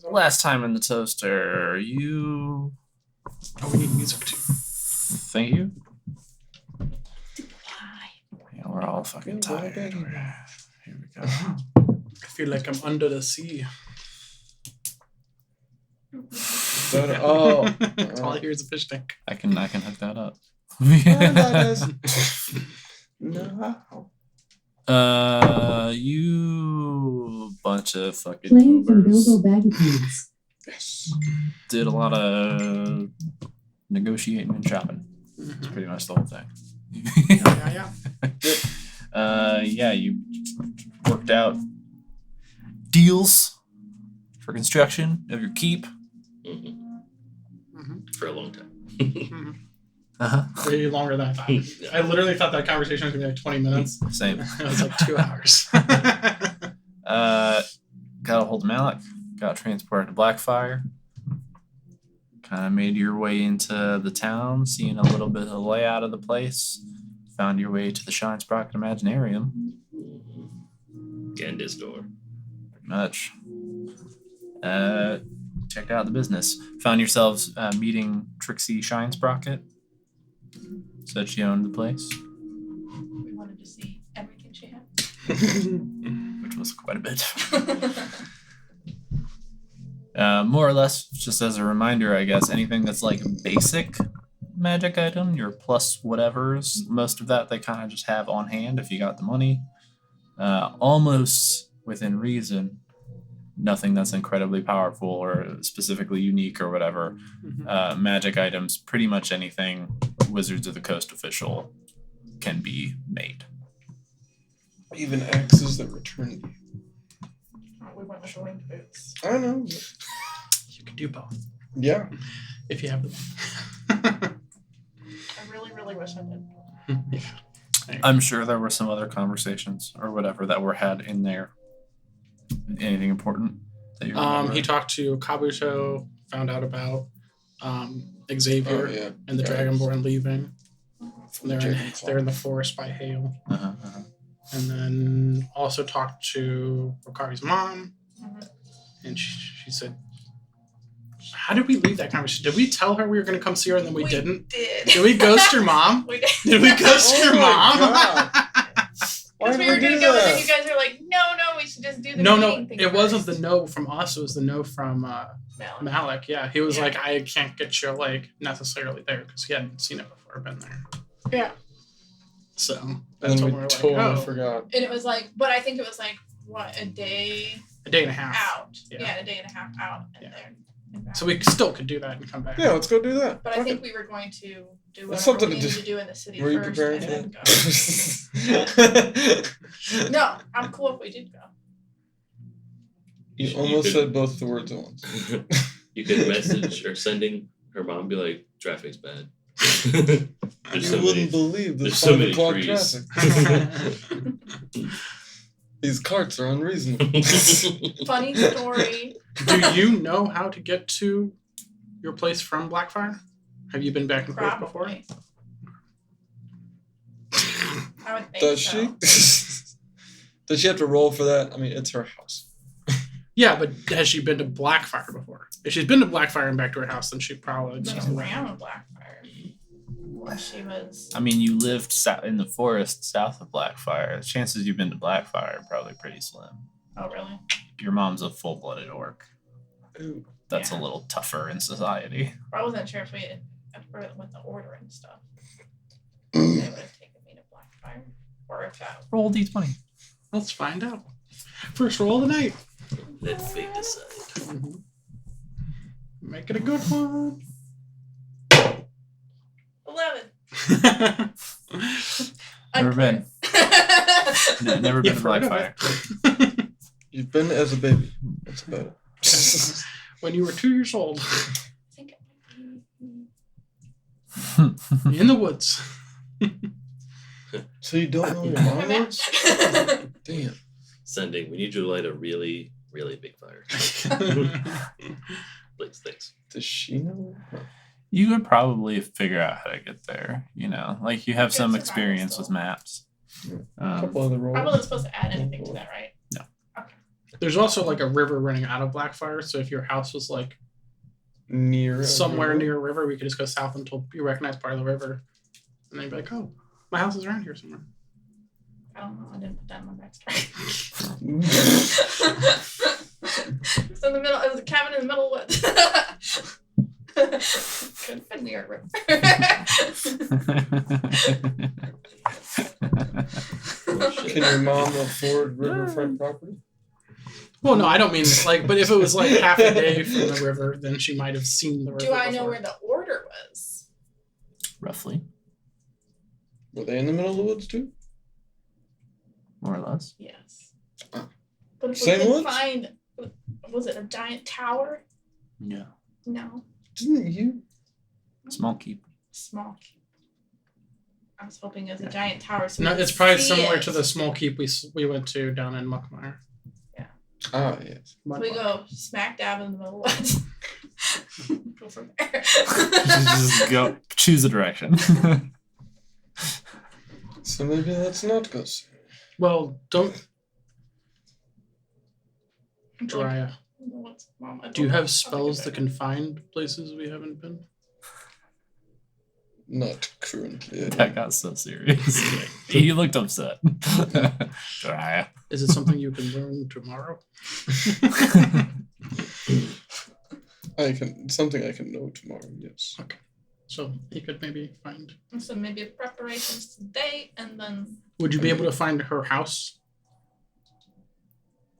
Last time in the toaster, you. Oh, we need music too. Thank you. Yeah, we're all fucking tired. Here we go. I feel like I'm under the sea. All I hear is a fish tank. I can hook that up. No. You bunch of fucking Playing some boobers. Bilbo Baggins. Yes. Did a lot of negotiating and shopping. That's pretty much the whole thing. Yeah. You worked out deals for construction of your keep. For a long time. Way longer than I thought. I literally thought that conversation was going to be like 20 minutes. Same. It was like 2 hours. Got a hold of Malik. Got transported to Blackfire. Kind of made your way into the town, seeing a little bit of the layout of the place. Found your way to the Shine Sprocket Imaginarium. And his door. Pretty much. Checked out the business. Found yourselves meeting Trixie Shine Sprocket. Said she owned the place. We wanted to see everything she had. Which was quite a bit. More or less, just as a reminder, I guess, anything that's like basic magic item, your plus whatevers, most of that they kind of just have on hand if you got the money. Almost within reason. Nothing that's incredibly powerful or specifically unique or whatever. Magic items, pretty much anything Wizards of the Coast official can be made. Even axes that return to you. We went with the winged boots. I know. You can do both. Yeah. If you have them. I really, really wish I did. I'm sure there were some other conversations or whatever that were had in there. Anything important that you remember? He talked to Kabuto, found out about Xavier and the Dragonborn leaving. They're in the forest by Hale. And then also talked to Rokari's mom. And she said, how did we leave that conversation? Did we tell her we were going to come see her and then we didn't? Did we ghost your mom? We did. Did we ghost your mom? Because we were going to go and then you guys were like, no, we should just do the meeting thing it first. wasn't the no from us. It was the no from Malik. Yeah, he was like, I can't get you like necessarily there because he hadn't seen it before, been there. Yeah. So that's when we were totally like, oh. forgot. And it was like, but I think it was like, what, a day A day and a half out. Yeah, a day and a half out and there. And back. So we still could do that and come back. Yeah, let's go do that. But I think we were going to do That's whatever something we to needed do. to do in the city Were you first prepared and for then that? go. No, I'm cool if we did go. You almost said both the words at once. You could message or sending her mom, be like, traffic's bad. You wouldn't believe the there's so 5 many o'clock trees. traffic. These carts are unreasonable. Funny story. Do you know how to get to your place from Blackfire? Have you been back and forth before? Probably. I would think Does so. she? Does she have to roll for that? I mean, it's her house. Yeah, but has she been to Blackfire before? If she's been to Blackfire and back to her house, then she probably Been just around Blackfire. She was. I mean, you lived in the forest south of Blackfire. The chances you've been to Blackfire are probably pretty slim. Oh, really? Your mom's a full-blooded orc. Ooh. That's a little tougher in society. I wasn't sure if we had with the order and stuff. They would have taken me to Blackfire. Or if that. Roll D20. Let's find out. First roll of the night. Let fate decide. Make it a good one. 11. Never been. Never been to You've heard of Blackfire. You've been as a baby. That's about it. When you were 2 years old. I think it might be. In the woods. So you don't know your mom lives? Damn. Sending, we need you to light a really, really big fire. Please, thanks. Does she know? You could probably figure out how to get there. You know, like you have Good some survival experience skill. with maps. A couple other rolls. I wasn't supposed to add anything to that, right? No. Okay. There's also like a river running out of Blackfire, so if your house was like Near somewhere near a river, we could just go south until you recognize part of the river, and then be like, "Oh, my house is around here somewhere." I don't know. I didn't put that in my backstory. It's in the middle. It was a cabin in the middle of woods. Could have been near a river. Can your mom afford riverfront property? Well, no, I don't mean like, but if it was like half a day from the river, then she might have seen the river. Do I know before. where the order was? Roughly, Were they in the middle of the woods too? more or less. Yes. Oh. But if Same we could woods? find, was it a giant tower? Yeah, No, Didn't you? small keep. small keep. I was hoping it was a giant tower. So No, we could it's probably see similar it. to the small keep we went to down in Muckmire. Ah, yes. We go smack dab in the middle of the woods. Go from there. Just go choose a direction. So maybe let's not go soon. Well, don't. Jiraiya, What's- Mom, I do you don't have know. spells that can find places we haven't been? Not currently. That got so serious. He looked upset. Jiraiya. Is it something you can learn tomorrow? Something I can know tomorrow. Yes. So he could maybe find. So maybe preparations today, and then Would you be able to find her house?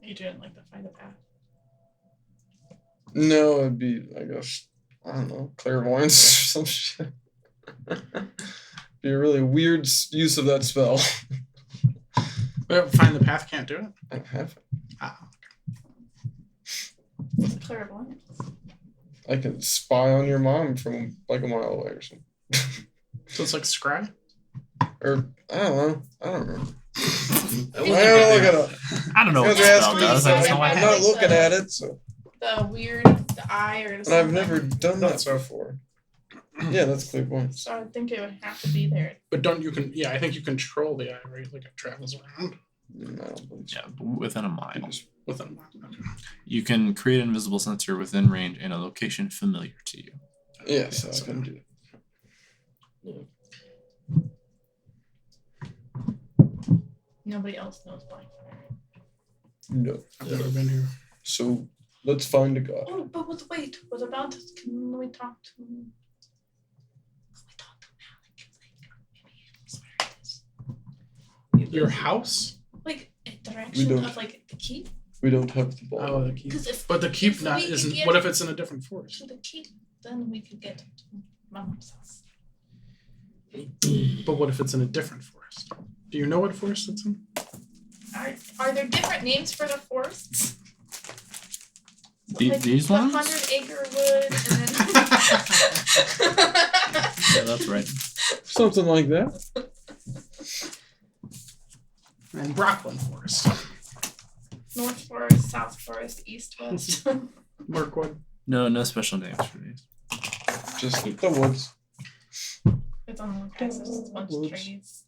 you didn't like to find a path. No, it'd be, I guess, I don't know, clairvoyance or some shit. Be a really weird use of that spell. Well, find the path can't do it. I don't have it. Ah, It's clairvoyance. I can spy on your mom from like a mile away or something. so it's like scry. Or I don't know. I don't know. I I wasn't gotta look there. it up. I don't know You what guys the are spell asking me does. I just know I'm I not have it. looking at it, so. The weird, the eye or And something. I've never done that before. Yeah, that's clairvoyance. So I think it would have to be there. But don't you can? Yeah, I think you control the eye, right? Like it travels around I don't believe so. Yeah, within a mile. within a mile. Okay. You can create an invisible sensor within range in a location familiar to you. Yeah, so I can do it. Nobody else knows Blackfire. No. I've never been here. So let's find a god. Oh, but wait. What about? Can we talk to? Can we talk to Malik? Maybe he knows where it is. Your house? Like a direction don't. of like the keep. We don't have the ball. Oh, the keep. Because if But the keep if not we could isn't. get What if it's in a different forest? to the keep, then we could get to my mom's house. But what if it's in a different forest? Do you know what forest it's in? Are there different names for the forests? These the ones? 100-acre wood, and then. Yeah, that's right. Something like that. And Brooklyn Forest. North Forest, South Forest, East West. Mirkwood. No special names for these. Just the woods. It's on the passage. It's a bunch of Whoops. trees.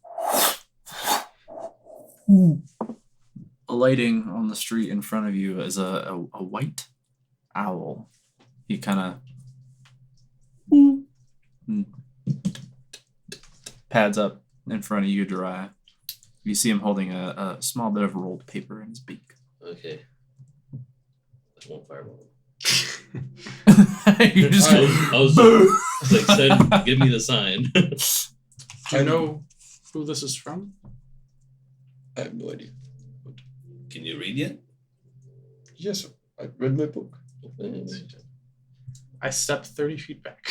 Alighting on the street in front of you is a white owl. He kind of pads up in front of you, Jiraiya. You see him holding a small bit of rolled paper in his beak. Okay. I won't fireball. You're just I was like, said, give me the sign. Do you know who this is from? I have no idea. Can you read yet? Yes, sir. I read my book. I stepped 30 feet back.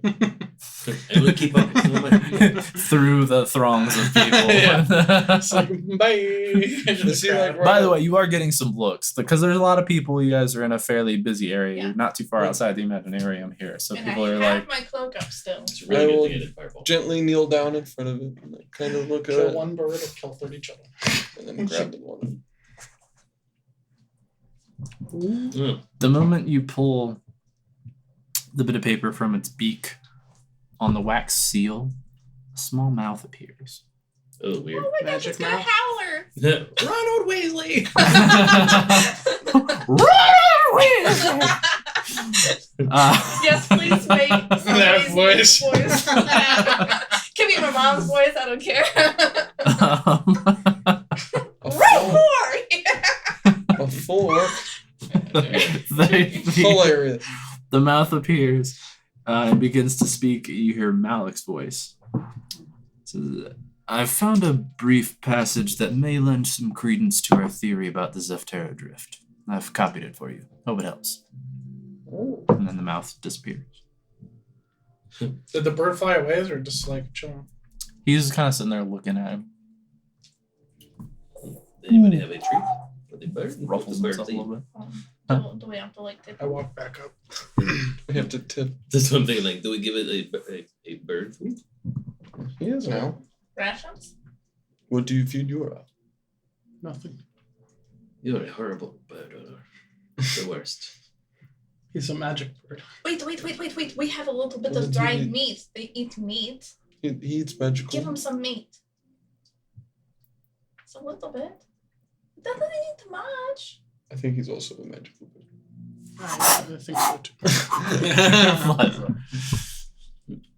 And we'll keep up with my through the throngs of people. It's like, bye. Is he like By the way, you are getting some looks because there's a lot of people. You guys are in a fairly busy area. Yeah. You're not too far outside the Imaginarium here, so And people I are have like, my cloak up still. It's really I good will to get a fireball. gently kneel down in front of it and like, kind of look at Kill it one bird or kill 30 children. and then grab the one. Mm. the moment you pull the bit of paper from its beak, on the wax seal, a small mouth appears. Oh, weird. Oh my gosh, Magic it's got a mouth. howler. Ronald Weasley! Yes, please make That somebody's voice. Can be my mom's voice. I don't care. A Roar! full orc. Hilarious. The mouth appears and begins to speak. You hear Malik's voice. It says, I've found a brief passage that may lend some credence to our theory about the Zepterra drift. I've copied it for you. Hope it helps. Oh. And then the mouth disappears. Did the bird fly away or just like chilling? He's kind of sitting there looking at him. Anybody have a treat for the bird? Ruffles the himself a little bit. Do we have to like tip? I walk back up. We have to tip. That's what I'm thinking. Like, do we give it a bird food? He is now. Rations? What do you feed your owl? Nothing. You're a horrible bird owner. The worst. He's a magic bird. Wait. We have a little bit What of did you dried eat? meat. They eat meat. He eats magical. Give him some meat. It's a little bit. It doesn't eat much. I think he's also a magical bird. I think so too.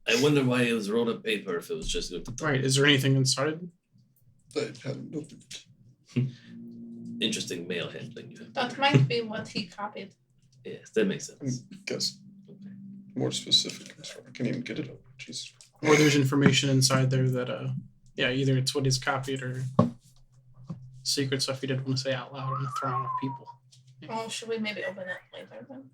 I wonder why it was rolled up paper if it was just Right. Is there anything inside? I haven't opened it. interesting mail handling you have. That might be what he copied. Yes, that makes sense. Guess Okay. more specific. I'm sorry, I can't even get it up. Jeez. Or there's information inside there that yeah, either it's what he's copied or secret stuff he didn't want to say out loud in a throng of people. Well, should we maybe open it later then?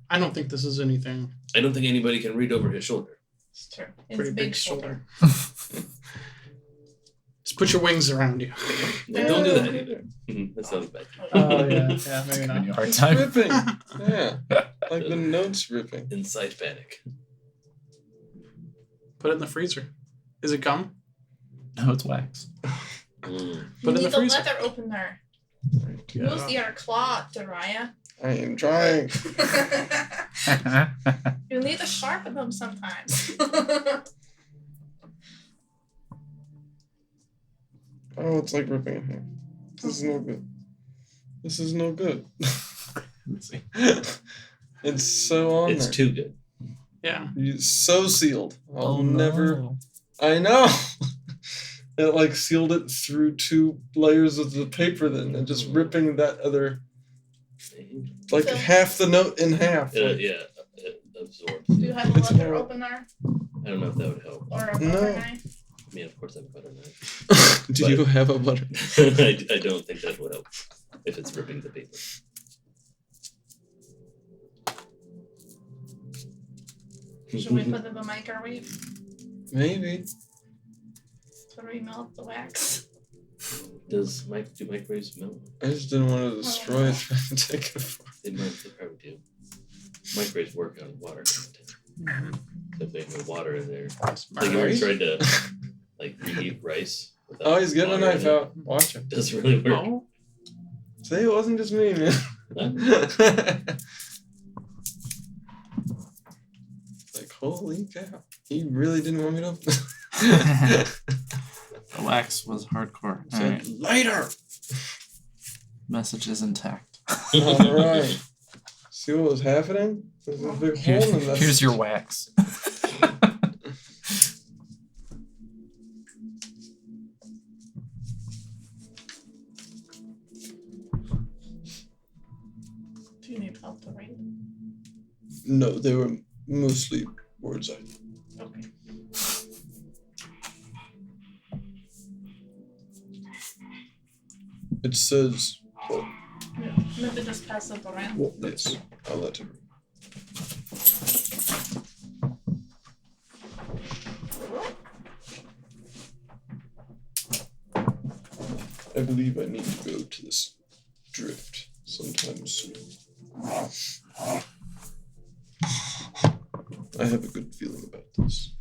I don't think this is anything. I don't think anybody can read over his shoulder. It's true. It's Pretty big big shoulder. Just put your wings around you. Like, don't do that either. That sounds bad. Oh yeah, maybe Giving you a not. hard time. Ripping. Yeah. Like the notes ripping. Inside panic. Put it in the freezer. Is it gum? No, it's wax. Put Mm. it You in need the a freezer. leather opener. Yeah. Use your claw, Dariah. I am trying. You need to sharpen them sometimes. Oh, it's like ripping in here. This is no good. This is no good. Let's see. It's so on It's there. too good. Yeah. So sealed. I'll never. no. I know. It like sealed it through 2 layers of the paper, then and just ripping that other like So- half the note in half. Like, Yeah, it absorbs. Do you have a It's leather more- opener I don't know if that would help. or a No. butter knife? I mean, of course, I have a butter knife. Do you have a butter? I don't think that would help if it's ripping the paper. Should we put it in the microwave Maybe. to remelt the wax? Do microwaves melt? I just didn't want to destroy it trying to take it apart. They probably do. Microwaves work on water content. So if they have water in there. Like if you Right? tried to like reheat rice. without Oh, he's getting a water knife in it, out. Watch him. Doesn't really work. Oh. See, it wasn't just me, man. Like, holy cow. He really didn't want me to. The wax was hardcore. All Said, right. later! Message is intact. Alright. See what was happening? There's a big hole in this. Here's your wax. Do you need help to read? No, they were mostly words I Okay. It says, Yeah. Maybe just pass it around. well, yes, I'll let her. I believe I need to go to this drift sometime soon. I have a good feeling about this.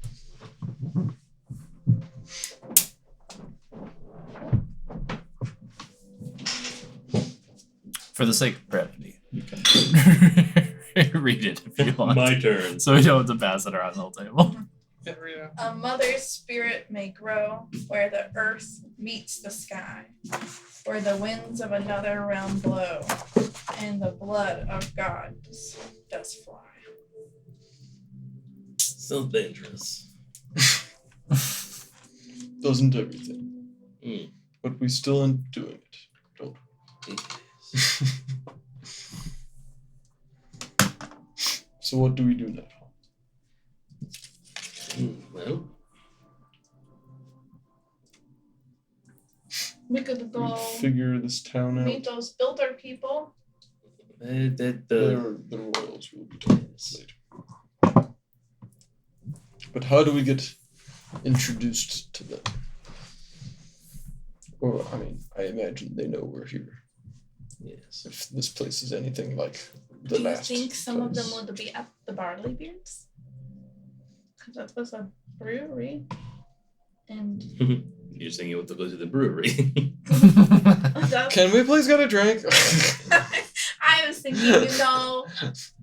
For the sake of brevity, you can read it if you want. My turn. So we don't have to pass it around the whole table. area. A mother's spirit may grow where the earth meets the sky, where the winds of another realm blow, and the blood of gods does fly. Sounds dangerous. Doesn't everything? Mm. But we still end doing it, don't we? So what do we do now? Well, We could go We figure this town meet out. those builder people. The royals will be talking later. But how do we get introduced to them? Or, I mean, I imagine they know we're here. yes. If this place is anything like the Do you last think some of them place. would be at the Barley Beards? Because that was a brewery. And You're saying you want to go to the brewery. that's, Can we please get a drink? I was thinking,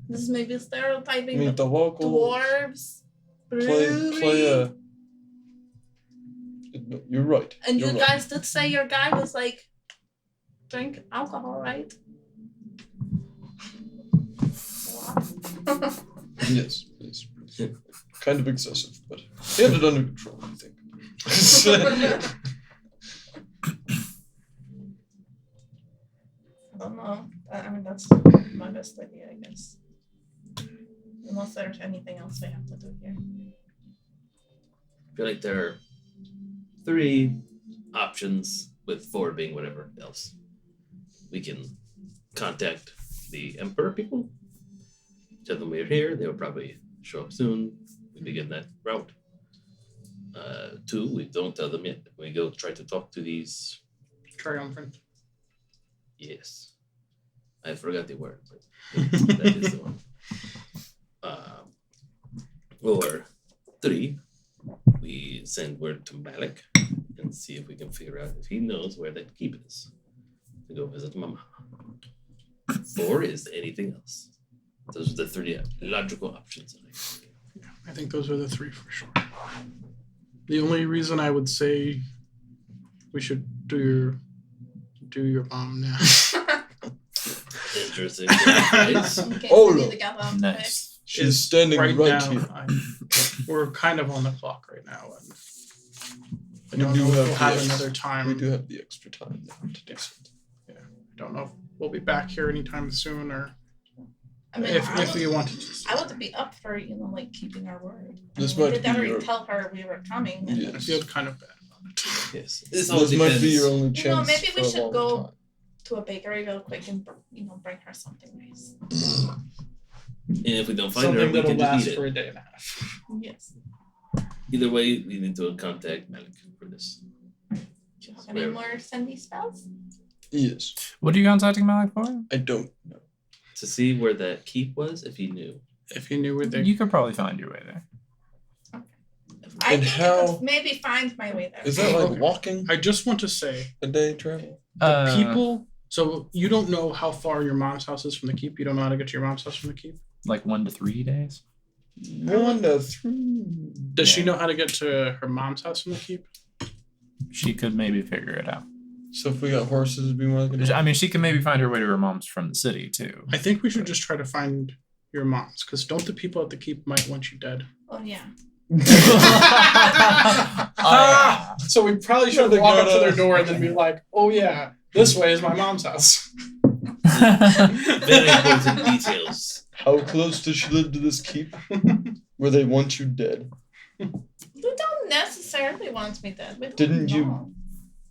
this is maybe stereotyping Meet the local. dwarves. Play Brewery. You're right. And you're you right. guys did say your guy was like, drink alcohol, right? Yes, please. Kind of excessive, but he had it under control, I think. I don't know. I mean, that's my best idea, I guess. Unless there's anything else we have to do here. I feel like there are 3 options, with 4 being whatever else. We can contact the Emperor people, tell them we're here, they'll probably show up soon. We begin that route. 2, we don't tell them yet. We go try to talk to these. Triumvirate. Yes. I forgot the word, but that is the one. Or 3, we send word to Malik and see if we can figure out if he knows where that keep is to go visit Mama. 4 is anything else. Those are the 3 logical options. I think those are the 3 for sure. The only reason I would say we should do your bomb now. Interesting. Right? Okay, Oh, so we no. need to gather up Nice. She's Is standing right, now, here. we're kind of on the clock right now. And I We don't do know if have we'll the have ex- another time. We do have the extra time now to do something. I don't know if we'll be back here anytime soon or I mean, if we want to. I would be up for, like keeping our word. This we might did be already your- tell her we were coming. And Yeah. I feel kind of bad about it. Yes. This all This might be depends. your only You know, chance. maybe we for a should long go- time. to a bakery real quick and bring her something nice. And if we don't find her, Something we that'll can just last eat for it. a day and a half. Yes. Either way, we need to contact Malik for this. Do you have any more sendy spells? Yes. What are you contacting Malik for? I don't know. To see where that keep was, if he knew. If you knew where they You could probably find your way there. I And think I how- could maybe find my way there. Is that like Okay. walking I just want to say a day travel? people so you don't know how far your mom's house is from the keep. You don't know how to get to your mom's house from the keep. like 1 to 3 days. 1 to 3. Does she Yeah. know how to get to her mom's house from the keep? She could maybe figure it out. So if we got horses, it'd be more like I mean, she can maybe find her way to her mom's from the city too. I think we should just try to find your mom's because don't the people at the keep might want you dead? Oh yeah. So we probably should Nothing walk up going to their on. door and then be like, "Oh yeah, this way is my mom's house." Very important details. How close does she live to this keep? Where they want you dead? They don't necessarily want me dead. We don't Didn't you know.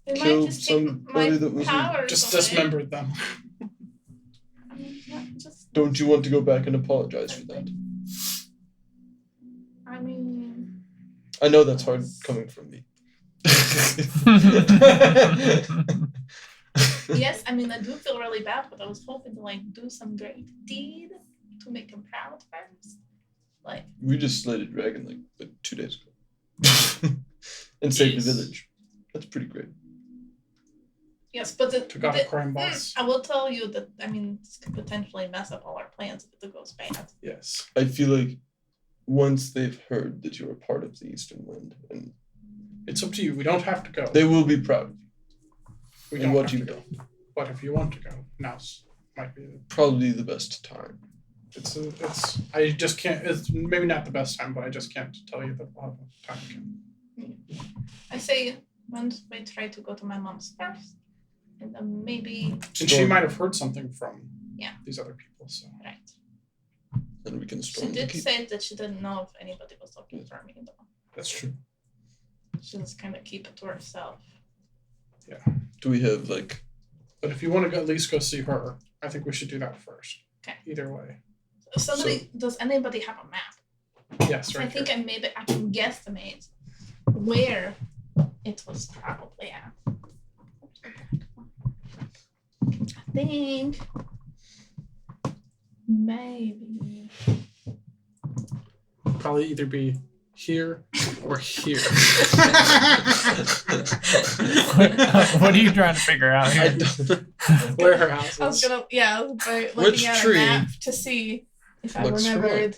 They might kill just take somebody my that was- powers Just away. dismembered them. I mean, not just. Don't you want to go back and apologize for that? I mean, I know that's hard coming from me. yes. I mean, I do feel really bad, but I was hoping to do some great deed to make him proud first. We just slayed a dragon like 2 days ago. And saved Yes. the village. That's pretty great. Yes, but Took out a crime boss. I will tell you that. I mean, this could potentially mess up all our plans if it goes bad. Yes. I feel like once they've heard that you are part of the Eastern Wind, and It's up to you. We don't have to go. they will be proud of you We and don't what have you've to go. done. But if you want to go, now's might be. Probably the best time. It's. I just can't. It's maybe not the best time, but I just can't tell you that we'll have time again. I say once we try to go to my mom's first, and then maybe And she Storm. might have heard something from Yeah. these other people. So right. Then we can She storm the did keep. say that she didn't know if anybody was looking for me though. that's true. She just kind of keep it to herself. Do we have like? But if you want to go, at least go see her, I think we should do that first. Okay. Either way. Does anybody have a map? Yes, So right I think here. I can guesstimate where it was probably at. I think maybe Probably either be here or here. What are you trying to figure out I here? don't. Where her house I was is. gonna looking Which at tree a map to see if I looks remembered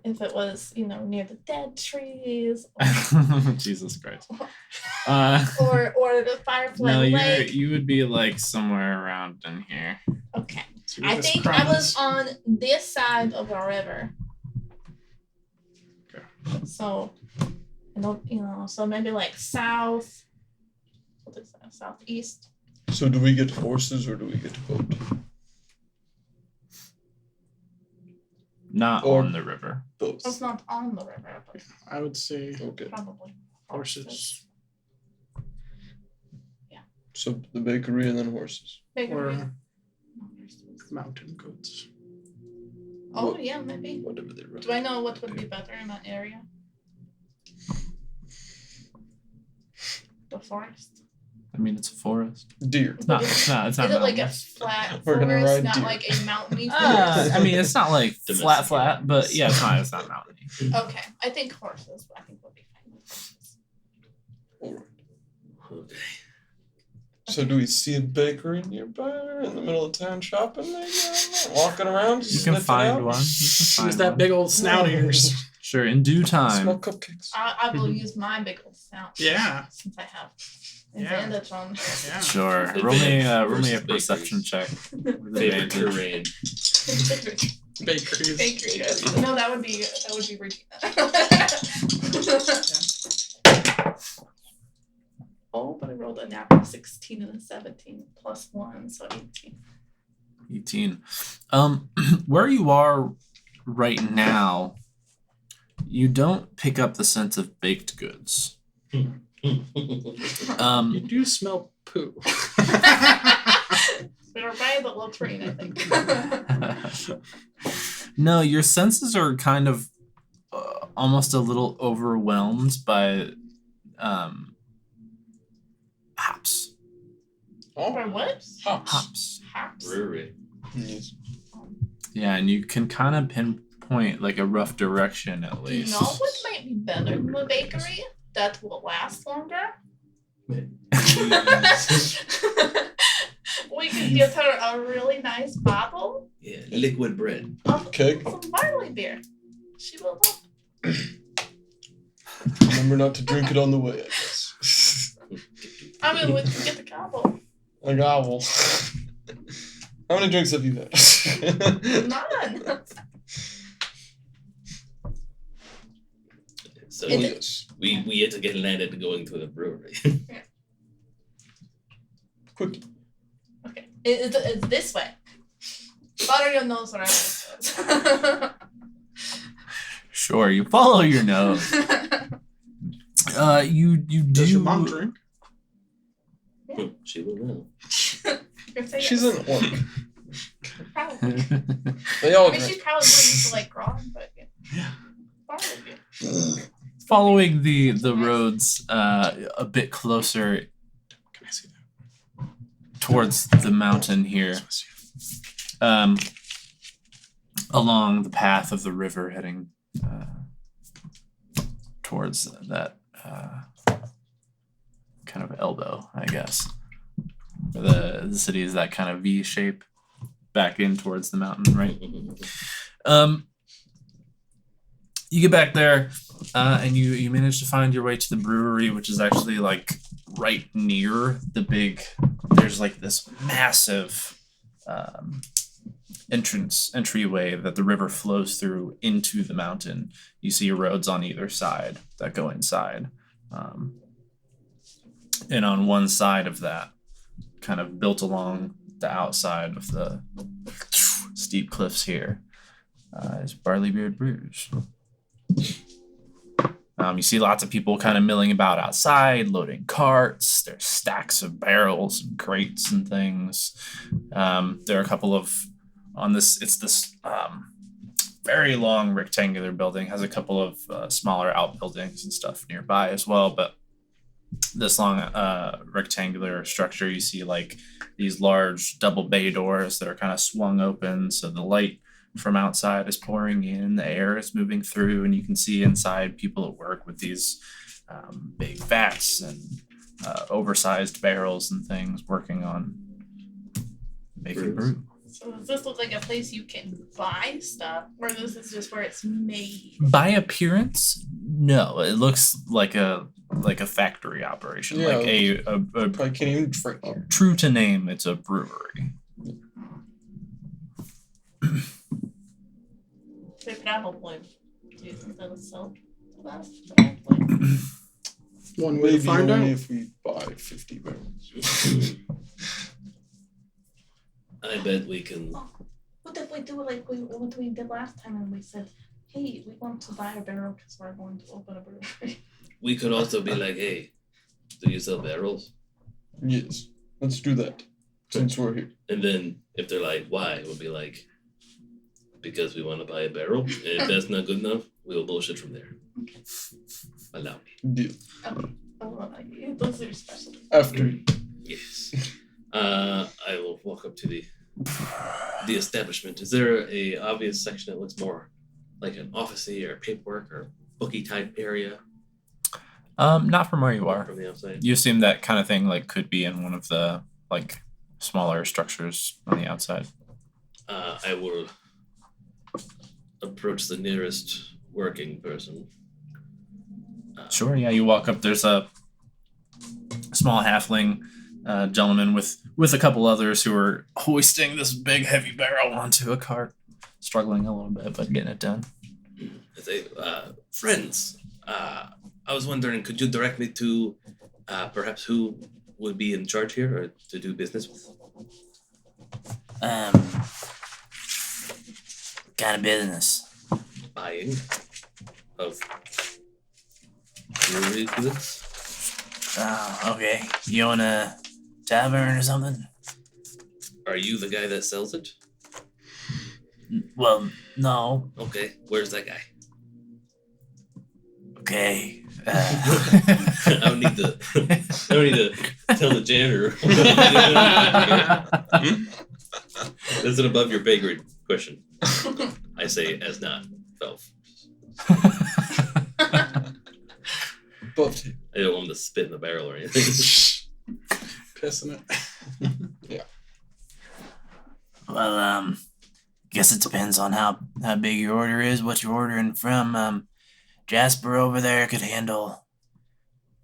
if it was near the dead trees Jesus Christ. or the Firefly No, Lake. you would be like somewhere around in here. Okay. See I where this think crown I was is? on this side of the river. Okay. So, so maybe like south. What is that? Southeast. So do we get horses or do we get a boat? Not Or- on the river. Both. It's not on the river, but I would say Okay. probably horses So the bakery and then horses. Bigger. or mountain goats. Oh What- yeah, maybe. Whatever they run. Do I know what would be better in that area? The forest. I mean, it's a forest. Deer. It's not. Is It's it like a mountainous. flat We're gonna forest, ride not deer. like a mountainy forest? I mean, it's not like Domesticated. flat, but yeah, it's not mountainy. Okay, I think horses. I think we'll be fine with horses. All right. Okay. So do we see a bakery nearby or in the middle of town shopping? Maybe? Walking around? You can sniffing find out? one. You can find Use that one. big old snout ears. Sure, in due Smell time. cupcakes. I will use my big old sound. Yeah. Since I have Yeah. advantage on. Yeah. Sure. Advantage Roll me a versus perception bakeries. check. With Favorite advantage. terrain. Bakeries. Bakery. No, that would be Regina. Oh, but I rolled a natural 16 and a 17 plus 1, so 18. 18. Where you are right now, you don't pick up the sense of baked goods. You do smell poo. We were by the little train, I think. No, your senses are kind of almost a little overwhelmed by hops. For what? Hops. Hops? Brewery. Yes. Yeah, and you can kind of pinpoint like a rough direction at Do you least. know what might be better than the bakery? That will last longer? We could give her a really nice bottle Yeah, liquid bread. of Keg. some barley beer. She will love. Remember not to drink it on the way, I guess. I mean, we can get the combo. A gobble. How many drinks have you had? None. So Oh, Is we, it- yes. we had to get landed going to the brewery. Quickly. Okay, it's this way. Butter your nose wherever it goes. Sure, you follow your nose. You do. Does your mom drink? She will know. You're saying She's yes. an orc. Probably. They all I mean, she drink. probably wouldn't like Gron, but yeah. Probably. Following the roads a bit closer Can I see that? towards the mountain here, along the path of the river heading towards that kind of elbow, I guess. The city is that kind of V shape back in towards the mountain, right? You get back there, and you manage to find your way to the brewery, which is actually like right near the big. There's like this massive entryway that the river flows through into the mountain. You see roads on either side that go inside, and on one side of that, kind of built along the outside of the steep cliffs here, is Barleybeard Brews. You see lots of people kind of milling about outside, loading carts. There's stacks of barrels and crates and things. There are a couple of it's this very long rectangular building, has a couple of smaller outbuildings and stuff nearby as well. But this long rectangular structure, you see like these large double bay doors that are kind of swung open, so the light from outside is pouring in, the air is moving through, and you can see inside people at work with these big vats and oversized barrels and things working on making brew. So does this look like a place you can buy stuff, or this is just where it's made? By appearance, no. It looks like a factory operation, Yeah, like a Probably can't even drink here. true to name. It's a brewery. They probably do you think that'll sell less? One way to Maybe find only out. if we buy 50 barrels. I bet we can. What if we do like what we did last time and we said, hey, we want to buy a barrel because we're going to open a brewery. We could also be like, hey, do you sell barrels? Yes, let's do that. Since we're here. And then if they're like, why? We'll be like, because we want to buy a barrel. And if that's not good enough, we'll bullshit from there. Allow me. Deal. Those are special. After Yes. I will walk up to the establishment. Is there a obvious section that looks more like an office-y or paperwork or booky type area Not from where you are. from the outside? You assume that kind of thing like could be in one of the like smaller structures on the outside. I will approach the nearest working person. Sure, yeah. You walk up. There's a small halfling gentleman with a couple others who are hoisting this big heavy barrel onto a cart, struggling a little bit but getting it done. I say, friends, I was wondering, could you direct me to perhaps who would be in charge here or to do business with? Kind of business. Buying of brewery goods? Oh, okay. You own a tavern or something? Are you the guy that sells it? Well, no. Okay, where's that guy? Okay. I don't need to tell the janitor. That's an above your pay grade question. I say as not self. Buffed. I don't want him to spit in the barrel or anything. Pissing it. Well, guess it depends on how big your order is, what you're ordering from. Jasper over there could handle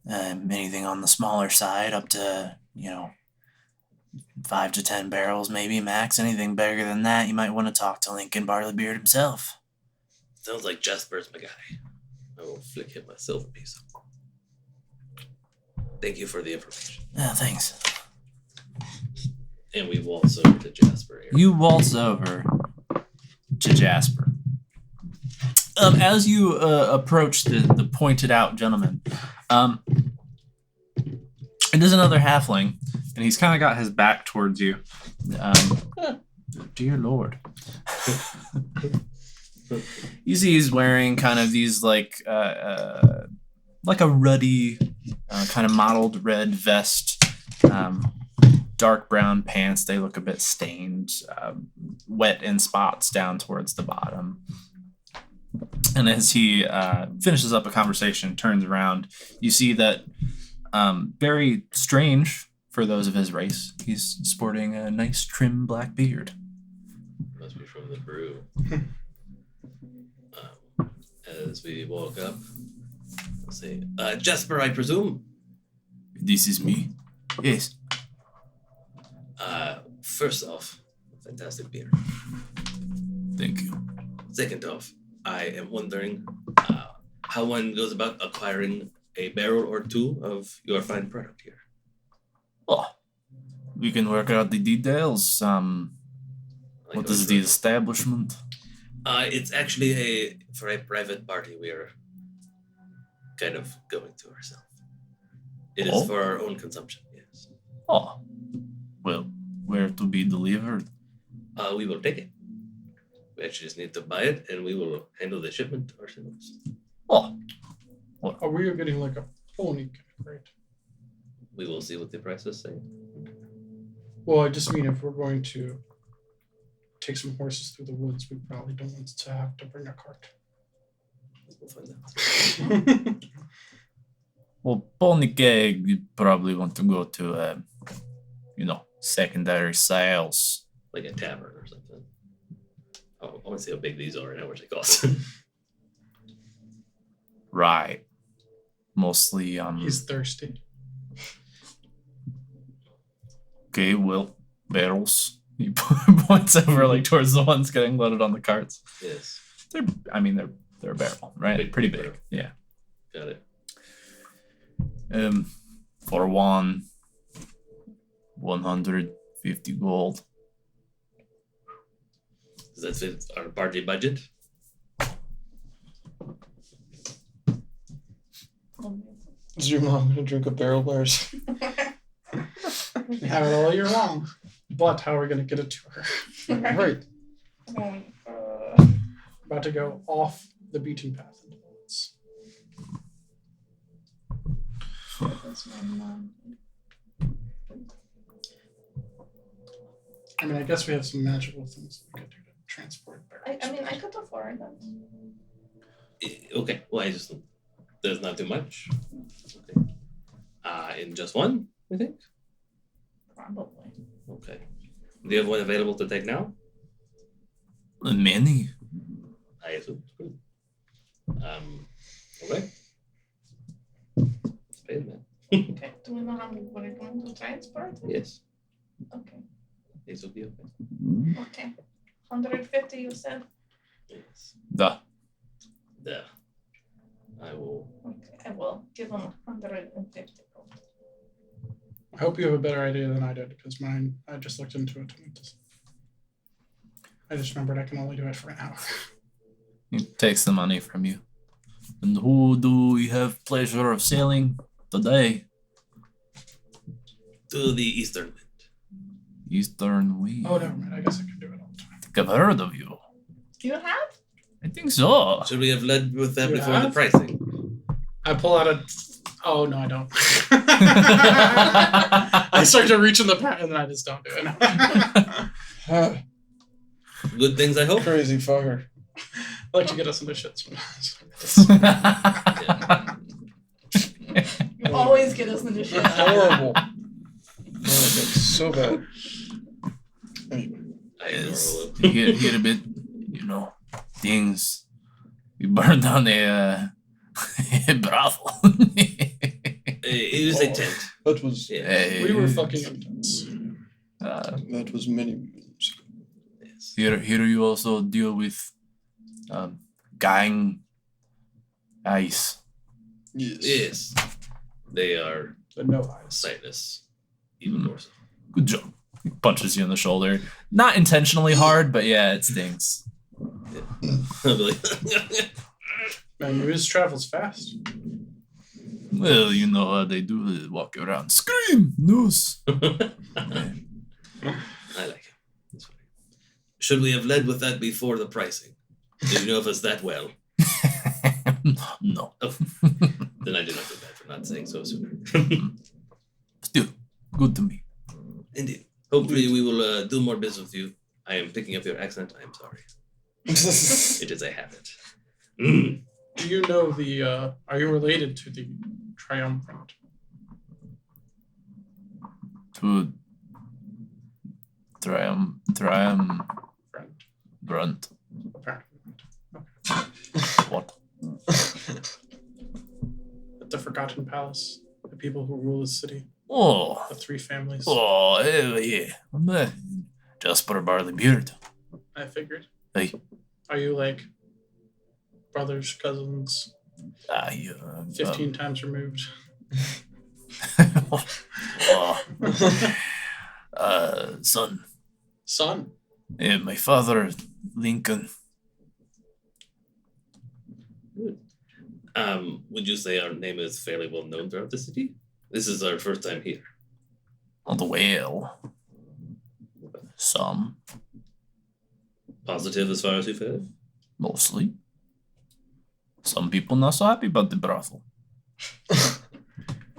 anything on the smaller side, up to 5 to 10 barrels, maybe max. Anything bigger than that, you might want to talk to Lincoln Barleybeard himself. Sounds like Jasper's my guy. I will flick him my silver piece. Thank you for the information. Yeah, thanks. And we waltz over to Jasper here. You waltz over to Jasper. As you approach the pointed out gentleman, it is another halfling, and he's kind of got his back towards you. Dear Lord. You see he's wearing kind of these like a ruddy, kind of mottled red vest, dark brown pants. They look a bit stained, wet in spots down towards the bottom. And as he finishes up a conversation, turns around, you see that very strange for those of his race, he's sporting a nice trim black beard. Must be from the brew. As once we woke up. I'll say, Jasper, I presume? This is me. Yes. First off, fantastic beer. Thank you. Second off, I am wondering how one goes about acquiring a barrel or two of your fine product here. Oh, we can work out the details. Like What is the establishment? It's actually for a private party we are kind of going to ourselves. It is Oh. for our own consumption, yes. Oh, well, where to be delivered? We will take it. We actually just need to buy it, and we will handle the shipment ourselves. Oh, Oh, we are getting like a pony cake, right? We will see what the prices say. Well, I just mean if we're going to take some horses through the woods, we probably don't want to have to bring a cart. We'll find out. well, pony keg, you probably want to go to, secondary sales. Like a tavern or something. Oh, I want to see how big these are and how much they cost. Right. Mostly, He's thirsty. okay, well, barrels. He points over like towards the ones getting loaded on the carts. Yes. They're a barrel, right? Big Pretty barrel. big. Yeah. Got it. For 150 gold. Does that fit our party budget? Is your mom gonna drink a barrel of ours? We have it all year long. But how are we going to get it to her? Right. About to go off the beaten path into the woods. I mean, I guess we have some magical things that we could do to transport barrels. I mean, I could afford them. Okay. Well, there's not too much. Okay. In just one, I think? Probably. Okay. Do you have one available to take now? Many. I assume. Good. Okay. Let's pay it, man. Okay. Do we know how many we're going to transport? Yes. Okay. This will be okay. Okay. 150, you said? Yes. Duh. There. I will. Okay. I will give them 150. I hope you have a better idea than I did, because mine, I just looked into it. And I just remembered I can only do it for an hour. He takes the money from you. And who do we have pleasure of sailing today? To the eastern wind. Eastern Wind. Oh, never mind. I guess I can do it all the time. I think I've heard of you. You have? I think so. Should we have led with that You before the have? pricing? I pull out a... Oh, no, I don't. I start to reach in the pack, and then I just don't do it. Good things, I hope. Crazy fucker. I like to get us into shit sometimes. You always get us into shit. Horrible. Oh, that's so bad. Anyway. I ignore Yes. all of You get a bit, things. We burned down a brothel. It was a tent. That was Yeah. We were fucking intense. that was many moons ago. Yes. Here you also deal with gang ice. Yes. Yes. They are But no eyes. sightless. Even more so. Good job. He punches you in the shoulder. Not intentionally hard, but yeah, it stings. I'll be like, Man, news travels fast. Well, you know how they do. They walk around, scream, noose. I like it. That's funny. Should we have led with that before the pricing? Do you know if it's that well? No. Oh, then I do not feel bad for not saying so sooner. Still, good to me. Indeed. Hopefully we will do more business with you. I am picking up your accent. I am sorry. It is a habit. Mm. Do you know the, are you related to the Triumvirate? To Friend. Brunt. Apparently. What? Forgotten Palace. The people who rule the city. Oh, The 3 families. yeah. Jasper Barleybeard. I figured. Hey. Are you like brothers, cousins, 15 times removed? Son. Son. Yeah, my father, Lincoln. Good. Would you say our name is fairly well known throughout the city? This is our first time here. On the whale. Some. Positive as far as you've heard? Mostly. Some people not so happy about the brothel.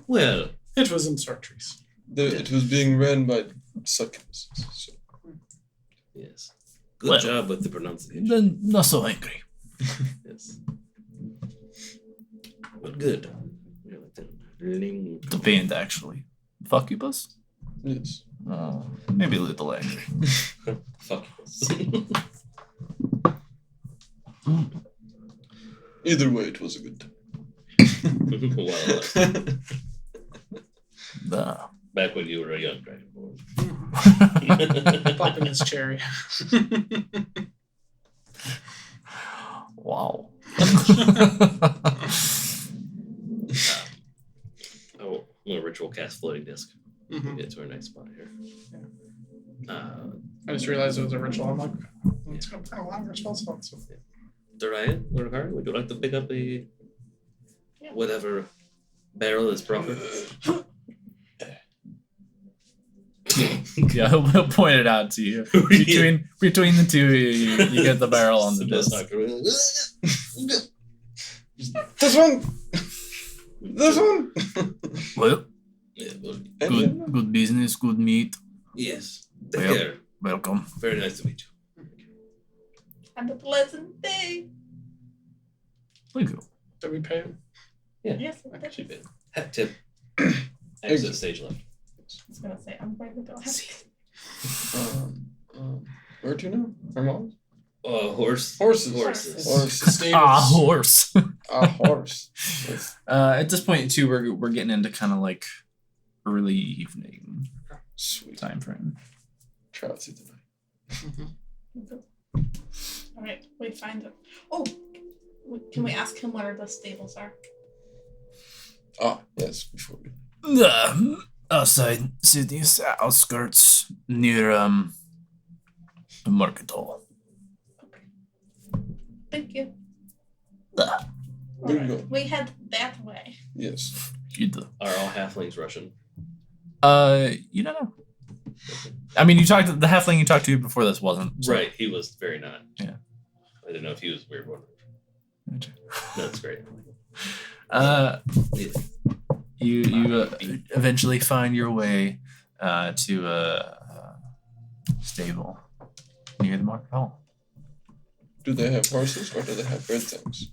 Well, It was in Sartreuse. It was being ran by succubuses. So. yes. Good Well, job with the pronunciation. Then not so angry. Yes. But good. Yeah, like that. Ling. The band, actually. Fuckubus? Yes. Oh, maybe a little angry. Fuck. Either way, it was a good time. Well, back when you were a young dragonborn. Popping his cherry. Wow. Oh, I'm gonna ritual cast floating disc. Mhm. Get to a nice spot here. I just realized it was a ritual. I'm like, it's going to put a longer spell slot. So. Dorian, Lord Harry, would you like to pick up a whatever barrel is proper? Yeah, he'll point it out to you. Between the two, you get the barrel on the disc. This one! This one! Well, Yeah, well, good business, good meat. yes. Take Well. care. Welcome. Very nice to meet you. Have a pleasant day. Thank you. Did we pay him? Yes, I Actually, been hat tip. Exit stage left. was gonna say I'm going to go have Where to now? Our mom? Horse. Horses. Horses. Horses. Horse. A horse. At this point, too, we're getting into kind of like early evening Sweet. time frame. Trout through the night. All right, we find it. Oh, can we ask him where the stables are? Ah, yes, before we. Outside city's outskirts near the market hall. Thank you. Ah, All There you right, go. we head that way. Yes. you do. Are all halflings Russian? You don't know. I mean, the halfling you talked to before this wasn't. So. Right, he was very not. Yeah. I didn't know if he was a weird one. That's great. You eventually find your way to a stable near the market hall. Do they have horses or do they have bird things?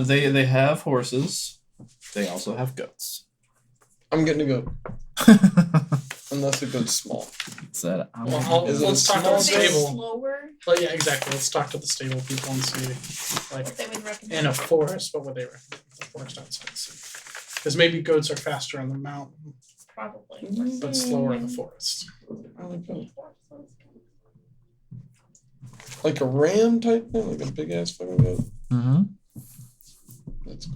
They have horses. They also have goats. I'm getting a goat. Unless the goat's small. Well, Is it let's a talk to small the Are they stable. slower? Well, yeah, exactly. Let's talk to the stable people and see, like, What they would recommend? in a forest, what would they recommend? The forest outside the city. Because maybe goats are faster on the mountain, Probably. but slower in the forest. I like that. Like a ram type thing? Like a big ass fucking goat? Mm-hmm. That's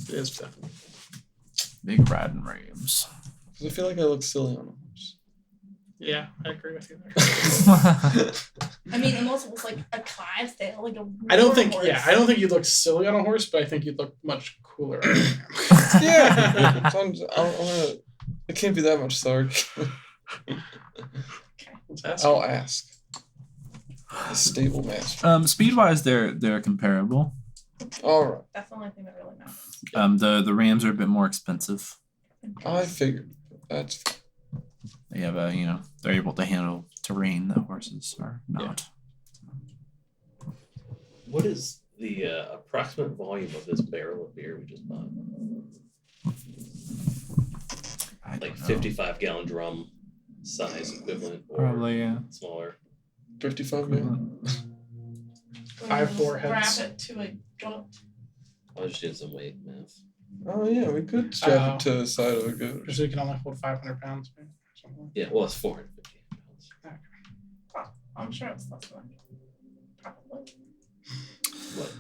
It is definitely. Big riding rams. because I feel like I look silly on a horse. Yeah, I agree with you there. I mean, unless it was like a Clydesdale, like a. I don't think, warhorse. yeah, I don't think you'd look silly on a horse, but I think you'd look much cooler on a ram. Yeah. So it can't be that much Sark. Let's ask. I'll ask. The stable master. Speed wise, they're comparable. All right. That's the only thing that really matters. The rams are a bit more expensive. I figured. That's They have they're able to handle terrain that horses are not. What is the approximate volume of this barrel of beer we just bought? I don't Like know. 55-gallon drum size equivalent, or Probably, yeah. smaller. 55 million. 5 Wrap foreheads. it to a goat. I was just doing some weight math. Oh yeah, we could strap it to the side of a goat. So you can only hold 500 pounds, maybe, or something. Yeah, well, it's 450 pounds. I'm sure it's less than that. Probably. What?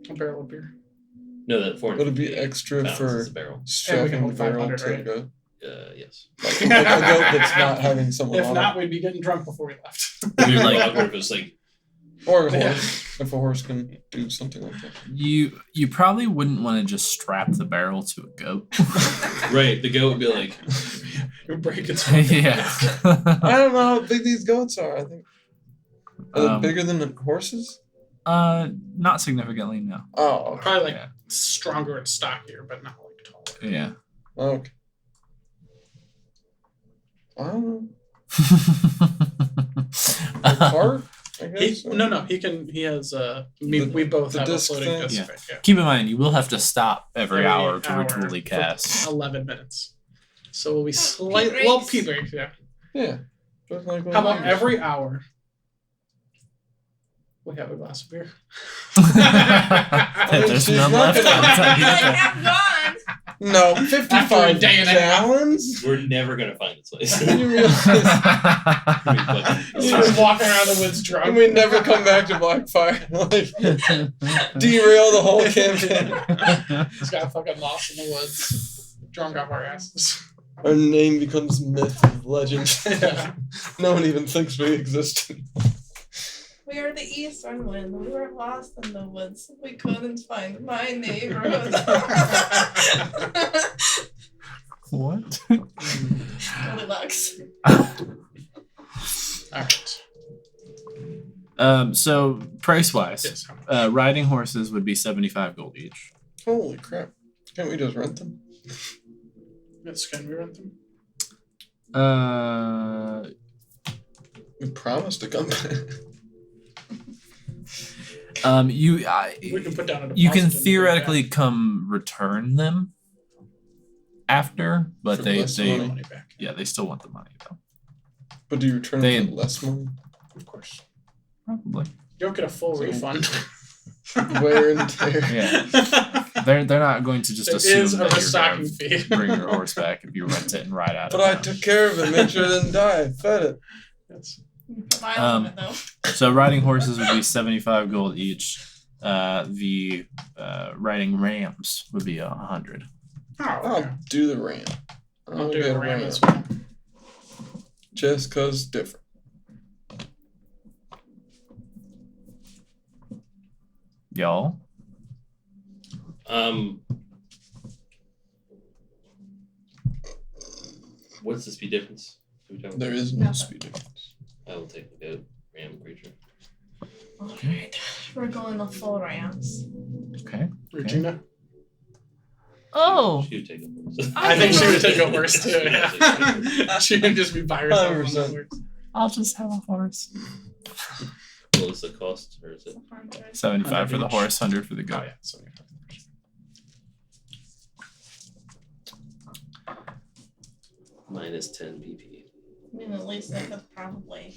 A barrel of beer. No, that 450 Would it be extra pounds for is a barrel. strapping hold the barrel 500, to a right? goat? Yes. Like a goat that's not having someone If on not, we'd be getting drunk before we left. It'd be like awkward if it was like, it. Or a Yeah. horse, if a horse can do something like that. You probably wouldn't want to just strap the barrel to a goat. right, the goat would be like, You'll break its Yeah. I don't know how big these goats are. I think are they Um, bigger than the horses? Not significantly, no. Oh, okay. Probably like Yeah. stronger and stockier, but not like taller. Yeah. Okay. I don't know. A cart? I guess. No. He has. We both the have a disc floating thing? disc. Yeah. thing, yeah. Keep in mind, you will have to stop every Every hour to hour ritually for cast. 11 minutes. So we'll be pee slightly. breaks. Well, pee breaks, yeah. Yeah. Just like How about one. every hour? We have a glass of beer. There's she's none not left. gonna- I'll tell you I that. have gone. No, After a 55 day and a half. gallons? we're never going to find this place. You realize He's just walking around the woods drunk. and we never come back to Blackfire. Like, derail the whole campaign. Just got fucking lost in the woods. Drunk off our asses. Our name becomes myth and legend. Yeah. No one even thinks we exist. We are the Eastern Wind. We were lost in the woods. We couldn't find my neighborhood. What? Goldilocks. Alright. So price wise, Yes. riding horses would be 75 gold each. Holy crap. Can't we just rent them? Yes, can we rent them? We promised to come back. We can put down a deposit. You can and put it theoretically come return them after, but For they less back. money. Money back. yeah, they still want the money though. But do you return They- them for less money? Of course. Probably. You don't get a full So- refund. Wear and tear. Yeah. They're not going to just There assume is a that you're restocking gonna fee. bring your horse back if you rent it and ride out But of I town. took care of it, made sure it didn't die, I fed it. Yes. Mile on it though. So riding horses would be 75 gold each. The riding rams would be 100. Oh, okay. I'll do the ram. I'll do get a ram as well. Just cause different. Y'all? What's the speed difference? There is no Nothing. speed difference. I will take the goat ram creature. Alright. We're going the full rams. Okay. Regina? Oh. She would take a horse. I think she would take a horse too. Yeah, Yeah. She would just be by herself on the 100%. horse. I'll just have a horse. What was the cost? Or is it? 75 for the 100 each. horse, 100 for the Oh, goat. yeah. So Minus 10 BP. I mean, at least they could probably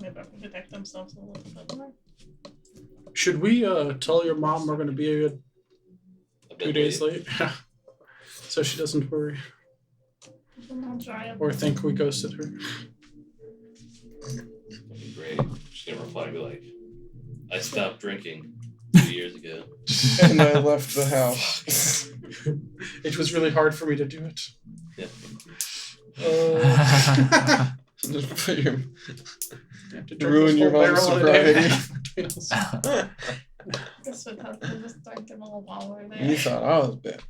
maybe protect themselves a little bit more. should we tell your mom we're going to be A 2 bit days late. late? So she doesn't worry I'll try it. or think we ghosted her. That'd be great. She's gonna reply and be like, I stopped drinking 2 years ago. And I left the house. It was really hard for me to do it. Yeah. Just put your You have to drink ruin this your whole mom's barrel in a day. sobriety. Guess what happened was drinking a little while we're You there. thought I was bad.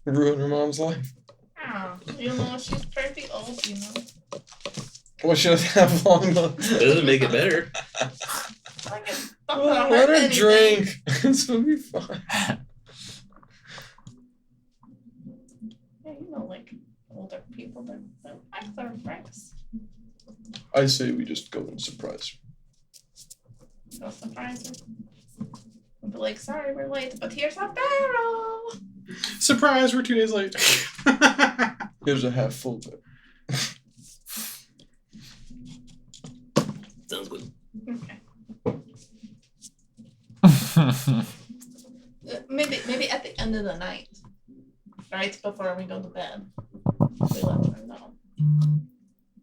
Ruin her mom's life. Oh, you know, she's pretty old, you know. Well, she doesn't have long left. Doesn't make it better. Like it's not Well, gonna let hurt her anything. drink. It's gonna be fine. Yeah, you know, like older people that act their friends. I say we just go and surprise her. Go surprise her. And be like, sorry, we're late, but here's a barrel. Surprise, we're 2 days late. Here's a half full bit. Sounds good. Okay. Maybe at the end of the night, right before we go to bed, we let her know.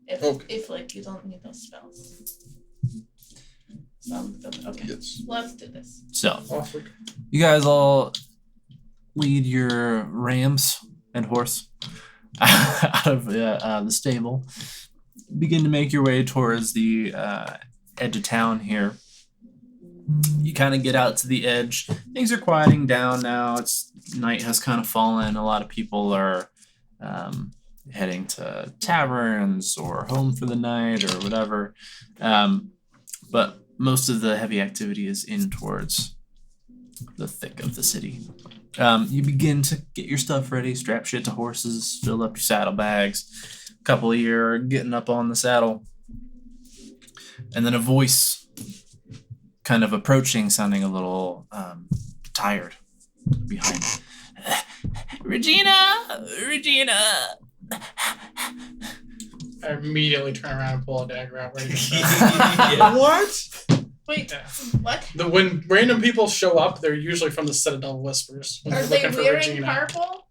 If like you don't need those spells. Sounds good. Okay. Yes. Let's do this. So, Off we go. you guys all lead your rams and horse out of the stable. Begin to make your way towards the edge of town here. You kind of get out to the edge. Things are quieting down now. Night has kind of fallen. A lot of people are heading to taverns or home for the night or whatever. But most of the heavy activity is in towards the thick of the city. You begin to get your stuff ready, strap shit to horses, fill up your saddlebags. A couple of you are getting up on the saddle. And then a voice kind of approaching, sounding a little tired behind. Regina! I immediately turn around and pull a dagger out ready to stab. Yeah. What? Wait, Yeah. what? When random people show up, they're usually from the Citadel Whispers. When Are they're they looking for wearing Regina. purple?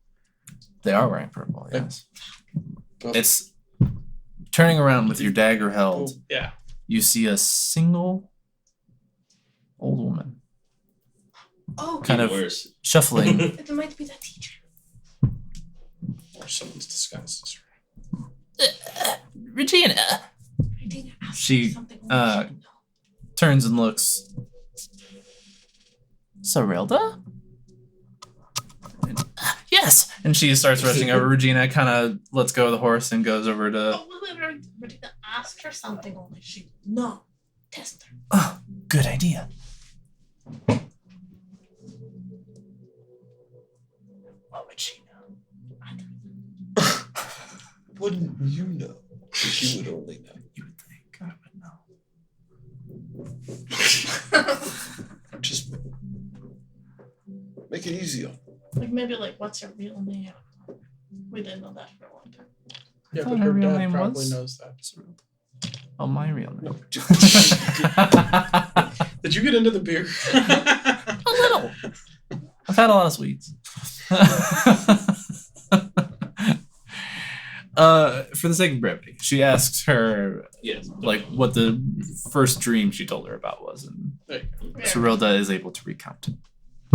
They are wearing purple, yes. Oh. It's turning around with your dagger held. Oh. Yeah. You see a single old woman Oh, kind of Worse. shuffling. it might be the teacher. Or someone's disguised. Regina I think I asked She, her something we uh, should know. turns and looks. Sarilda? Yes! And she starts rushing over. Regina kind of lets go of the horse and goes over to. Oh, we're gonna ask her something only. No, test her. Oh, good idea. What would she know? I don't Wouldn't you know? She would only know. You would think I would know. Just make it easy on. maybe what's her real name? We didn't know that for a long time. Yeah, thought but her her real dad name probably was- knows that. Oh, my real name. No, Did you get into the beer? A little. I've had a lot of sweets. For the sake of brevity, she asks her Yes. what the first dream she told her about was, and There you go. Yeah. Sarilda is able to recount it.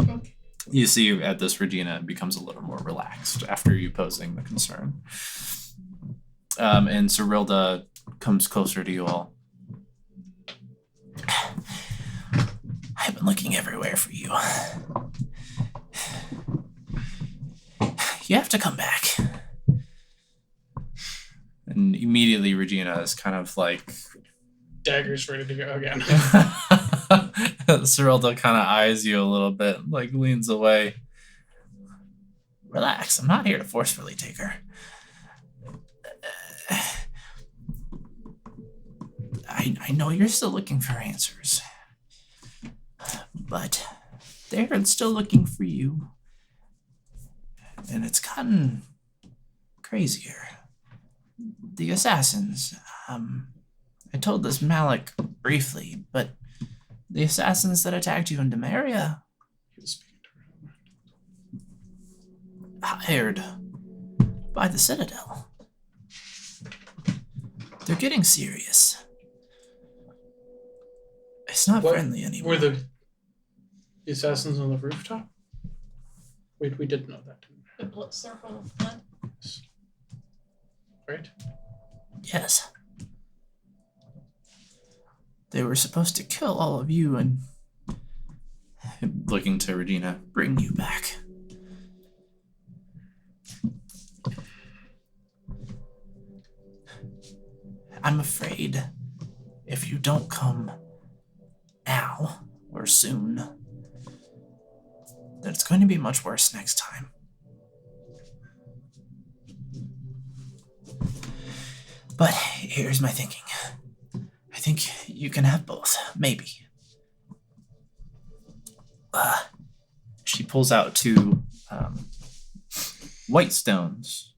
Okay. You see at this, Regina becomes a little more relaxed after you posing the concern. And Sarilda comes closer to you all. I've been looking everywhere for you. You have to come back. And immediately Regina is kind of like Dagger's ready to go again. Sarilda kind of eyes you a little bit, leans away. Relax, I'm not here to forcefully take her. I know you're still looking for answers, but they're still looking for you. And it's gotten crazier. The assassins, I told this Malik briefly, but the assassins that attacked you in Demaria, He was speaking to her. hired by the Citadel. They're getting serious. It's not What friendly anymore. Were the assassins on the rooftop? We did know that, didn't The blood circle of blood. we? Right? Yes. They were supposed to kill all of you and, looking to Regina, bring you back. I'm afraid if you don't come now or soon, that it's going to be much worse next time. But here's my thinking. I think you can have both, maybe. She pulls out two white stones,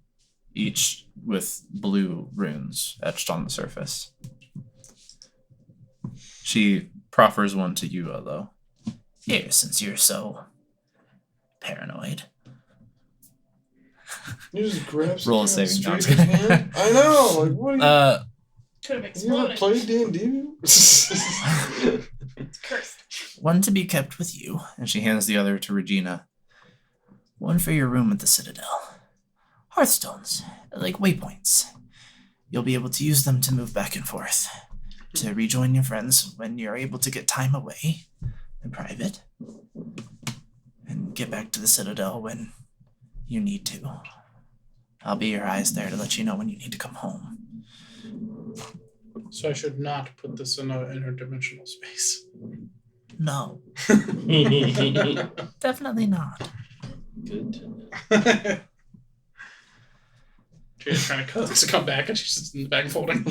each with blue runes etched on the surface. She proffers one to you, though. Here, since you're so paranoid. You just grab Roll a some saving throw. straight in hand. I know. Like, what are you? Could have Have you ever exploded. played D&D? It's cursed. One to be kept with you. And she hands the other to Regina. One for your room at the Citadel. Hearthstones, like waypoints. You'll be able to use them to move back and forth. To rejoin your friends when you're able to get time away in private. And get back to the Citadel when you need to. I'll be your eyes there to let you know when you need to come home. So I should not put this in an interdimensional space. No, definitely not. Good to know. She's trying to come back and she's just in the back folding.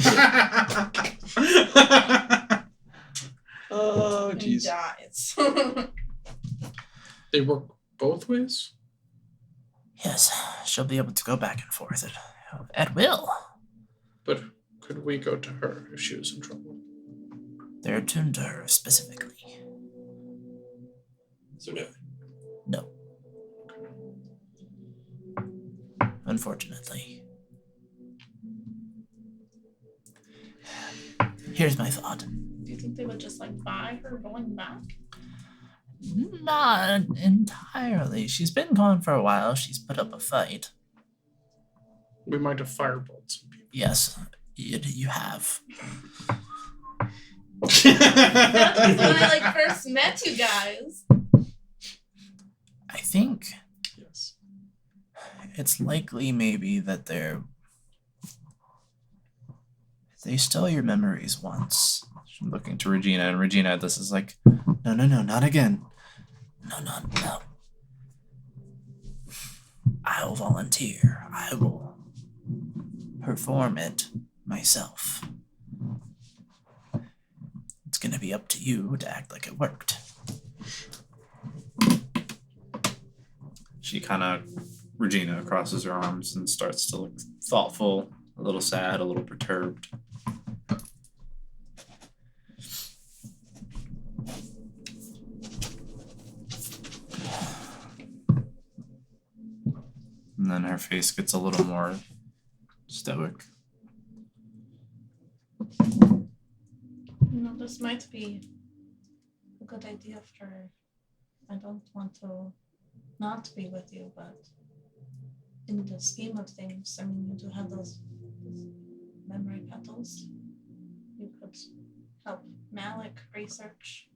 Oh, And jeez. dies. They work both ways? Yes, she'll be able to go back and forth at will. But could we go to her if she was in trouble? They're attuned to her specifically. So no. No. Unfortunately. Here's my thought. Do you think they would just like buy her going back? Not entirely. She's been gone for a while. She's put up a fight. We might have firebolted some people. Yes, you have. That's when I like first met you guys. I think Yes. it's likely maybe that they stole your memories once. I'm looking to Regina, and Regina, this is like, No, not again. No. I'll volunteer. I will perform it myself. It's gonna be up to you to act like it worked. she kind of, Regina crosses her arms and starts to look thoughtful, a little sad, a little perturbed. And then her face gets a little more stoic. You know, this might be a good idea for. I don't want to not be with you, but in the scheme of things, I mean, you do have those memory petals. You could help Malik research.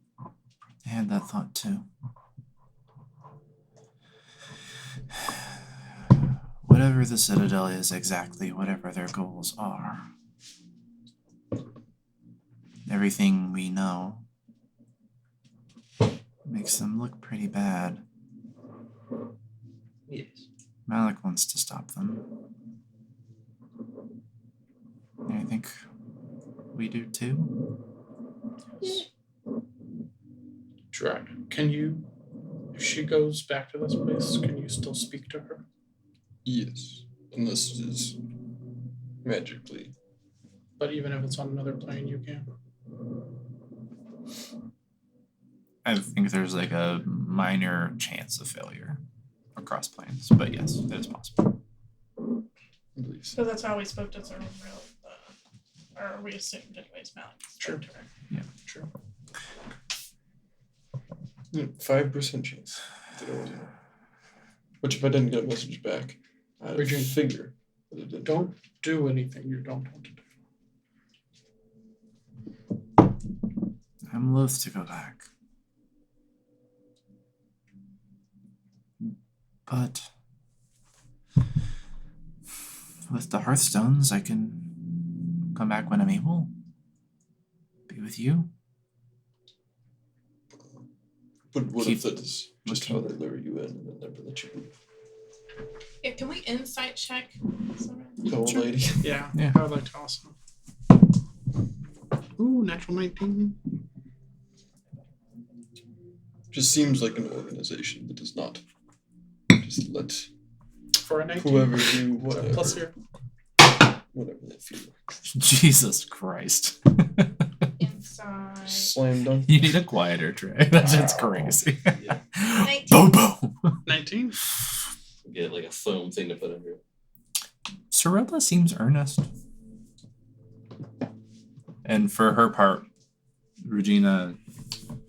I had that thought too. Whatever the Citadel is exactly, whatever their goals are, everything we know makes them look pretty bad. Yes. Malik wants to stop them. And I think we do too. Drac, can you, if she goes back to this place, can you still speak to her? Yes. Unless it is magically. But even if it's on another plane, you can. I think there's like a minor chance of failure across planes, but yes, it is possible. I believe so. So that's how we spoke to Zerl, or we assumed anyways, Malik spoke to her. Sure. 5% chance that it wasn't. Which if I didn't get a message back, I'd Regina, figure that it did. Don't do anything you don't want to do. I'm loath to go back. But with the Hearthstones, I can come back when I'm able. Be with you. But what Keep if that is just how looking. they lure you in and then never let you leave? Yeah, can we insight check? Sorry. The old Sure. lady. Yeah, Yeah. I would like to also. Ooh, natural 19. Just seems like an organization that does not just let For a 19. whoever do whatever, Plus here. whatever they feel like. Jesus Christ. Inside. Slam dunk. You need a quieter Trey. That shit's crazy. Yeah. 19. Boom! 19. Get like a foam thing to put under it. Sorella seems earnest. And for her part, Regina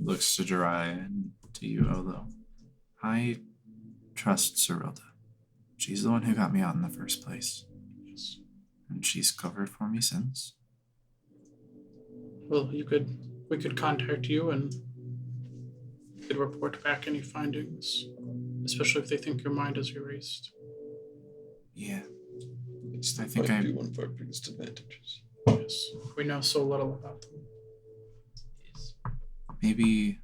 looks to Jirai and to you, Olo. I trust Sorella. She's the one who got me out in the first place. Yes. And she's covered for me since. Well, we could contact you and you could report back any findings, especially if they think your mind is erased. Yeah. Yes, I that think might I- be one of our biggest advantages. Yes, we know so little about them. Yes. Maybe,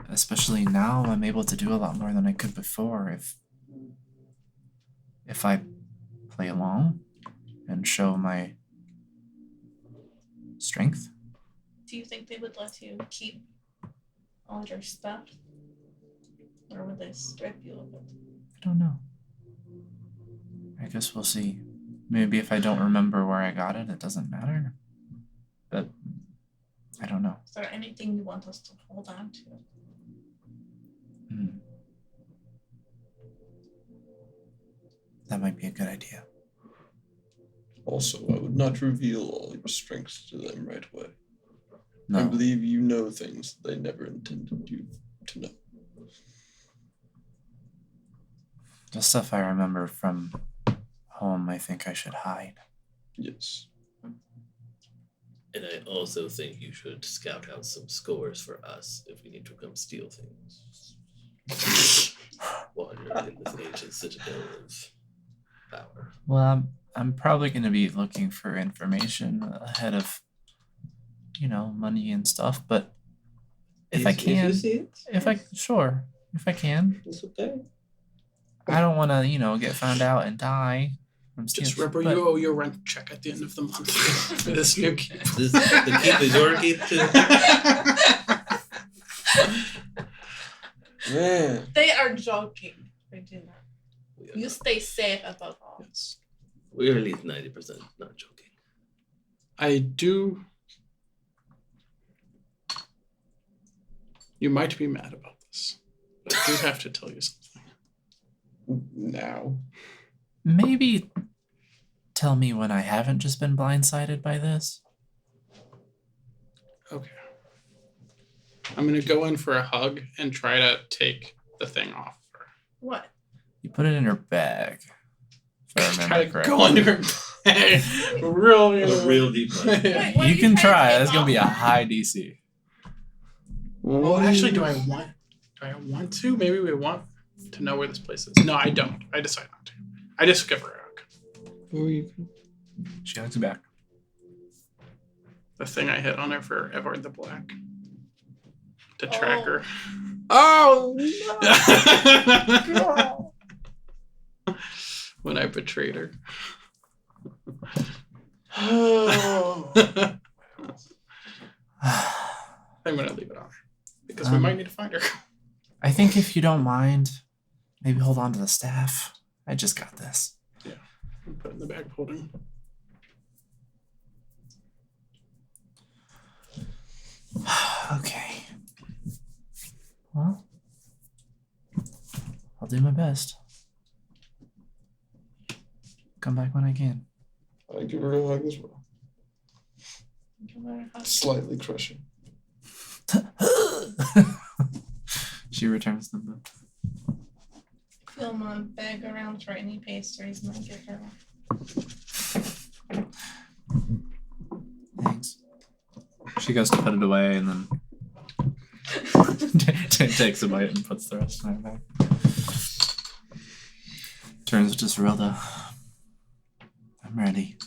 especially now, I'm able to do a lot more than I could before if I play along and show my strength. Do you think they would let you keep all your stuff? Or would they strip you of it? I don't know. I guess we'll see. Maybe if I don't remember where I got it, it doesn't matter. But I don't know. Is there anything you want us to hold on to? That might be a good idea. Also, I would not reveal all your strengths to them right away. I No. believe you know things they never intended you to know. The stuff I remember from home, I think I should hide. Yes. And I also think you should scout out some scores for us if we need to come steal things. While you're in this ancient citadel of power. Well, I'm probably going to be looking for information ahead of, money and stuff. But if I can, you see it, if I can, it's okay. I don't want to, get found out and die. from Just stealing, remember, but- you owe your rent check at the end of the month for this new keep. The keep is your keep too. Man. They are joking, Regina. We are You not. stay safe above all. Yes. We're at least 90% not joking. I do. You might be mad about this, but I do have to tell you something. Now. Maybe tell me when I haven't just been blindsided by this. Okay. I'm going to go in for a hug and try to take the thing off of her. What? You put it in her bag. If I Try remember to go correctly. under her bag. Real, A real deep cut. Wait, what are You can trying to try. take That's gonna be a off? high DC. Well, actually, do I want to? Maybe we want to know where this place is. No, I don't. I decide not to. I just give her a hug. Who are you? She hugs you back. The thing I hit on her for Edward the Black. To track her. Oh, When I betrayed her. no. I'm going to leave it on her. Because we might need to find her. I think if you don't mind, maybe hold on to the staff. I just got this. And put it in the bag of holding. Okay. Well, I'll do my best. Come back when I can. I give her a hug as well. Give her a hug. Slightly crushing. She returns the book. Feel my bag around for any pastries and I'll give her one. Thanks. She goes to put it away and then takes a bite and puts the rest in her bag. Turns to Zerilda. I'm ready.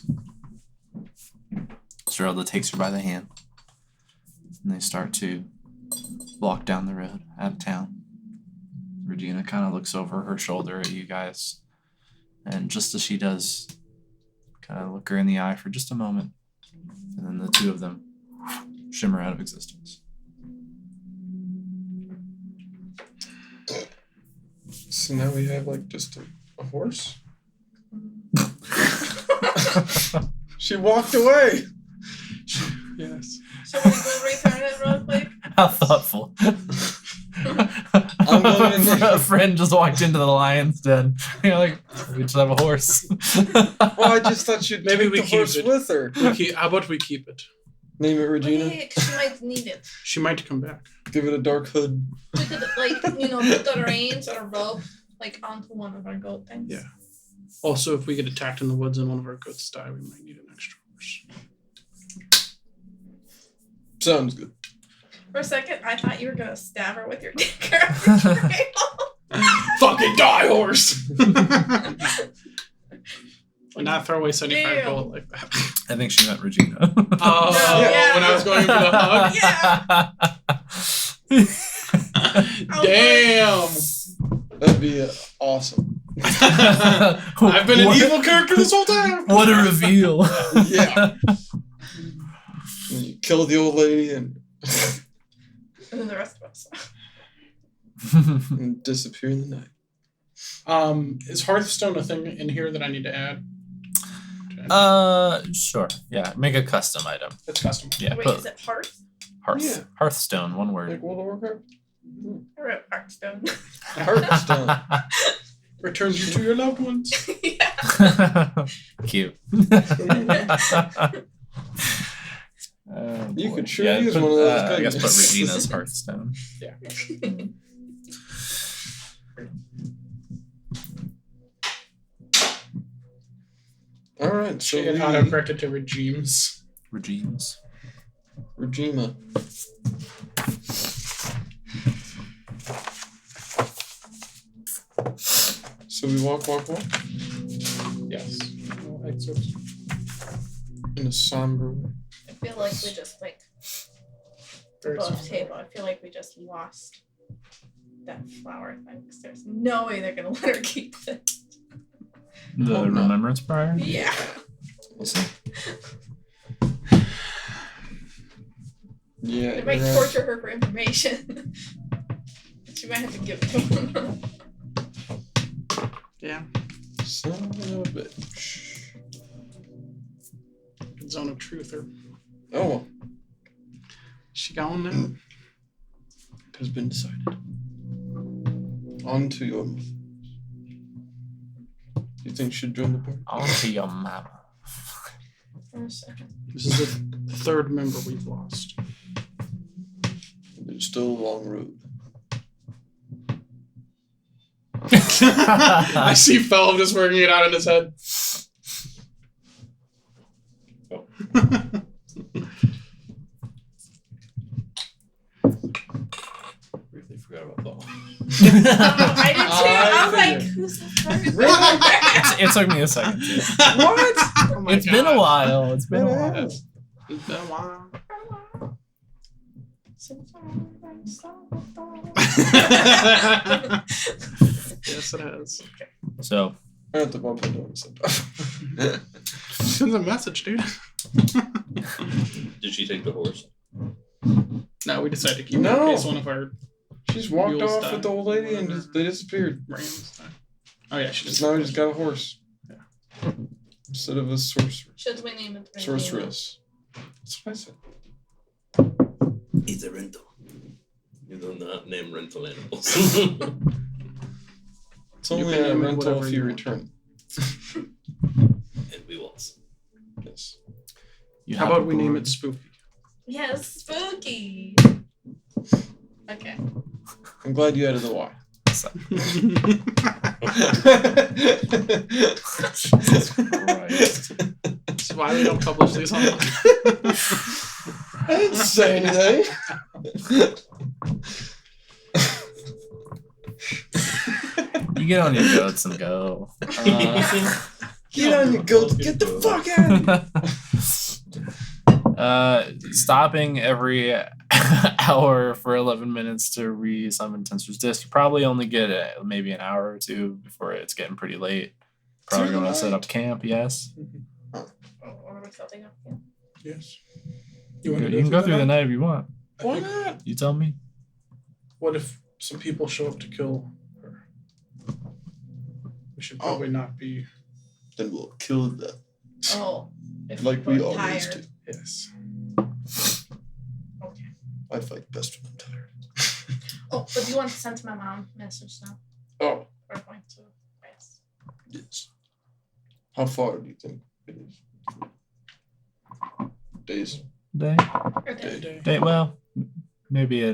Zerilda takes her by the hand and they start to walk down the road out of town. Regina kind of looks over her shoulder at you guys, and just as she does, kind of look her in the eye for just a moment, and then the two of them shimmer out of existence. So now we have just a horse? She walked away. Yes. Shall we go return it real quick? How thoughtful. A friend just walked into the lion's den. You're like, we just have a horse. Well, I just thought you'd Maybe take we the keep horse it. with her. How about we keep it? Name it Regina. Yeah, she might need it. She might come back. Give it a dark hood. We could, like, put the reins or rope, like, onto one of our goat things. Yeah. Also, if we get attacked in the woods and one of our goats die, we might need an extra horse. Sounds good. For a second, I thought you were gonna stab her with your dagger. Fucking die, horse! Would not throw away 75 Damn. gold like that. I think she meant Regina. Oh, yeah. when I was going for the hug? Damn! That'd be awesome. I've been an evil character this whole time! What a reveal. Yeah. And you kill the old lady and And then the rest of us. and disappear in the night. Is Hearthstone a thing in here that I need to add? Sure. Yeah, make a custom item. It's custom. Yeah, Wait, put is it hearth? hearth. Yeah. Hearthstone, one word. Like World of Warcraft? I wrote Hearthstone. Hearthstone. Returns you to your loved ones. Yeah. Cute. You Boy. could sure Yeah, use put, one of those. I guess couldn't put you? Regina's Hearthstone. Yeah. All right, so She had autocorrected to regimes. Regimes. Regina. So we walk. Yes. Excerpts. In a somber way. I feel like we just, like, Very above small. table. I feel like we just lost that flower thing. Because there's no way they're going to let her keep it. The Oh, no. Remembrance Prior? Yeah. We'll see. Yeah. They might you're right. torture her for information. She might have to give it to him. Yeah. Son of a bitch. Good zone of truth. Or Oh well. she going now? It has been decided. On to your mother. You think she'd join the party? On to your mama. For a second. This is the third member we've lost. There's still a long road. I see Felv just working it out in his head. Oh. Briefly forgot about that. I did too. I was like, figured. who's the first? It took me a second too. What? Oh my It's been a God. while. It's been a What while. happened? It's been a while. Yes, it has. So I have to bump into him sometime. Send a message, dude. Did she take the horse? No, we decided to keep it No. in case one of our She's walked Mules off died. with the old lady and just, they disappeared. rams died. Oh yeah, she Just just now we just got a horse. Yeah. Instead of a sorcerer. Should we name it? Sorceress. That's what I said. It's a rental. You do not name rental animals. It's You only can a name it rental whatever if you you want. return. And we waltz. Yes. you How have about a we name board. it Spooky? Yes, spooky. Okay. I'm glad you added the Y. Jesus Christ. That's why we don't publish these online. I didn't say anything. You get on your goats and go. Get on your goat. Get the fuck out of here. Stopping every hour for 11 minutes to re-summon Tensor's Disc. You probably only get maybe an hour or two before it's getting pretty late. Probably Through the going to set night? up camp, yes. Or are we setting up? Yeah. Yes. You can go through the night if you want. Why not? You tell me. What if some people show up to kill her? We should probably not be. Then we'll kill them. Oh. If Like we we're always tired. do. Yes. Okay. I fight best when I'm tired. Oh, but you want to send to my mom message now? Oh, We're going to. Yes. yes. How far do you think it is? Days. Day. Or day. Day. Well, maybe a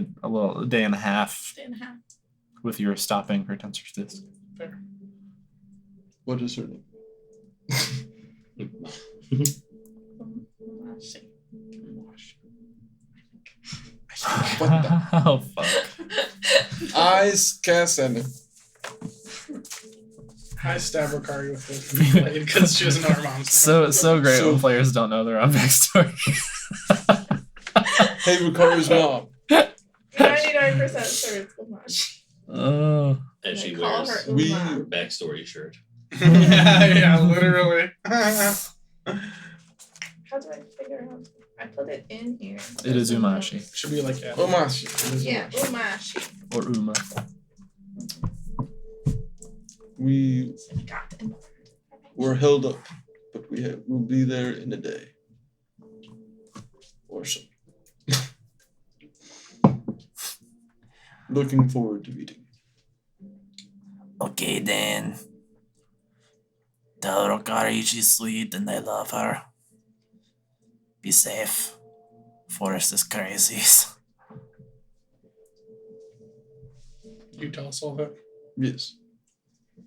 day and a half Day and a half. with your stopping for Tensor's disc. Fair. What is her name? Let's see. What the? Oh fuck. Eyes Cassidy. I stab Ricari with this blade because she doesn't know her mom's name. So great when players don't know their own backstory. Hey, Ricari's mom. 99% sure it's Umash. Oh. And she Call wears her we- Uma. her backstory shirt. yeah, literally. How do I figure out? I put it in here. It is Umashi Should be like yeah. Omashi. Yeah, Umashi. or Uma. We I got it. were held up, but we'll be there in a day. Or so. Looking forward to meeting. Okay then. Tell Rokari she's sweet and I love her. Be safe. Forest is crazy. You tell us all that. Yes.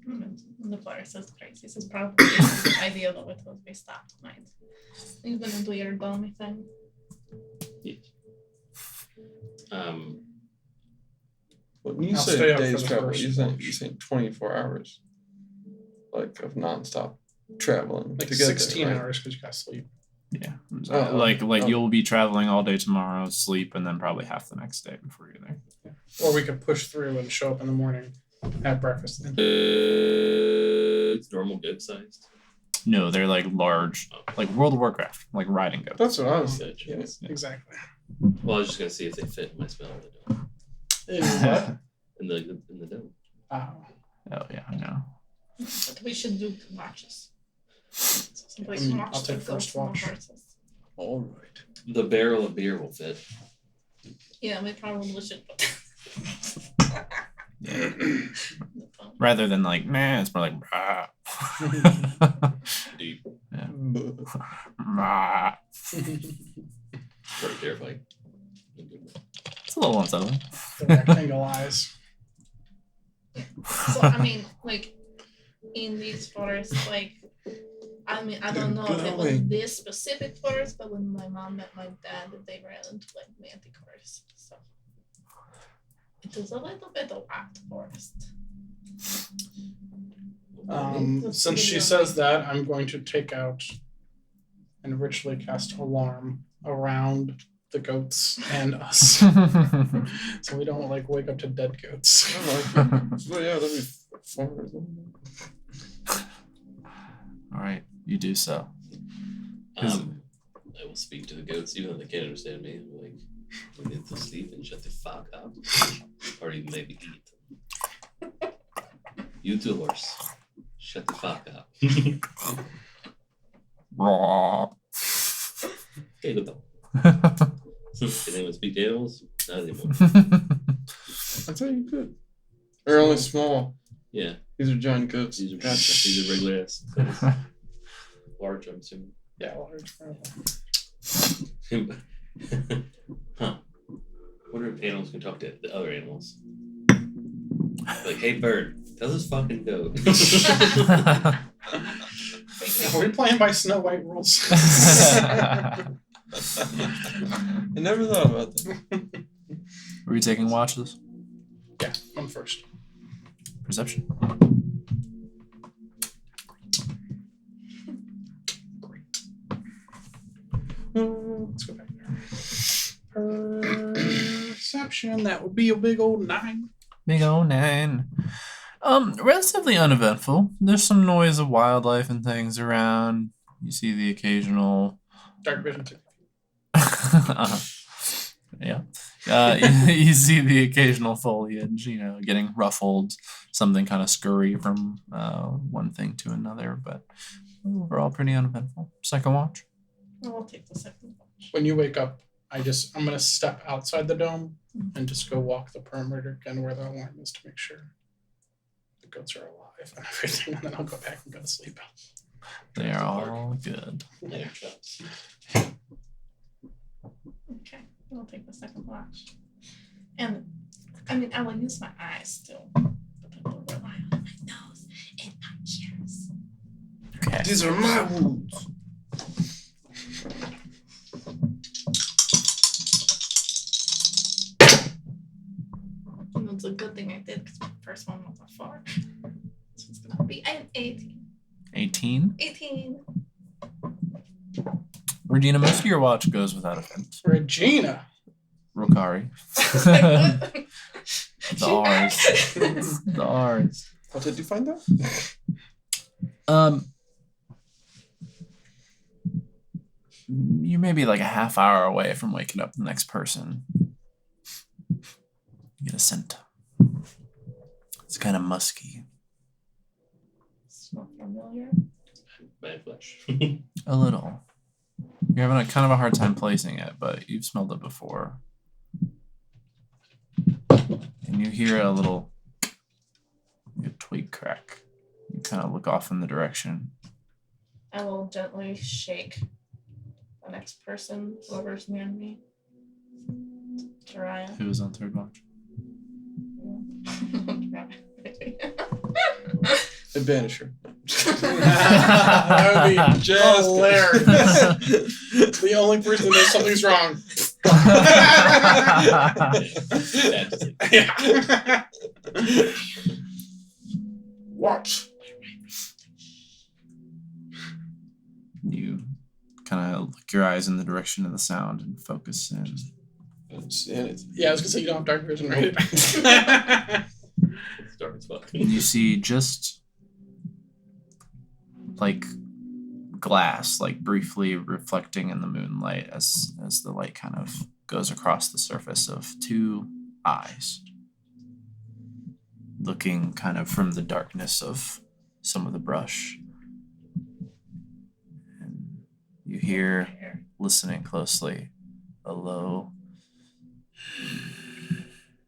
The forest is crazy. This is probably the idea that it will be stopped tonight. You're gonna do your dummy thing. When you I'll say stay up for days the travel, first you're saying 24 hours, like of nonstop traveling. Like to get 16 there, right? hours because you gotta sleep. Yeah. Oh, like oh. you'll be traveling all day tomorrow, sleep, and then probably half the next day before you're there. Or we could push through and show up in the morning, have breakfast. And It's normal goat sized. No, they're like large, like World of Warcraft, like riding goats. That's what I was Gotcha. thinking. yes, exactly. Well, I was just gonna see if they fit in my spell dome. What? In the dome. Wow. Oh yeah, I know. But we should do watches. So somebody I mean, can watch I'll the take goats first from the watch. horses. All right. The barrel of beer will fit. Yeah, we probably should put Yeah. the phone. Rather than like, man, it's more like, "Brah." Deep. Brah. Very terrifying. It's a little unsettling. The rectangle eyes. So I mean, like in these forests, like I mean, I don't know if it was Going. this specific forest, but when my mom met my dad, they ran into like manticores. So it is a little bit of wild forest. Since she says that, I'm going to take out and ritually cast alarm around the goats and us, so we don't like wake up to dead goats. I like it. So yeah, that'd be fun. All right, you do so. Is- I will speak to the goats, even though they can't understand me. I'm like, you need to sleep and shut the fuck up. Or you maybe eat. You too, horse. Shut the fuck up. Raw. Okay, good though. Can anyone speak to animals? Not anymore. I thought you could. They're only small. Yeah, These are giant goats. these are Gotcha. these are regular ass. Large, I'm assuming. Yeah, large. Huh. Wonder if animals can talk to the other animals. Like, hey bird, tell this fucking goat. Are we playing by Snow White rules? I never thought about that. Are we taking watches? Yeah, I'm first. Perception. Let's go back there. Perception, that would be a big old 9. Big old 9. Relatively uneventful. There's some noise of wildlife and things around. You see the occasional. Dark vision 2. Yeah. You see the occasional foliage, getting ruffled. Something kind of scurry from one thing to another, but overall pretty uneventful. Second watch. I'll take the second watch. When you wake up, I'm gonna step outside the dome and just go walk the perimeter again where the alarm is to make sure the goats are alive and everything, and then I'll go back and go to sleep. They are all good. Layer traps. Okay, we'll take the second watch. And I mean, I will use my eyes still, but I will rely on my nose and my ears. Okay. These are my wounds. And it's a good thing I did because my first one was a 4. So it's gonna be an 18. 18. 18. Regina, most of your watch goes without offense. Regina. Rokari. Like, The R's. The R's. How did you find that? You may be like a half hour away from waking up the next person. You get a scent. It's kind of musky. Smell familiar. Bad flesh. A little. You're having a kind of a hard time placing it, but you've smelled it before. And you hear a little twig crack. You kind of look off in the direction. I will gently shake the next person, whoever's near me. Jiraiya. Who is on third watch? I banish her. That would be Just hilarious. The only person that knows something's wrong. Yeah. What? You kind of look your eyes in the direction of the sound and focus in. I don't see anything. Yeah, I was gonna say you don't have dark vision, right? Dark as fuck. And you see just like glass, like briefly reflecting in the moonlight as the light kind of goes across the surface of 2 eyes, looking kind of from the darkness of some of the brush. And you hear, listening closely, a low,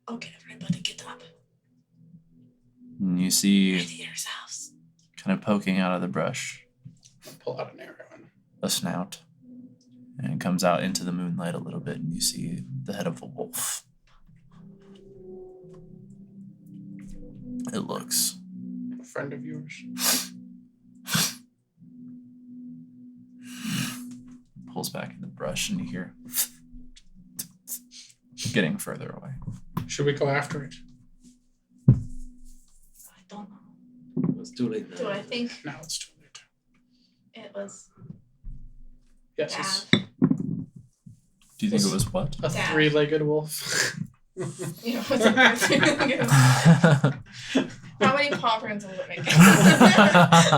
Okay, everybody get up. and you see Radiator's house. kind of poking out of the brush Pull out an arrow and a snout, and it comes out into the moonlight a little bit, and you see the head of a wolf. It looks a friend of yours. pulls back in the brush, and you hear getting further away. Should we go after it? I don't know. It was too late now. Do I think No, it's too late. it was Yes, Dad? it's Do you think it was what? a Dad. 3-legged wolf. You know, what's it? How many paw prints will it make?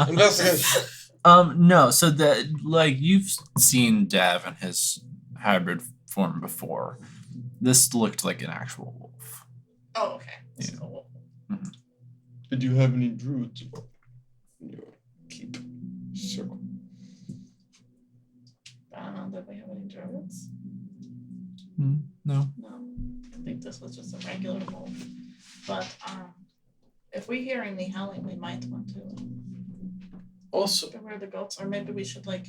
Investigation. No. So you've seen Dav in his hybrid form before. This looked like an actual wolf. Oh, okay. Yeah. So, Did you have any druids in your keep circle? I don't know. Did we have any druids? No. No. I think this was just a regular wolf. But if we hear any howling, we might want to Also, where the goats are. Maybe we should like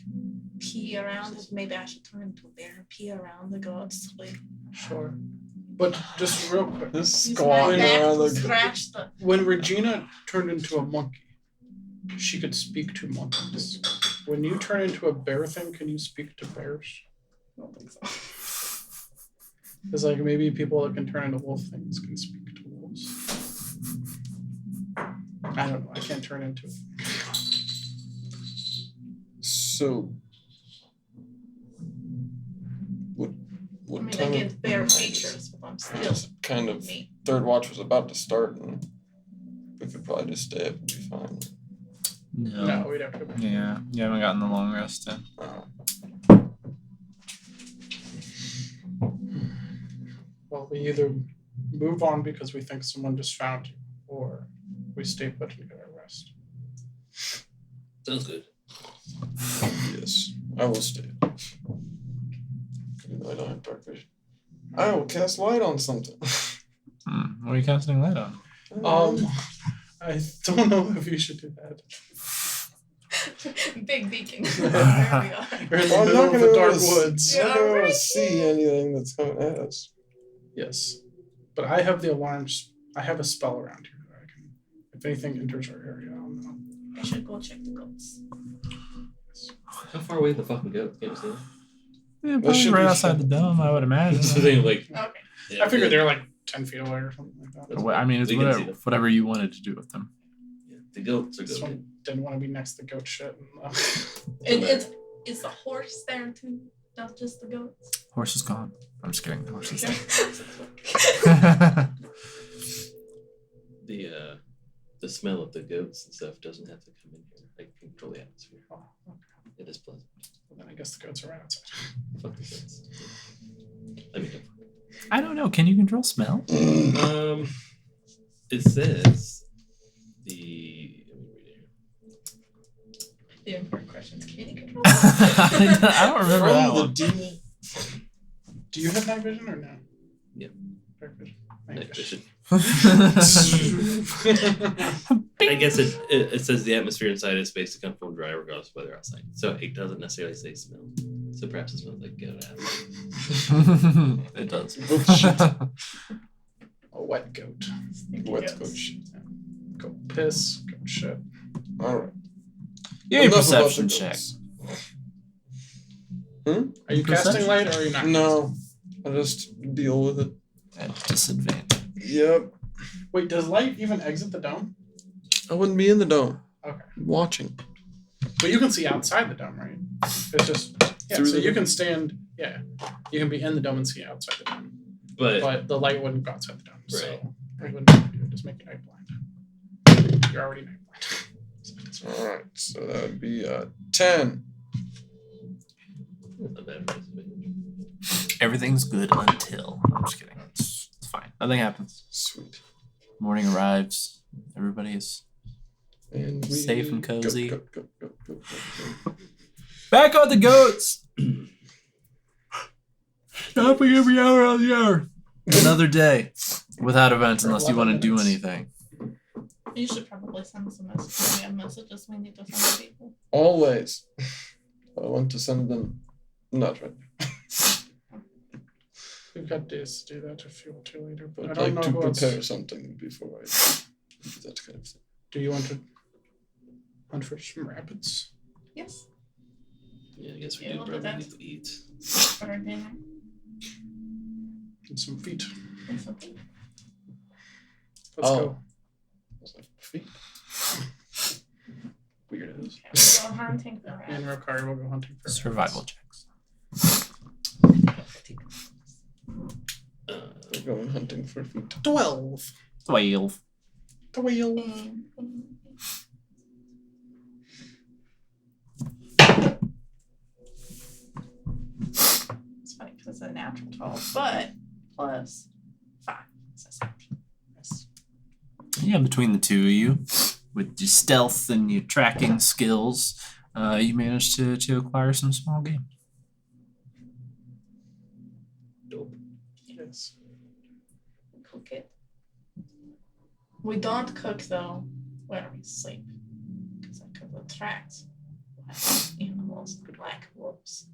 pee around it. Maybe I should turn into a bear, pee around the goats. Like, sure. But just real quick, This use my squatting back around to the scratch the. when Regina turned into a monkey, she could speak to monkeys. When you turn into a bear thing, can you speak to bears? I don't think so. Because like maybe people that can turn into wolf things can speak to wolves. I don't know. I can't turn into it. So what I mean, I time get of bear night is features, but I'm it? still Just kind of me. third watch was about to start and we could probably just stay up and be fine. No, we'd have to go back. Yeah, you haven't gotten the long rest in. Well, we either move on because we think someone just found you, or we stay put and get our rest. Sounds good. Yes, I will stay. Even though I don't have dark vision. I will cast light on something. What are you casting light on? I don't know if you should do that. Big beacon. There There we are. You're in the Well, I'm middle not of gonna the be dark able to woods. I'm not gonna be able Yeah, to see anything that's coming at us. Yes. But I have the alarms. I have a spell around here that I can. If anything enters our area, I'll know. I should go check the goats. How far away the fucking goat? Can't you see it? Yeah, That probably should right be outside fun. the dome, I would imagine. That's the thing, like. Okay. Yeah, I figured they're like 10 feet away or something like that. I mean, it's We can see whatever, them. whatever you wanted to do with them. Yeah, the goats are This good. one didn't want to be next to goat shit. Is the horse there too? Not just the goats? Horse is gone. I'm just kidding. The horse is The smell of the goats and stuff doesn't have to come in here. I can control the atmosphere. Oh, okay. It is pleasant. Well, then I guess the goats are right outside. Fuck the goats. I mean, I don't know. Can you control smell? it says the. Let me read it here. The important question is, can you control? I don't remember that From the one. demon. Do you have night vision or no? Yeah. Dark vision. Night vision. I I guess it says the atmosphere inside is supposed to come from dry regardless of weather outside. So it doesn't necessarily say smell. So perhaps it smells like goat ass. It does. A wet goat. Sneaky Wet goats. goat shit. Goat piss. Goat shit. Alright. Give me a Enough about perception the check. goats. Are you Perception? casting light or are you not? No. I'll just deal with it. At disadvantage. Yep. Wait, does light even exit the dome? I wouldn't be in the dome. Okay. Watching. But you can see outside the dome, right? It's just yeah. Through So the you dome. can stand. Yeah, you can be in the dome and see outside the dome, But but the light wouldn't go outside the dome. So Right. it wouldn't it would just make you night blind. You're already night blind. So it's fine. Alright, so that would be 10. not bad for disadvantage. Everything's good until. I'm just kidding. It's fine. Nothing happens. Sweet. Morning arrives. Everybody is And we Safe and cozy. Go. back on the goats. Stopping every hour on the hour. Another day without events unless you want to do 11 minutes. anything. You should probably send some messages. We have messages we need to send to people. Always. I want to send them. Not right now. We've got days to do that if you want to later, but I I'd don't like know to who else. prepare something before I do that kind of thing. Do you want to hunt for some rabbits? Yes. Yeah, I guess we Yeah, do we'll do probably that. need to eat. For dinner. And some feet. And something. Let's Oh. go. I was like, feet. Weirdos. Okay, we'll go hunting for Me and rabbits. Rokari will go hunting for Survival rabbits. checks. We're going hunting for feet. 12. 12. 12. It's funny because it's a natural 12, but plus 5. So 17. Yes. Yeah, between the two of you, with your stealth and your tracking skills, you managed to acquire some small game. Dope. Yes. Cook it. We don't cook though when we sleep. Because I could attract wild animals like wolves.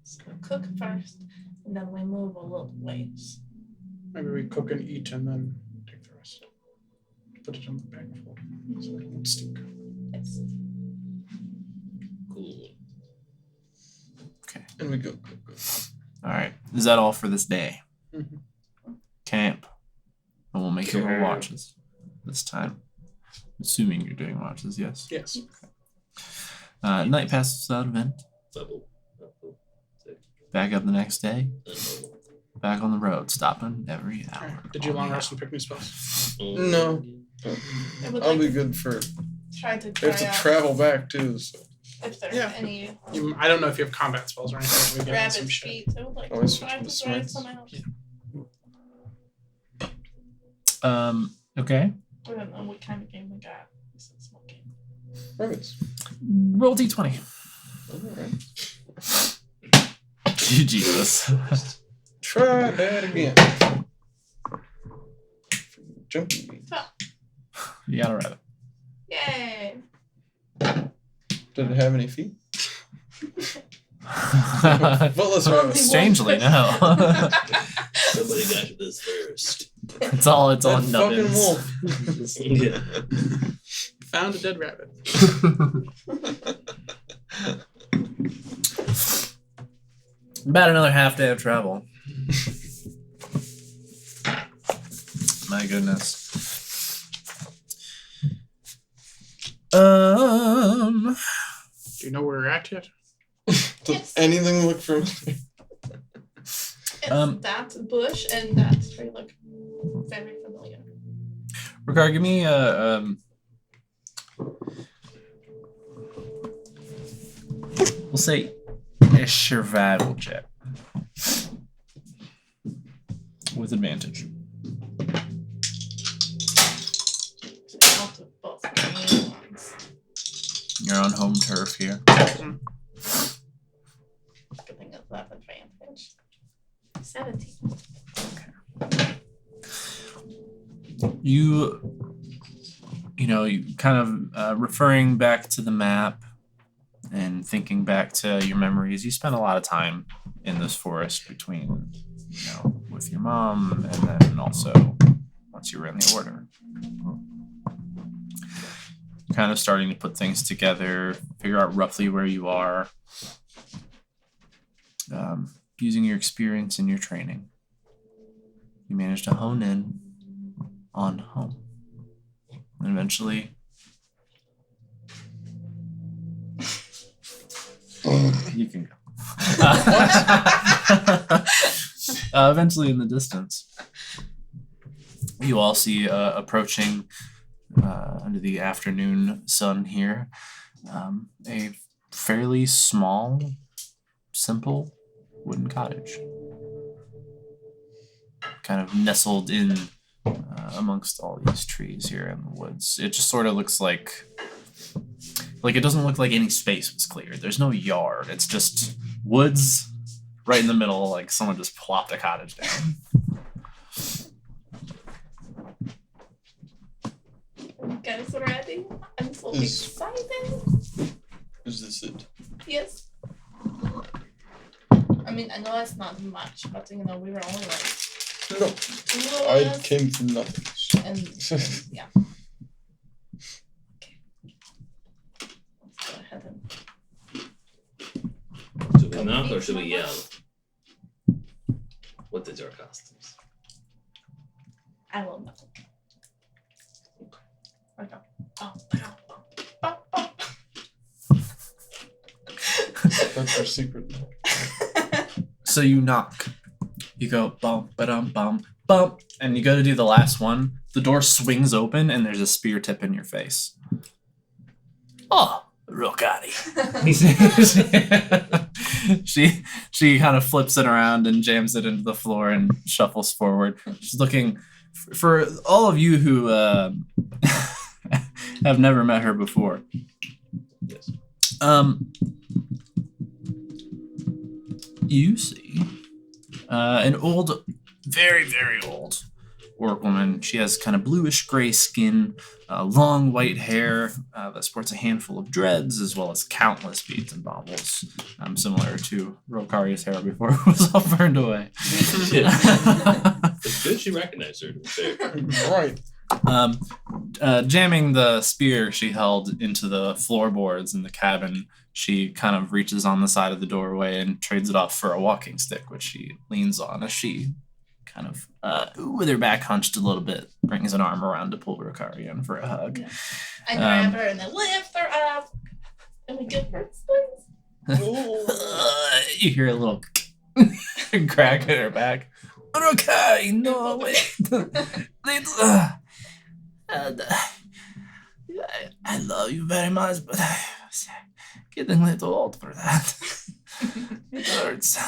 So we cook first and then we move a little ways. Maybe we cook and eat and then take the rest. Put it in the bag of water so it won't stink. Yes. Cool. And we go. All right. Is that all for this day? Mhm. Camp. And we'll make your Camp. watches this time. Assuming you're doing watches, yes. Yes. Night passes without event. Bubble. Bubble. Back up the next day. Bubble. Back on the road, stopping every hour. Alright. Did you long rest and pick new spells? No. I would I'll like be to good for. try to I try have to out travel back too, so. if there's Yeah. any I don't know if you have combat spells or anything. We get some rabbit shit. feet. I would like Always to switch try to to the try smiths. some out. Okay. I don't know what kind of game we got. This is small game. Rabbits. Roll d20. Alright. Jesus. Try that again. Jumping beans. You got a rabbit. Yay! Did it have any feet? Strangely, Footless rabbit. no. Somebody got to this first. It's all That fucking nubbins. wolf. Yeah. Found a dead rabbit. About another half day of travel. My goodness. Do you know where we're at yet? Does anything look familiar? It's that bush and that tree look very familiar. Ricard, give me we'll say a survival check with advantage. I'll do both main ones. You're on home turf here. Good thing it's that advantage. 17. You kind of referring back to the map and thinking back to your memories. You spent a lot of time in this forest between, with your mom and then also once you were in the order. Kind of starting to put things together, figure out roughly where you are, using your experience and your training. You managed to hone in on home. And eventually, you can go. Eventually, in the distance, you all see approaching under the afternoon sun here, a fairly small, simple wooden cottage, kind of nestled in amongst all these trees here in the woods. It just sort of looks like it doesn't look like any space was cleared. There's no yard. It's just woods right in the middle, like someone just plopped a cottage down. You guys ready? I'm so excited. Is this it? Yes. I mean, I know that's not much, but we were only like No. 2 of I us, came from nothing. and yeah. Okay. Let's go ahead and Should we knock or should we yell? What is your costumes? I will know. Okay. Oh. That's our secret. So you knock. You go bump, ba-dum, bump, bump, and you go to do the last one. The door swings open, and there's a spear tip in your face. Oh, Rokari. she kind of flips it around and jams it into the floor and shuffles forward. She's looking for all of you who have never met her before. Yes. You see an old, very, very old orc woman. She has kind of bluish gray skin, long white hair that sports a handful of dreads, as well as countless beads and baubles, similar to Rokari's hair before it was all burned away. It's good she recognized her. To be fair. Right. Jamming the spear she held into the floorboards in the cabin, she kind of reaches on the side of the doorway and trades it off for a walking stick, which she leans on as she kind of, with her back hunched a little bit, brings an arm around to pull Rokari in for a hug. Yeah. I grab her and then lift her up, and we give her swings. You hear a little crack in her back. Rokari, no, wait. I love you very much, but I was getting a little old for that. It hurts.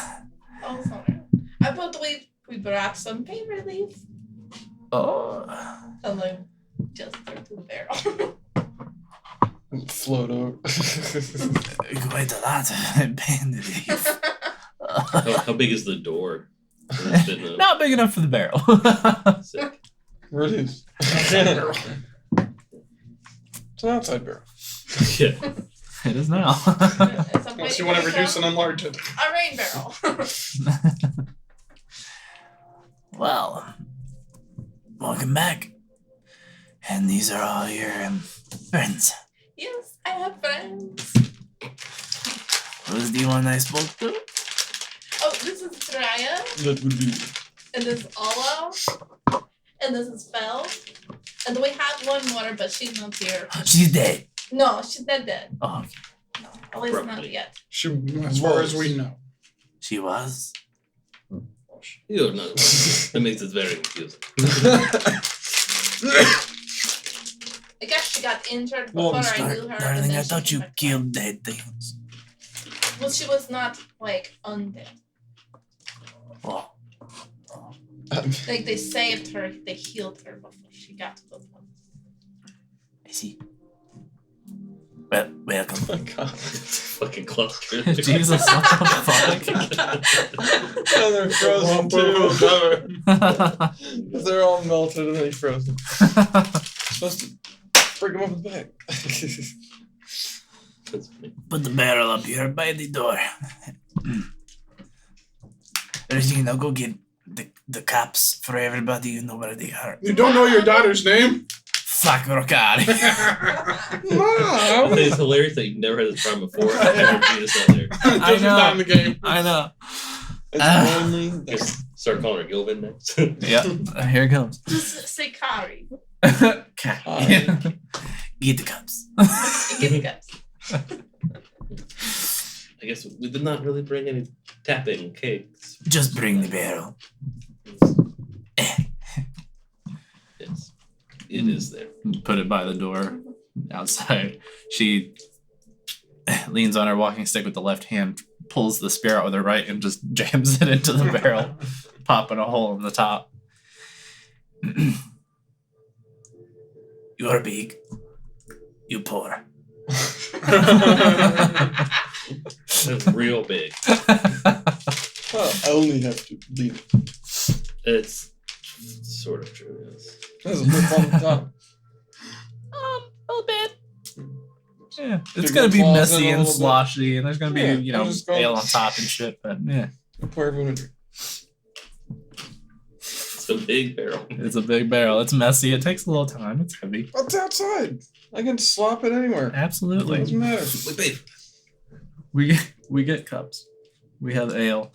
Oh, sorry. I thought we brought some pain relief. Oh. And like just throw to the barrel. Float over. Quite a lot of pain relief. How big is the door? It's been, Not big enough for the barrel. sick. Reduce. Barrel. It's an outside barrel. Yeah. It is now. At some Unless point you want to become reduce and enlarge it. a rain barrel. Well, welcome back. And these are all your friends. Yes, I have friends. Who's the one I spoke to? Oh, this is Traya, That would be. and this is Olo, and this is Fel. And we have one more, but she's not here. She's dead. No, she's not dead. Oh, okay. No, at least not Probably. yet. As far as we know. She was. You don't know. That makes it very confusing. I guess she got injured Well, before I knew her. and Darling, then I she thought came you back to killed dead things. life. Well, she was not like undead. Oh, Like they saved her, they healed her before she got to the one. I see. Well, welcome. Oh my god. Fucking cluster. Jesus, what the And they're frozen too. They're all melted and then frozen. fuck? Supposed to break them up in the back. That's funny. Put the barrel up here by the door. Regina, go get the caps for everybody. You know where they are. You don't know your daughter's name? Fuck Rocari. Mom! It's hilarious that you've never had this problem before. I've never seen this out there. This is not in the game. I know. It's only that. Just start calling her Gilvin next. Yep, here it comes. Just say Kari. Get the cups. Give it guts. I guess we did not really bring any tapping cakes. Just bring the barrel. Yes, it is there. Put it by the door outside. She leans on her walking stick with the left hand, pulls the spear out with her right, and just jams it into the barrel, popping a hole in the top. You are big. You poor. It's real big. Well, I only have to leave it. It's sort of true, yes. There's a lip on the top. A little bit. Yeah, it's Dig gonna the be claws in messy a and little bit. sloshy, and there's gonna be Yeah, just go- ale on top and shit. But yeah, Pour everyone a drink. It's a big barrel. it's a big barrel. It's messy. It takes a little time. It's heavy. What's outside? I can slop it anywhere. Absolutely. Doesn't matter. We paid. We get cups. We have ale.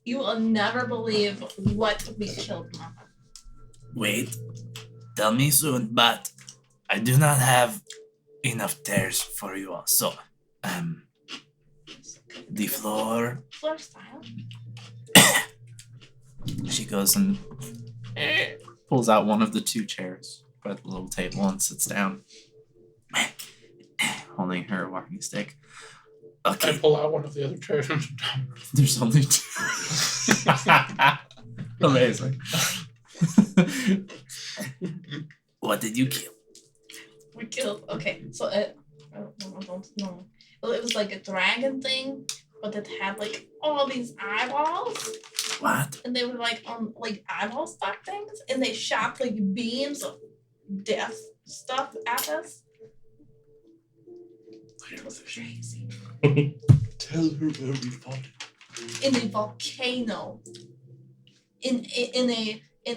You will never believe what we killed, Mama. Wait. Tell me soon, but I do not have enough tears for you all. So, the floor. Floor style. She goes and Pulls out one of the two chairs by the little table and sits down, holding her walking stick. I okay. pull out one of the other chairs. There's only two. Amazing. What did you kill? We killed. Okay, so I don't know. Well, it was like a dragon thing, but it had like all these eyeballs, What? and they were like on like eyeball stock things, and they shot like beams of death stuff at us. It was crazy. Tell her where we fought it. In a volcano. In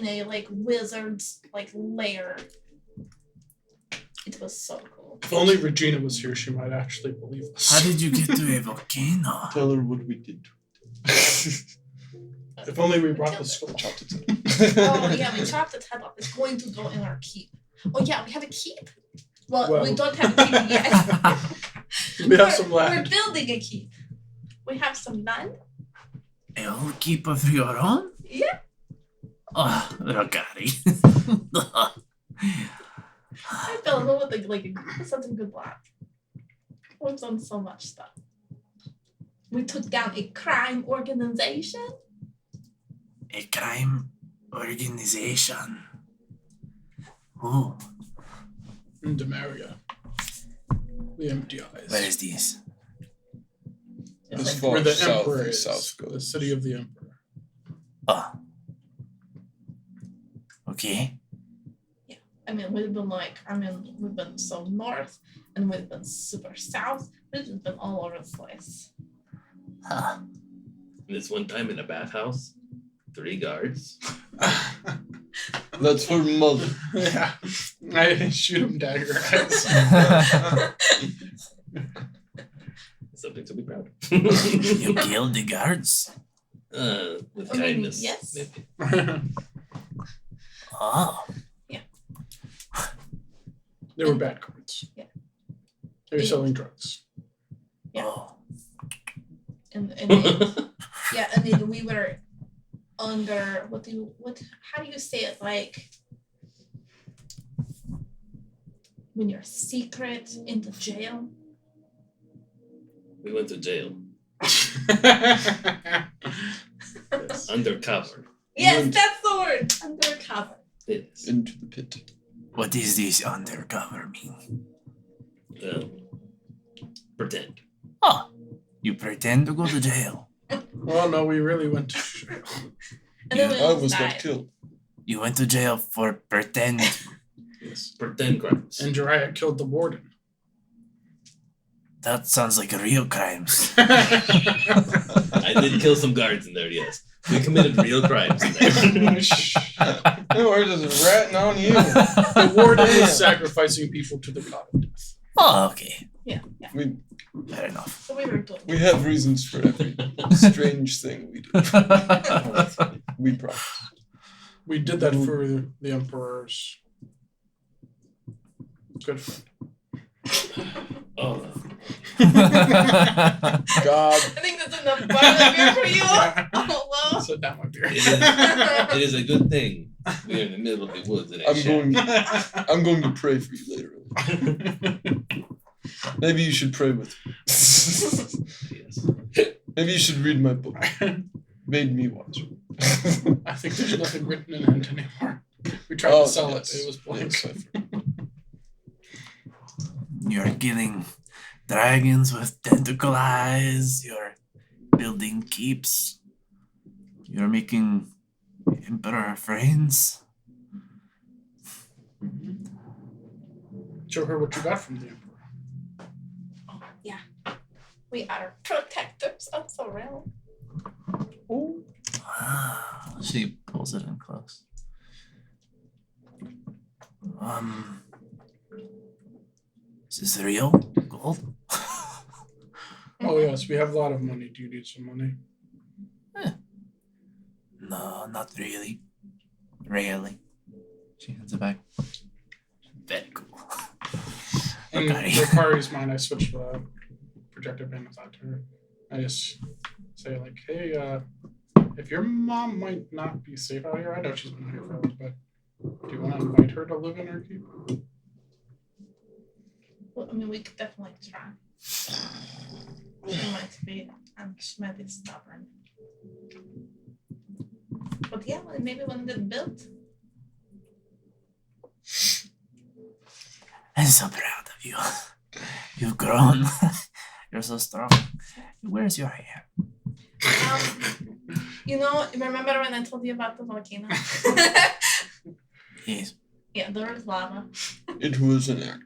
a like wizard's like lair. It was so cool. If only Regina was here, she might actually believe us. How did you get to a volcano? Tell her what we did. If only we brought the skull. Chopped it. Oh yeah, we chopped its head off. It's going to go in our keep. Oh yeah, we have a keep. Well, we Well. don't have a keep yet. We have some land. We're building a keep. We have some land. A whole keep of your own? Yeah. Oh, Rocari. I fell in love with like such a good lad. We've done so much stuff. We took down a crime organization. A crime organization. Ooh, In Demaria. The empty eyes. where is this? As like far Where the south emperor as is. south The goes. city of the emperor. Oh. Okay. I mean, we've been so north, and we've been super south. We've just been all over the place. Huh. This one time in a bathhouse, 3 guards. That's her mother. Yeah. I shoot him dagger eyes. Something to be proud of. You killed the guards? With I mean, kindness. yes. Maybe. Oh. They were bad cards. Yeah. They were selling drugs. Yeah. Oh. And then, yeah, and then we were under how do you say it, like when you're secret in the jail? We went to jail. Yes. Undercover. Yes, that's the word. Undercover. Yes. Into the pit. What does this undercover mean? Pretend. Oh. You pretend to go to jail. Well, no, we really went to jail. And then we I almost almost got died. killed. You went to jail for pretend. Yes. Pretend crimes. And Jiraiya killed the warden. That sounds like real crimes. I did kill some guards in there, yes. We committed real crimes in there. No, we're just ratting on you. The warden was sacrificing people to the god of death. Oh, okay. Yeah. We Fair enough. So we were doing we have reasons for every strange thing we do. We promise. We did that for the emperor's good friend. Oh, God. I think that's enough bottle of beer for you. Hello. Sit down, my beer. it is a good thing we're in the middle of the woods in a shack. I'm going to pray for you later. Maybe you should pray with me. Yes. Maybe you should read my book. Made me watch. I think there's nothing written in it anymore. We tried to sell it. It was blank. Yes, You're killing dragons with tentacle eyes. You're building keeps. You're making emperor friends. Show her what you got from the emperor. We are protectors of the realm. Oh. Ah, she pulls it in close. Is this real gold? Oh yes, we have a lot of money. Do you need some money? No, not really. Really. She hands it back. Very cool. In Okay. Rikari's mind, I switched the projector payments out to her. I just say like, hey, if your mom might not be safe out here, I know she's been here for a while, but do you want to invite her to live in our keep? Well, I mean, we could definitely try. She might be stubborn. But yeah, well, maybe when they're built. I'm so proud of you. You've grown. You're so strong. Where's your hair? Remember when I told you about the volcano? Yes. Yeah, there was lava. It was an act.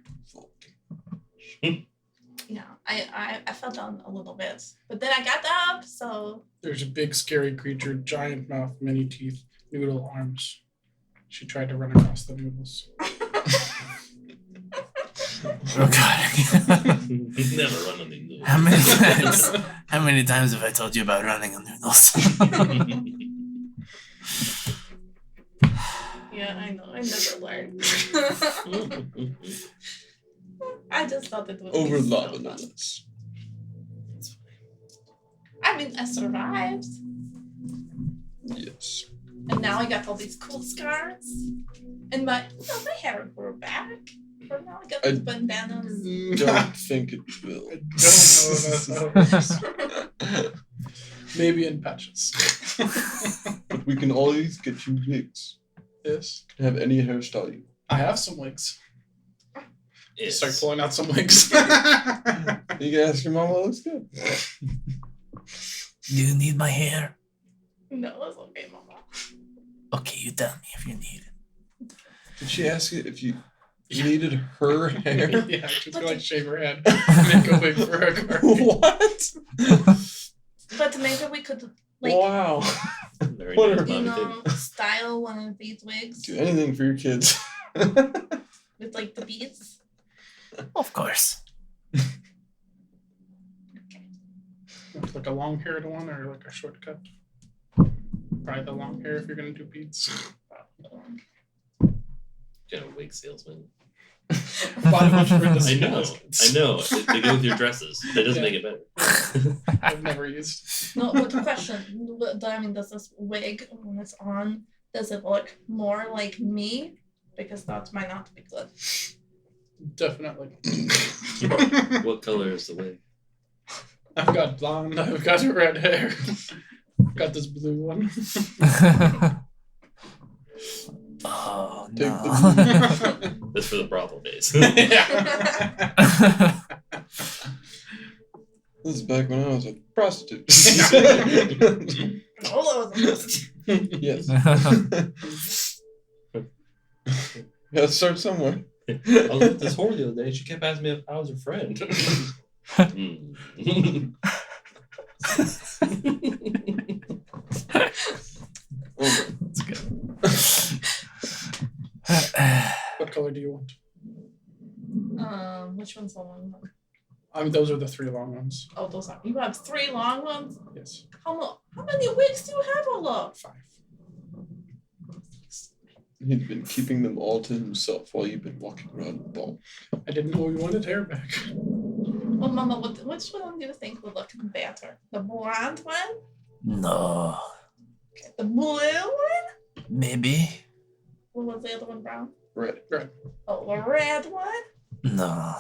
Yeah, I fell down a little bit, but then I got up. So There's a big, scary creature, giant mouth, many teeth, noodle arms. She tried to run across the noodles. Oh god. Never run on the noodles. How many times have I told you about running on noodles? yeah, I know. I never learned. I just thought it would Over be so lava, no fun. less. I mean, I survived, Yes. and now I got all these cool scars, and my hair grew back. But now I got these bandanas. Don't think it will. I don't know if that maybe in patches. But we can always get you wigs. Yes. Can have any hairstyle you I have some wigs. Yes. Start pulling out some wigs. want. You can ask your mom what looks good. Do you need my hair? No, it's okay, Mama. Okay, you tell me if you need it. Did she ask you if you needed her hair? Yeah, she's gonna like shave her head and make a wig for her guardian. What? But maybe we could like Wow. Very What nice are- body type. style one of these wigs Do anything for your kids. with like the beads. Of course. Like a long haired one or like a shortcut? Probably the long hair if you're gonna do beads. Kind of wig salesman. Bought a bunch for the I know. kids. I know. They go with your dresses. That doesn't Yeah. make it better. I've never used. No, but question. I mean, does this wig when it's on, does it look more like me? Because that might not be good. Definitely. What color is the wig? I've got blonde, I've got red hair. Got this blue one. Oh, Take no. That's for the brothel days. Yeah. This is back when I was a prostitute. Oh, that was Yes. Gotta start somewhere. I was with this whore the other day. She kept asking me if I was her friend. That's good. What color do you want? which one's the long one? I mean, those are the 3 long ones. Oh, those are. You have 3 long ones. Yes. How many wigs do you have, Ola? 5. He'd been keeping them all to himself while you've been walking around with ball. I didn't know we wanted hair back. Well, Mama, which one do you think would look better? The blonde one? No. Okay, the blue one? Maybe. What was the other one, brown? Red. Oh, the red one? No.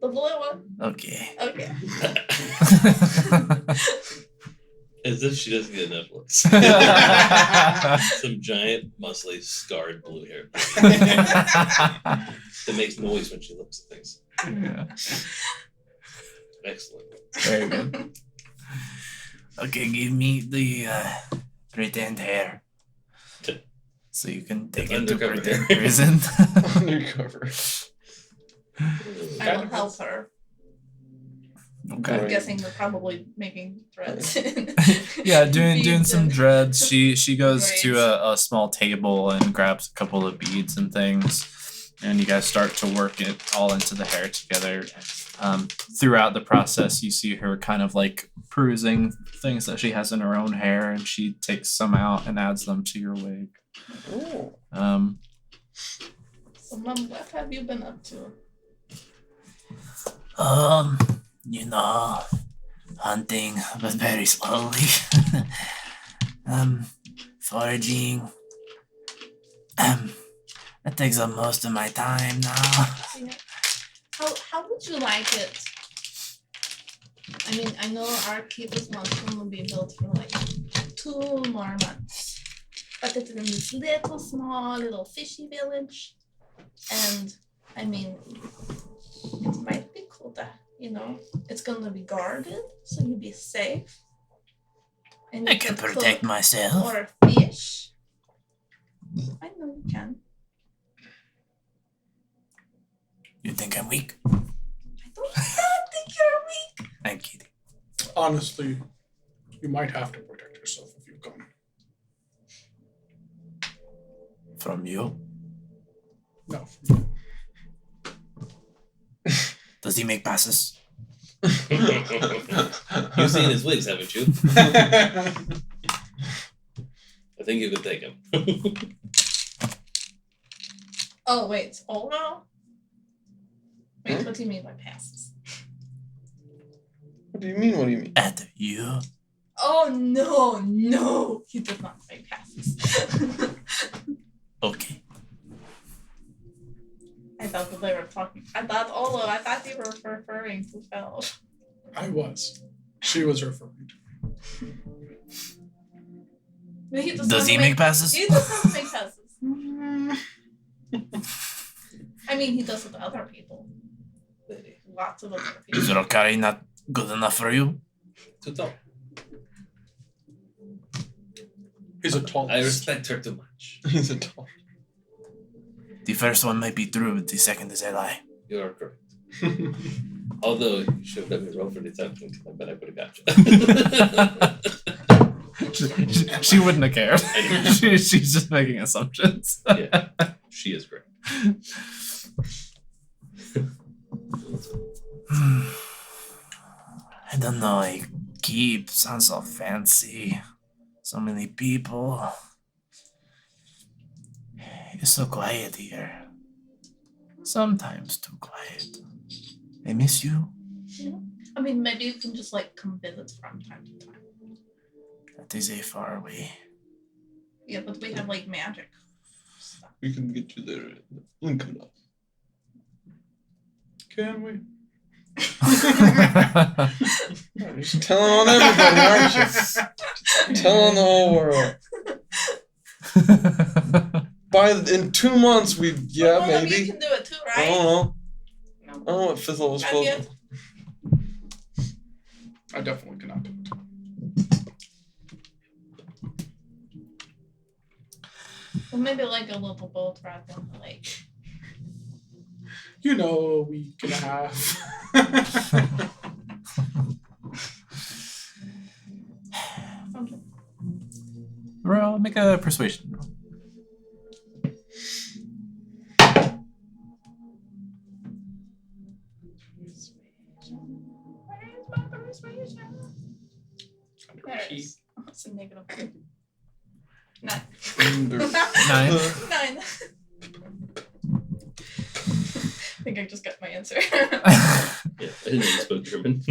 The blue one? Okay. Okay. As if she doesn't get enough looks. Some giant, muscly, scarred blue hair that makes noise when she looks at things. Yeah. Excellent. Very good. Okay, give me the pretend hair. So you can take The it to undercover pretend hair. prison. Undercover. I will help her. I'm Okay. guessing we're probably making threads. Yeah, doing Beads some and- dreads. She goes to Braids. a small table and grabs a couple of beads and things, and you guys start to work it all into the hair together. Throughout the process, you see her kind of like perusing things that she has in her own hair, and she takes some out and adds them to your wig. Oh. So, Mom, what have you been up to? You know, hunting, but very slowly. Foraging. That takes up most of my time now. Yeah. How would you like it? I mean, I know our keeper's mansion will be built for like 2 more months. But it's in this little small little fishy village. And I mean, it might be cool that, it's gonna be guarded, so you'll be safe. And I you can cook protect myself. or fish. I know you can. You think I'm weak? I don't think you're weak. I'm kidding. Honestly, you might have to protect yourself if you come. From you? No. Does he make passes? You've seen his wigs, haven't you? I think you could take him. Oh, wait. Oh, no. Wait, what do you mean by passes? What do you mean? What do you mean? At you? Oh, no. He does not make passes. Okay. I thought that they were talking. I thought you were referring to Fel. I was. She was referring to But Does he make passes? He does not make passes. I mean, he does with other people. Lots of other people. Is Rokari not good enough for you? Too tall. He's a tall. I respect her too much. He's a tall. The first one might be true, but the second is a lie. You are correct. Although you should have let me roll for deception, because I bet I would have got you. She wouldn't have cared. She's just making assumptions. Yeah, she is correct. I don't know, a keep sounds so fancy. So many people. It's so quiet here. Sometimes too quiet. I miss you. Yeah. I mean, maybe you can just like come visit from time to time. That is a far away. Yeah, but we have like magic stuff. We can get you there in the blink of an eye. Can we? You're just telling on everybody, aren't you? Telling the whole world. In 2 months, Well, maybe. you can do it too, I right? don't know. No. I don't know what Fizzle was Not supposed yet. to. I definitely cannot do it. Well, maybe like a little boat ride down the lake. You know, a week and a half. Okay. Roll, make a persuasion roll. Where's my persuasion? There it is. Oh, it's a negative. 9. Under. 9. Nine. I think I just got my answer. Yeah, I didn't know you spoke German.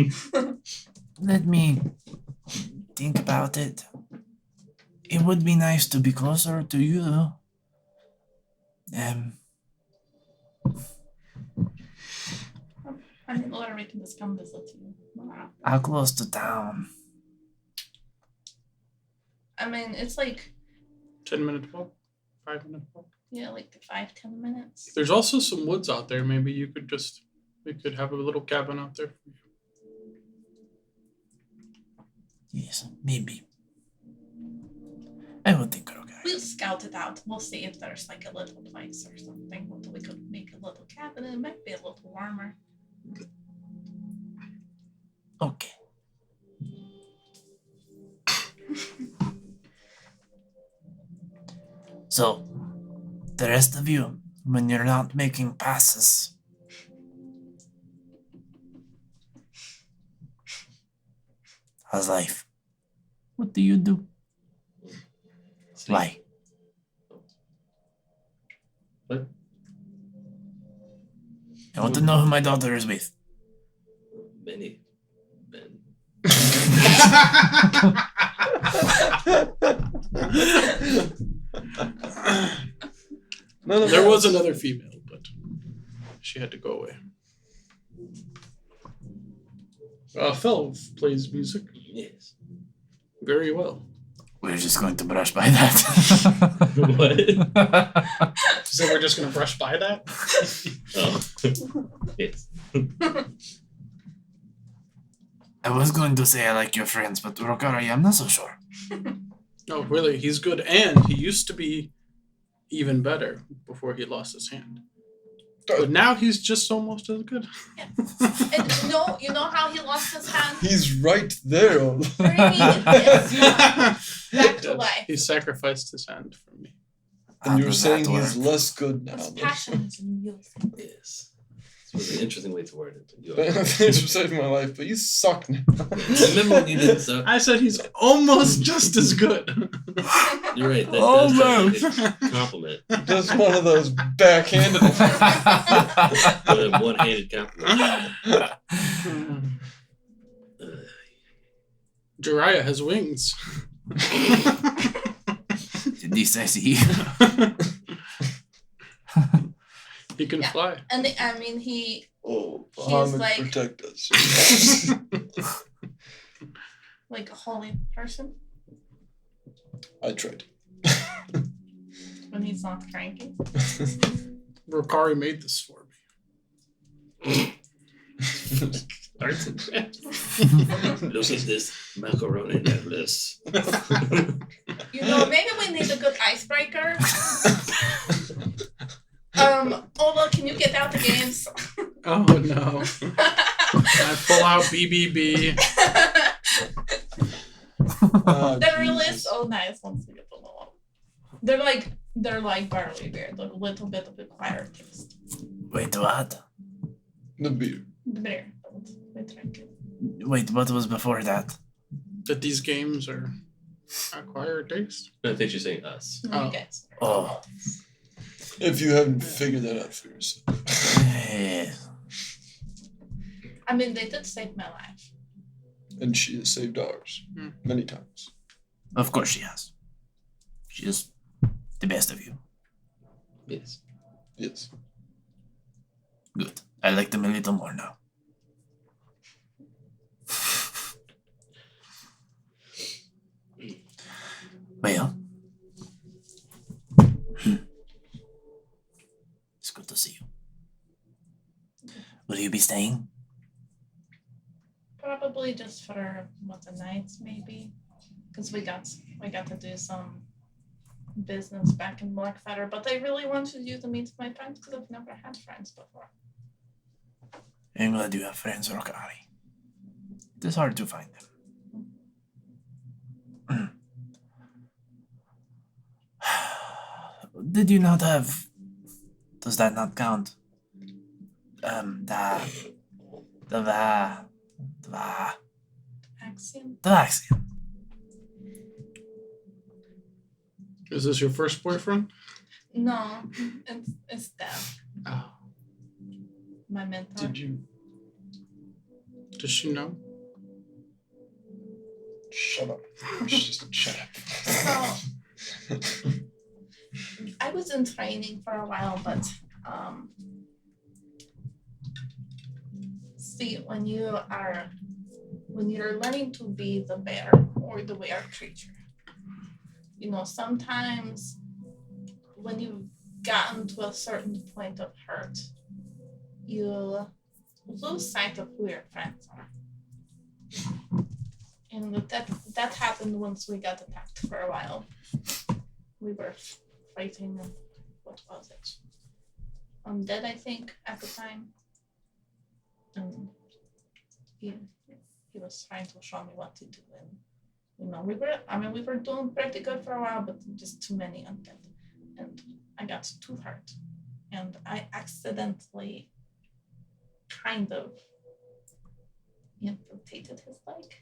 Let me think about it. It would be nice to be closer to you. I mean, Laura, we can just come visit you. Wow. How close to town? I mean, it's like, 10-minute walk. 5-minute walk. yeah, like 5-10 minutes. There's also some woods out there. Maybe we could have a little cabin out there for you. Yes, maybe. I will think, okay. We'll scout it out. We'll see if there's like a little place or something. We could make a little cabin. It might be a little warmer. Okay. So, the rest of you, when you're not making passes, how's life? What do you do? Why? What? I want to know who my daughter is with. Many men. There was another female, but she had to go away. Phil plays music Yes. very well. We're just going to brush by that. What? So we're just gonna brush by that? Oh. Yes. I was going to say I like your friends, but Rokari, I'm not so sure. No, really, he's good, and he used to be even better before he lost his hand. But now he's just almost as good. Yeah. And you know how he lost his hand? He's right there. Back to life. He sacrificed his hand for me. And How you're does saying that he's work? less good now. His passion is in music. Yes. It was an interesting way to word it. You Thanks for saving my life, but you suck now. remember when you did so? I said he's almost just as good. You're right. That Almost. does sound like a compliment. Just one of those backhanded. But a one-handed compliment. Jiraiya has wings. This I see. He can Yeah. fly. And I mean, he Oh, He's Muhammad, like- protect us. like a holy person I tried. when he's not cranky. Rokari made this for me. Arts and crafts. Look at this macaroni necklace. Maybe we need a good icebreaker. Ola, can you get out the games? Oh no. I pull out BBB. They're really so nice once we get them all. They're like barley beer, like a little bit of acquired taste. Wait, what? The beer. The beer, we drink it. Wait, what was before that? That these games are acquired taste. I think she's saying us. No, Oh. you guys. Oh. If you haven't figured that out for yourself. I mean, they did save my life. And she has saved ours many times. Of course she has. She is the best of you. Yes. Yes. Good. I like them a little more now. Well. It's good to see you. Will you be staying? Probably just for the nights, maybe, because we got to do some business back in Blackfire. But I really wanted you to meet my friends because I've never had friends before. I'm glad you have friends, Rokari. It is hard to find them. Did you not have... Does that not count? The Axiom? vaccine. Is this your first boyfriend? No, it's them. Oh. My mentor. Does she know? Shut up. Just shut up. So I was in training for a while, but see, when you're learning to be the bear or the bear creature, sometimes when you've gotten to a certain point of hurt, you lose sight of who your friends are. And that happened once we got attacked for a while. We were fighting, what was it? Undead, I think, at the time. And he was trying to show me what to do. And, we were doing pretty good for a while, but just too many undead. And I got too hurt. And I accidentally kind of amputated his leg.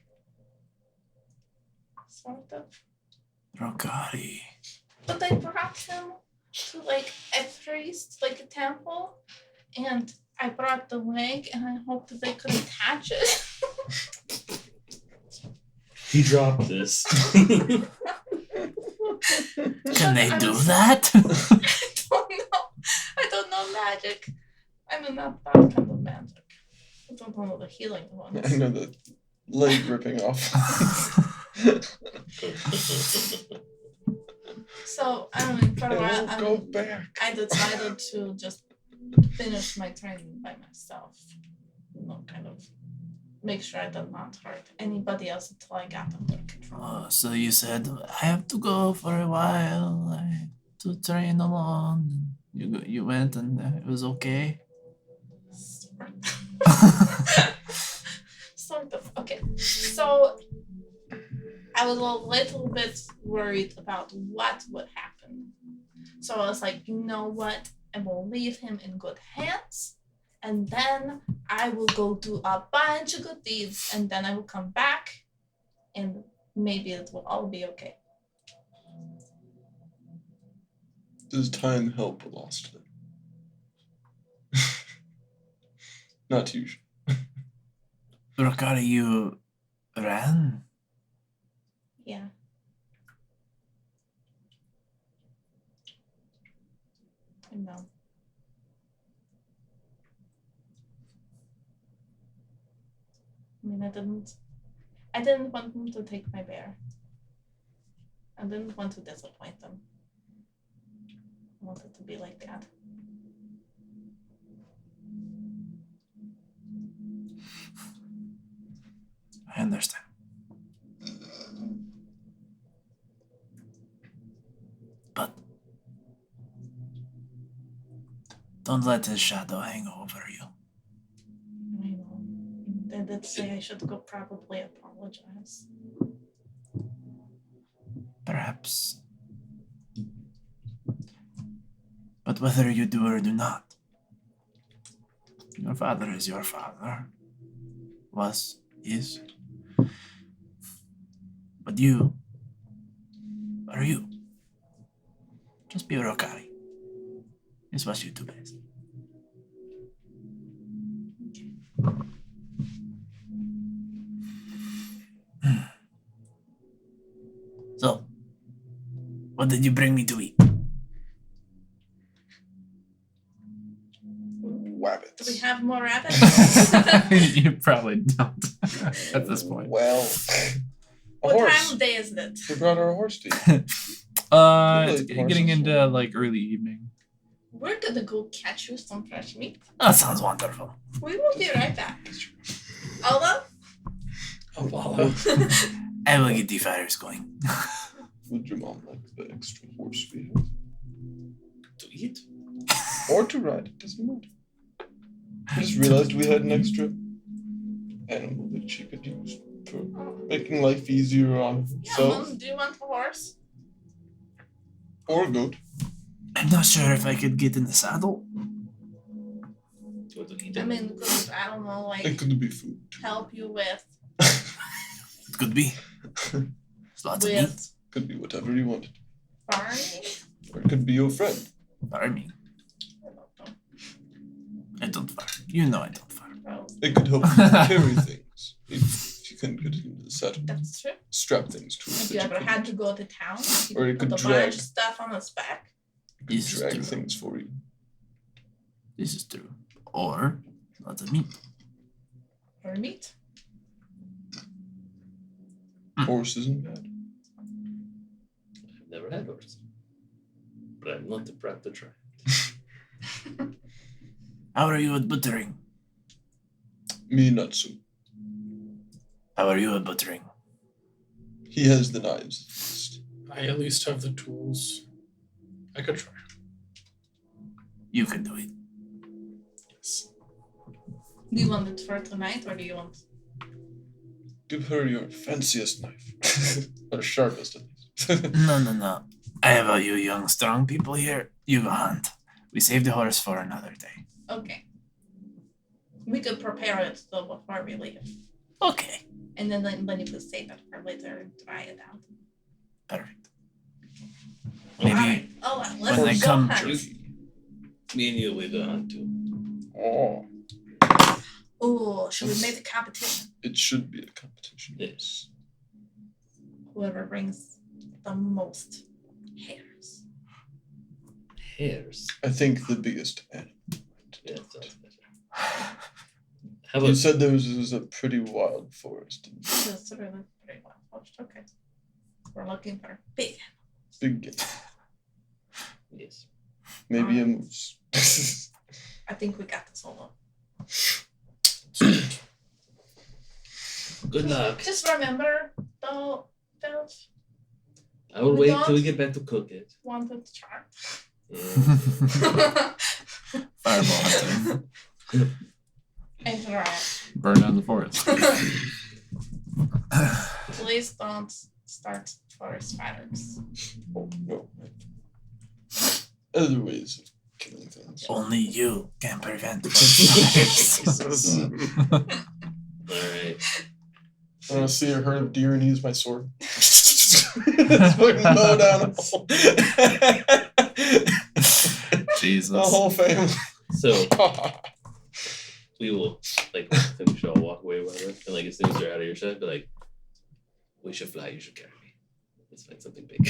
Sort of. Rokari. But I brought him to a priest, a temple, and I brought the leg and I hoped that they could attach it. He dropped this. Can they do that? I don't know magic. I mean, not that kind of magic. I don't know the healing ones. I know the leg ripping off. So, for a while, Go back. I decided to just finish my training by myself. Kind of make sure I did not hurt anybody else until I got under control. Oh, so you said, I have to go for a while. I have to train alone. You went and it was okay? Sort of. Okay. So I was a little bit worried about what would happen. So I was like, you know what? I will leave him in good hands. And then I will go do a bunch of good deeds. And then I will come back. And maybe it will all be okay. Does time help a lost thing? Not too sure. Rokari, you ran? Yeah. I know. I mean, I didn't want them to take my bear. I didn't want to disappoint them. I wanted to be like that. Don't let his shadow hang over you. I know. They did say I should go probably apologize. Perhaps. But whether you do or do not, your father is your father. Was, is. But you are you. Just be Rokari. It's what you do best. So, what did you bring me to eat? Wabbits. Do we have more rabbits? You probably don't at this point. Well, a What horse. time of day is it? We brought our horse to you. It's Really, getting horses? into like early evening. We're gonna go catch you some fresh meat. That sounds wonderful. We will be right back. Ola? Apollo. I will get the fires going. Would your mom like the extra horse we have? To eat? Or to ride, it doesn't matter. I just realized we had an extra animal that she could use for making life easier on Yeah, herself. Mom, do you want a horse? Or a goat. I'm not sure if I could get in the saddle. Do you want to eat I it? mean, because I don't know, It like, could be food. help you with It could be. There's lots of meat. with Could be whatever you wanted. farming. Or it could be your friend. Farming. I don't know. I don't farm. You know I don't farm. Well, It could help you carry things. If you couldn't get it into the saddle. that's true. Strap things to it. Have that you ever couldn't- had to go to town? You Or you put could a drag. bunch of stuff on its back. it could This is drag true. things for you. This is true. Or lots of meat. Or meat. Horse isn't bad. I've never had horse. But I'm not proud to try. How are you at buttering? Me not so. How are you at buttering? He has the knives. At least. I at least have the tools. I could try. You can do it. Yes. Do you want it for tonight or do you want Give her your fanciest knife. Or sharpest at least. No. I have all you young, strong people here. You go hunt. We save the horse for another day. okay. We could prepare it though before we leave. Okay. And then you could save it for later and dry it out. Perfect. Maybe Alright. Oh, let's when they go come hunt. Me and you, we go hunt too. Oh, Oh, should we make a competition? it should be a competition. Yes. Whoever brings the most hairs. Hares. I think the biggest animal. Yeah, that sounds better. How You about said there was a pretty wild forest. And That's really pretty well watched. Okay. We're looking for big. big game. yes? Maybe a moose. I think we got this all. Good luck. Just remember, though, don't I will We wait till we don't- get back to cook it. want it sharp. Yeah. Fireball hunting. And dry. Burn down the forest. Please don't start forest fires. Oh, no. Other ways of killing things. only you can prevent Jesus. Alright. I want to see a herd of deer and use my sword. Just fucking mow down a whole, Jesus. the whole family. So we will like we should all walk away, whatever. And like as soon as they're out of your shot, be like, we should fly, you should carry me. Let's find something big.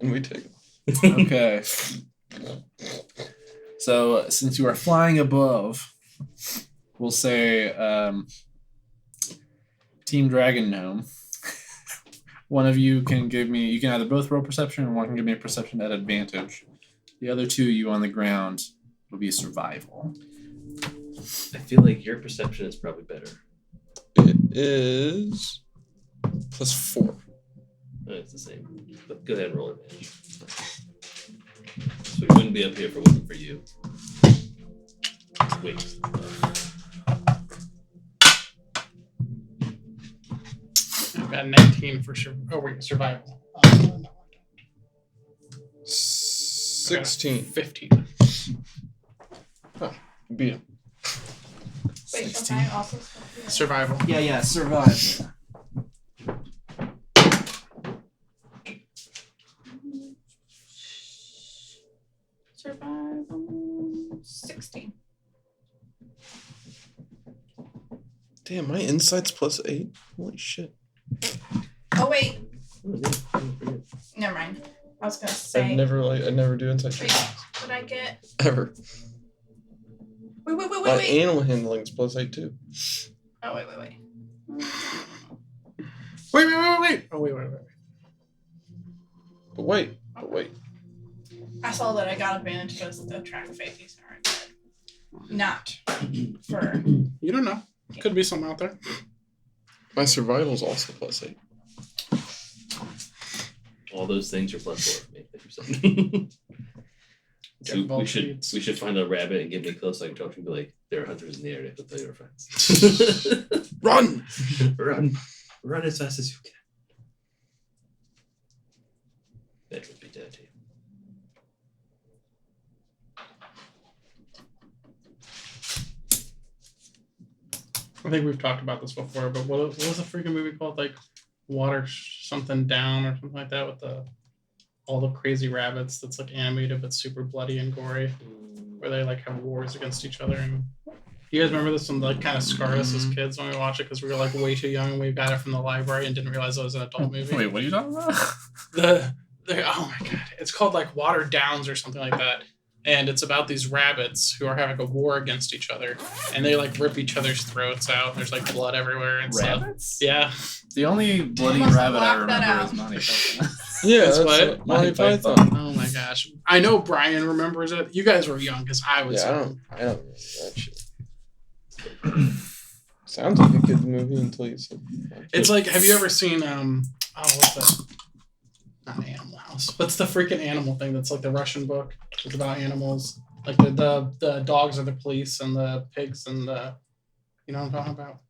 And we take them. Okay. So since you are flying above, we'll say Team Dragon Gnome. One of you can give me, you can either both roll perception or one can give me a perception at advantage. The other two, you on the ground, will be survival. I feel like your perception is probably better. It is +4. It's the same. But go ahead and roll advantage. wouldn't be up here if it wasn't for you. Wait. I've got 19 for sure. Oh, wait, survival. No. 16. 15. Huh. Beat him. Wait, 16. so I also Survival. Yeah, survive. survival 16. Damn, my insight's +8. Holy shit. Oh wait, Oh, yeah. never mind. I was gonna say. I never do insight Wait, checks. what did I get? Ever. Wait. My animal handling's +8 too. Oh wait. Wait. Oh, wait. But wait. I saw that I got advantage because the track faces aren't good. Not for. You don't know. Could be something out there. My survival's also +8. All those things are +4 for me. Like you're saying. So we should find a rabbit and get me close so I can talk to him and be like, there are hunters in the area, he'll tell your friends. Run! Run as fast as you can. That would be dirty. I think we've talked about this before, but what was the freaking movie called? Like Water Something Down or something like that with all the crazy rabbits that's like animated but super bloody and gory, where they like have wars against each other. And you guys remember this one like kind of scarred us as kids when we watched it because we were like way too young and we got it from the library and didn't realize it was an adult movie. Wait, what are you talking about? Oh my god, it's called like Water Downs or something like that. And it's about these rabbits who are having a war against each other, and they like rip each other's throats out. There's like blood everywhere and Rabbits? stuff. Yeah. The only bloody must have rabbit I blocked that remember out. is Monty Python. Yeah, That's that's what? Monty Monty Python. Oh my gosh, I know Brian remembers it. You guys were young because I was. Yeah, I young. don't remember that shit. Sounds like a good movie until you said. It's like, have you ever seen what's that? Not Animal House. What's the freaking animal thing? That's like the Russian book. It's about animals. Like the dogs are the police and the pigs and the, you know what I'm talking about?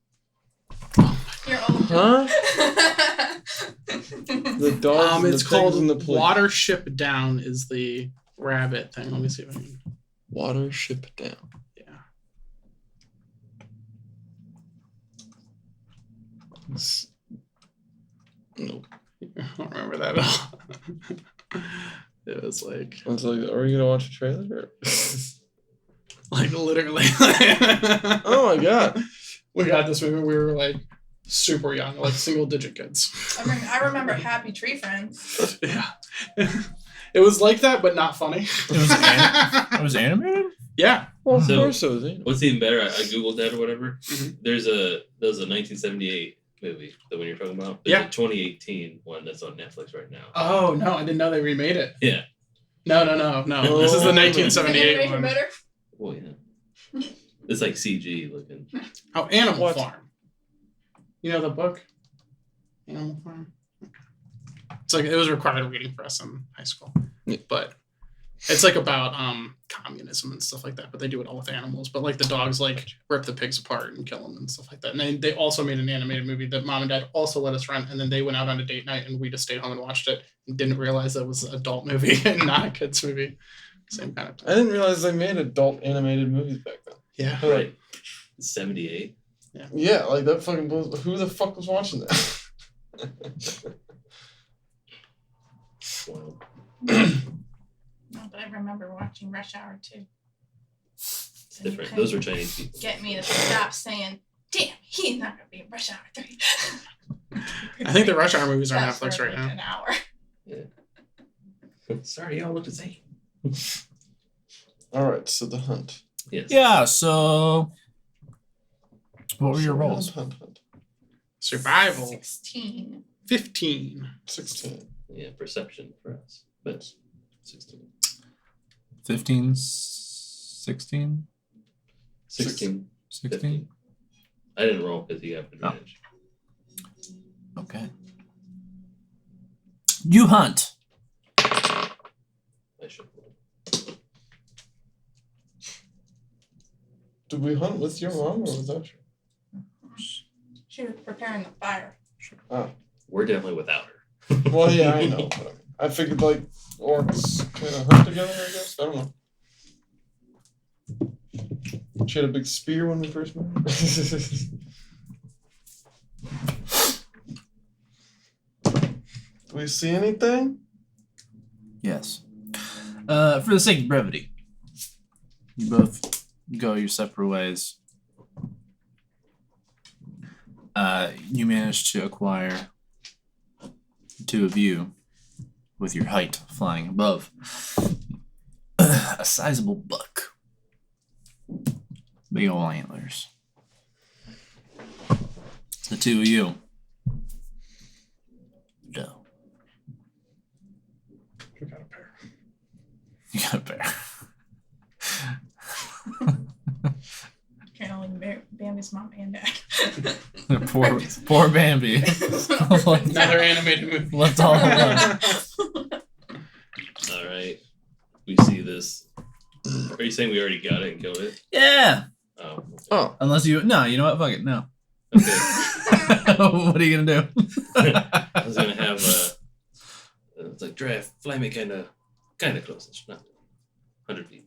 You're old. Huh? The dogs and It's the called pigs and the police. Watership Down is the rabbit thing. Let me see if I can. Watership Down. Yeah. Nope. I don't remember that at all. It was like I was like, are we gonna watch a trailer? literally. Oh my god. We got this movie. We were like super young, like single digit kids. I remember Happy Tree Friends. Yeah. It was like that, but not funny. It was animated? Yeah. Well, of So- course it was. What's even better, I googled that or whatever. Mhm. There was a 1978 movie, the one you're talking about. There's Yeah. a 2018 one that's on Netflix right now. Oh no, I didn't know they remade it. Yeah. No. This is the Oh. 1978 Animation one. better? Well, yeah. It's like CG looking. Oh, Animal What? Farm. You know the book? Animal Farm? It's like, it was required reading for us in high school. Yeah. But it's like about communism and stuff like that, but they do it all with animals. But like the dogs like rip the pigs apart and kill them and stuff like that. And they also made an animated movie that mom and dad also let us rent, and then they went out on a date night and we just stayed home and watched it and didn't realize that it was an adult movie and not a kid's movie. Same kind of I didn't realize they made adult animated movies back then. Yeah. Right. 78. Yeah, like that fucking blows. Who the fuck was watching that? Wow. No, but I remember watching Rush Hour 2. It's different. Those are Chinese people. Get me to stop saying, damn, he's not going to be in Rush Hour 3. I think the Rush Hour movies are on That's Netflix for right now. An hour. Sorry, y'all look the same. All right, so the hunt. Yes. Yeah, so what were your rolls? Hunt. Survival 16. 15. 16. Yeah, perception for us. But 16. 15, 16? 16. 16? 15. I didn't roll because you have advantage. Okay. You hunt. I should roll. Did we hunt with your mom, or was that you? She was preparing the fire. We're definitely without her. Well, yeah, I know. But I figured, like, orcs kind of hunt together, I guess. I don't know. She had a big spear when we first met. Do we see anything? Yes. For the sake of brevity, you both go your separate ways. You managed to acquire the two of you, with your height flying above, a sizable buck. Big ol' antlers. The two of you. Doe. We got a pair. You got a pair. Apparently, Bambi's mom and dad. poor Bambi. Another animated movie. Left all alone. All right. We see this. Are you saying we already got it and killed it? Yeah. Oh. Okay. Oh. Unless you know what? Fuck it. No. Okay. What are you gonna do? I was gonna have it's like draft, fly me kind of close, not 100 feet,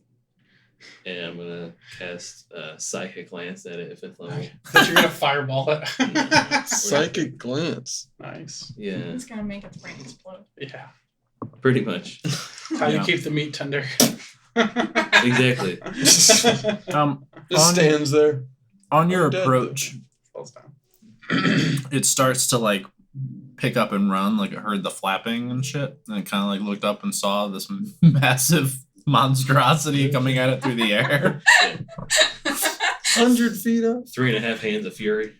and I'm gonna cast psychic glance at it if it's level. That you're gonna fireball it. Psychic glance. Nice. Yeah, It's gonna make its brain explode. Yeah. pretty much. How you Yeah. keep the meat tender. Exactly. Just On stands there. on your I'm dead. approach, Falls down. it starts to like pick up and run. Like it heard the flapping and shit, and it kind of like looked up and saw this massive monstrosity coming at it through the air. 100 feet up. 3.5 hands of fury,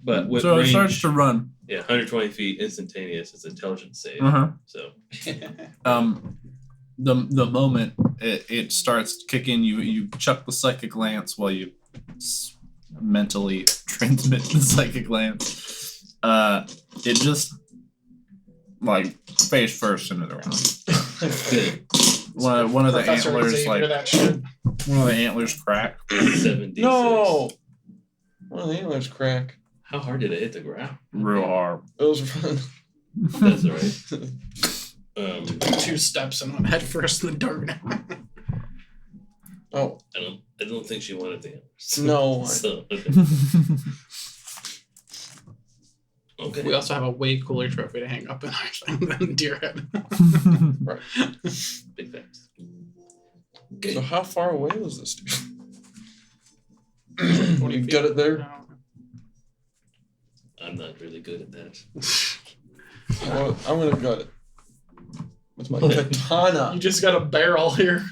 but with So it range, starts to run. yeah, 120 feet, instantaneous. It's intelligence save. Uh-huh. So The moment it starts kicking, you chuck the psychic lance while you mentally transmit the psychic lance. It just like face first into the ground. good. One of the Professor antlers Xavier, like that shit. one of the antlers crack. 7d6. No! One of the antlers crack. How hard did it hit the ground? Real hard. It was fun. That's all right. 2 steps and I'm head first in the dirt now. Oh, I don't think she wanted the antlers. no. So, okay. We also have a way cooler trophy to hang up in our thing than deer head. Right. Big facts. So how far away was this dude? 20 You feet. got it there? No. I'm not really good at that. Well, I'm gonna gut it. With my katana. You just got a barrel here.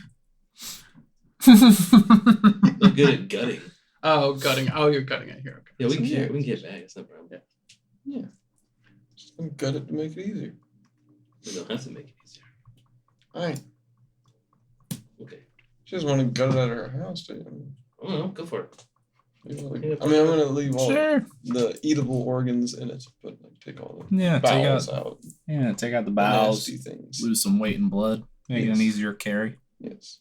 I'm good at gutting. Oh, gutting. Oh, you're gutting it here. Okay. Yeah, we So, can yeah. get back. It's no problem. Yeah. Just gonna gut it to make it easier. We don't have to make it easier. Alright. Okay. She just want to gut it out of her house, dude. Oh no, go for it. I mean, I'm gonna leave all Sure. the eatable organs in it, but like, take all the Yeah, bowels out. take out the the bowels, nasty things. lose some weight and blood, make it an Yes. easier carry. Yes.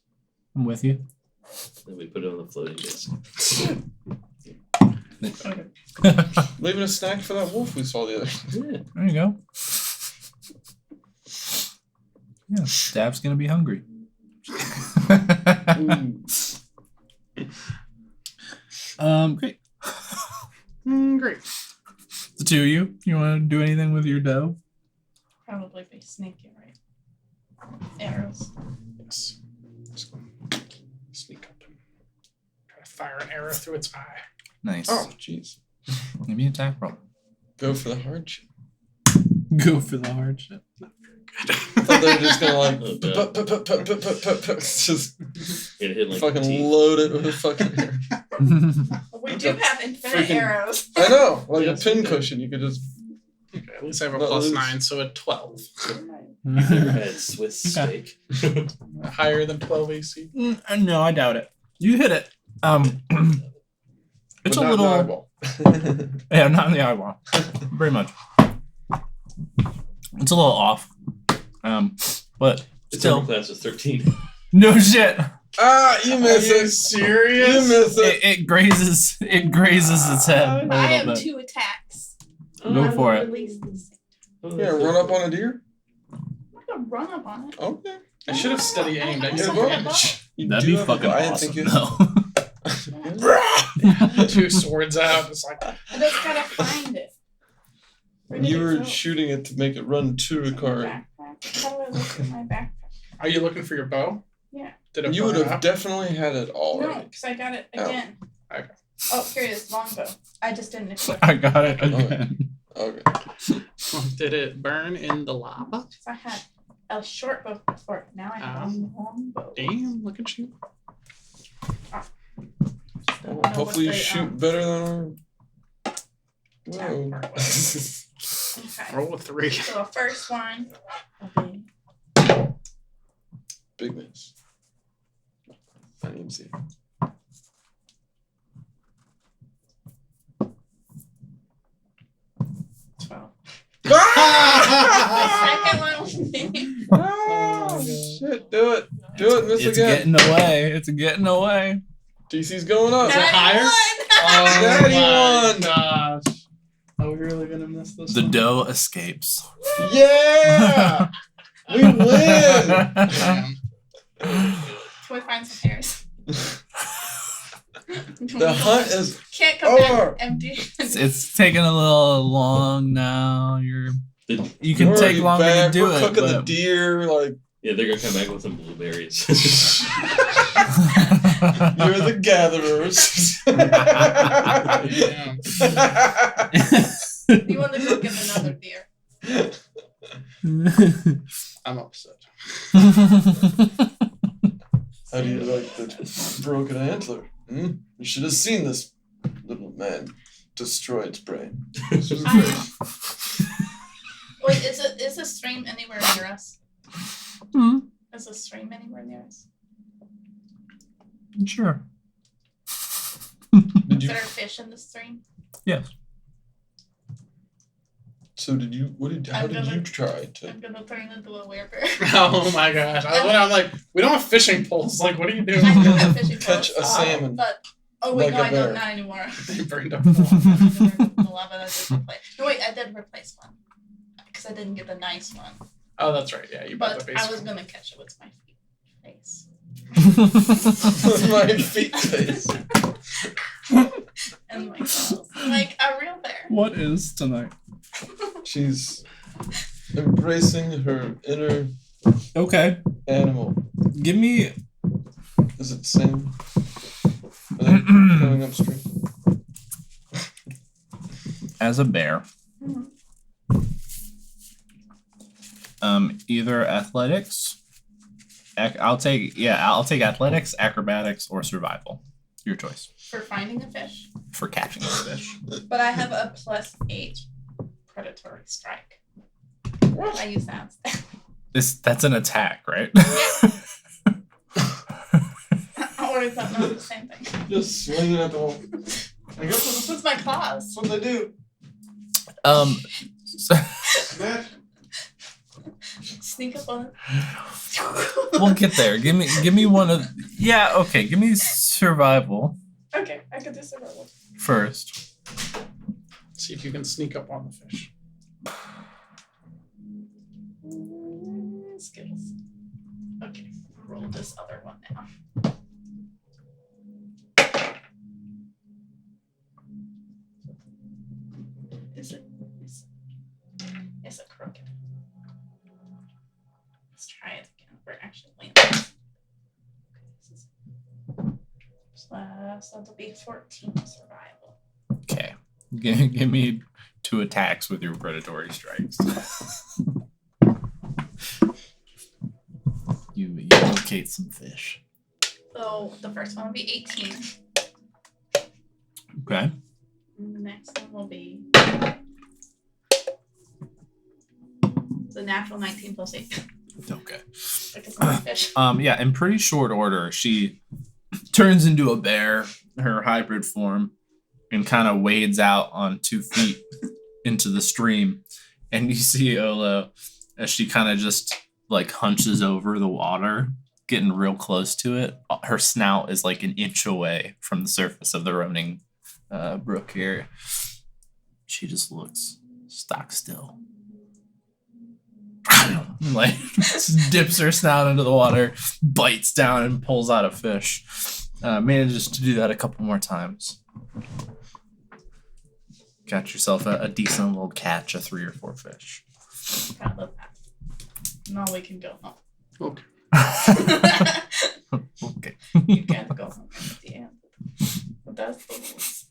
I'm with you. Then we put it on the floating disc. Leaving a snack for that wolf we saw the other day. Yeah. There you go. Yeah, Dab's gonna be hungry. Great. Great. The two of you want to do anything with your dough? Probably be sneaky, right? Arrows. Yes. Just gonna sneak up and try to fire an arrow through its eye. Nice. Oh, jeez. Give me an attack roll. Go for the hard shit. Go for the hard shit. I thought they were just gonna like Oh, God. just You're gonna hit like fucking teeth. load it with fucking hair. We do have infinite freaking- arrows. I know, like Yes, a pin we do. cushion. You could just Okay, at least I have a No, plus lose. 9, so a 12. Never had Swiss Okay. steak. Higher than 12 AC. No, I doubt it. You hit it. It's but a not in the little. eyeball. Yeah, not in the eyeball. Very much. It's a little off. But Its still. armor class was 13. No shit. Ah, you miss Are you it. serious? You miss it. It grazes its head a I little have bit. 2 attacks. Go I for will it. release this. Yeah, run up on a deer. I'm not gonna run up on it. Okay. I should have steady aimed. I I get have well, advantage. You That'd do be have a fucking bow. I didn't awesome. think No. 2 swords out. It's like I just gotta find it. Where did you it were go? shooting it to make it run to My Ricari. backpack. How do I look in my backpack? are you looking for your bow? Yeah. Did it You burn would have up? definitely had it No, already. because I got it Oh. again. Okay. Oh, here it is, longbow. I just didn't equip I got it again. Okay. Did it burn in the lava? because I had a short bow before. Now I have a long bow. Damn, look at you. Well, hopefully you shoot better than our. Whoa. Okay. Roll a 3. So the first one will be Big miss. I didn't even see it. 12. Ah! The second one will be Oh, shit. Do it. Do it. Miss It's again. getting away. It's getting away. DC's going up. Is it higher? 91. Daddy won. gosh. Are we really gonna miss this The one? doe escapes. Yeah! We win! Damn. Can we find some hairs? The hunt is Can't come over. back empty. It's taking a little long now. You can We're take already longer back. to do We're it. cooking the But deer like Yeah, they're gonna come back with some blueberries. you're the gatherers. Damn. You want to go get another deer? I'm upset. How do you like the broken antler? Hmm? You should have seen this little man destroy its brain. Wait, is a stream anywhere near us? Hmm. Is a stream anywhere near us? Sure. Did Is you? there a fish in the stream? Yes. So did you? What did? How did you try to? I'm gonna turn into a werebear. Oh my gosh. I'm like, we don't have fishing poles. Like, what are you doing? I do have fishing Catch poles, a salmon. But wait, like no, a I bear. don't. Not anymore. They burned up the wall. The lava that did replace. No, wait, I did replace one because I didn't get the nice one. Oh, that's right. Yeah, you bought But the base I was one. gonna catch it with my face My feet face. and my claws, like a real bear. What is tonight? She's embracing her inner Okay. animal. Give me. Is it the same? Are they going upstream? As a bear, Mhm. either athletics. I'll take athletics, acrobatics, or survival. Your choice For finding a fish, for catching a fish. but I have a +8 predatory strike. I use that instead. That's an attack, right? Or is that not the same thing? Just swinging at the wall. I guess It's my claws. that's what they do. Smash. Sneak up on it. We'll get there. Give me one of. Yeah. Okay. Give me survival Okay, I could do survival. first. See if you can sneak up on the fish. Skills. Okay, roll this other one now. Is it crooked? Let's try it again. We're actually landing. So that'll be 14 survival. Okay. Give me 2 attacks with your predatory strikes. You locate some fish. So the first one will be 18. Okay. And the next one will be the natural 19 plus 8. Okay. Like it's not a fish. Yeah, in pretty short order, she turns into a bear, her hybrid form, and kind of wades out on 2 feet into the stream. And you see Olo as she kind of just like hunches over the water getting real close to it. Her snout is like an inch away from the surface of the running brook here. She just looks stock still. Like just dips her snout into the water, bites down and pulls out a fish. Manages to do that a couple more times. Got yourself a decent little catch of 3 or 4 fish. I love that. Now we can go home. Okay. Okay. You can't go home at the end. But that's the rules.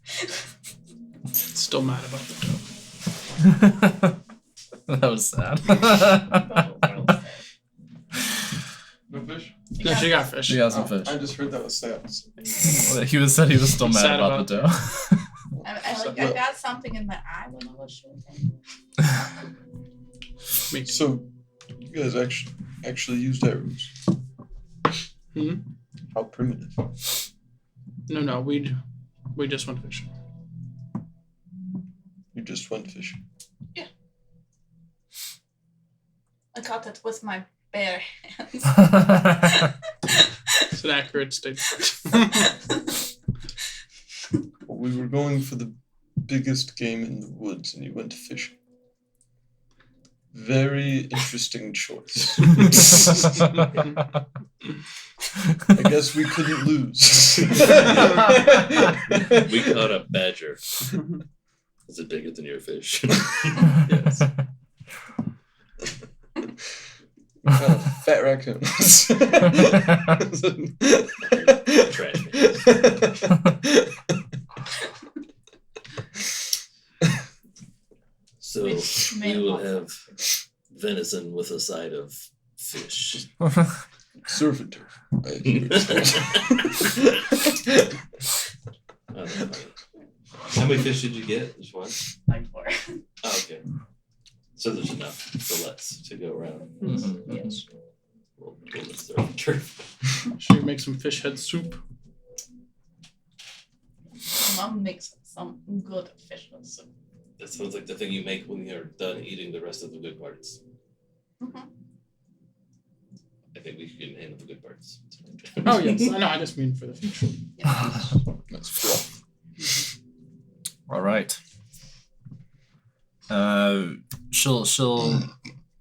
Still mad about the dough. That was sad. No fish? No, she got fish. She got some fish. I just heard that was sad. He said he was still mad Sad about the dough. I got something in my eye when I was shooting. So, you guys actually used arrows. Hmm? How primitive. No, we just went fishing. You just went fishing. I caught it with my bare hands. It's an accurate statement. Well, we were going for the biggest game in the woods, and you went fishing. Very interesting choice. I guess we couldn't lose. We caught a badger. Is it bigger than your fish? Yes. Fat raccoon. Trash. So we will have venison with a side of fish. Surf and turf. I hear it's called. How many fish did you get? Just one? Like 4. Oh, okay. So there's enough fillets to go around. Mhm. Yes. We'll just throw turf. Should we make some fish head soup? Mom makes some good fish soup. That sounds like the thing you make when you're done eating the rest of the good parts. Mm-hmm. I think we can handle the good parts. Oh yes, I know. I just mean for the future. That's fluff. All right. She'll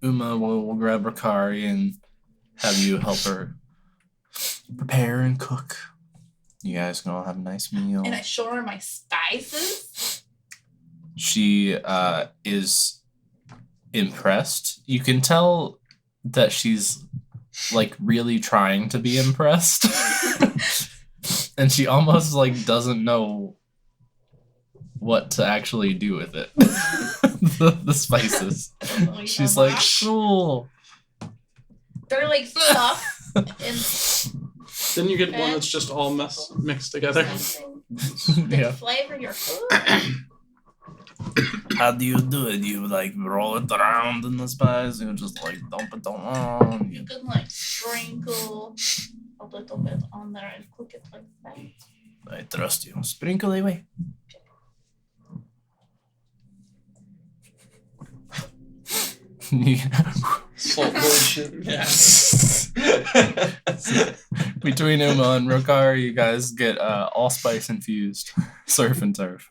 Uma will grab Rakari and have you help her prepare and cook. You guys can all have a nice meal. And I show her my spices. She is impressed. You can tell that she's like really trying to be impressed. And she almost like doesn't know what to actually do with it. the spices. She's like, cool. They're like stuff and Then you get one that's just all mixed together. Yeah. flavor your food. How do you do it? You like roll it around in the spice, you just like dump it on. You can like sprinkle a little bit on there and cook it like that. I trust you. Sprinkle away. Salt bullshit. Yes. Between Uma and Rokar, you guys get allspice infused surf and turf.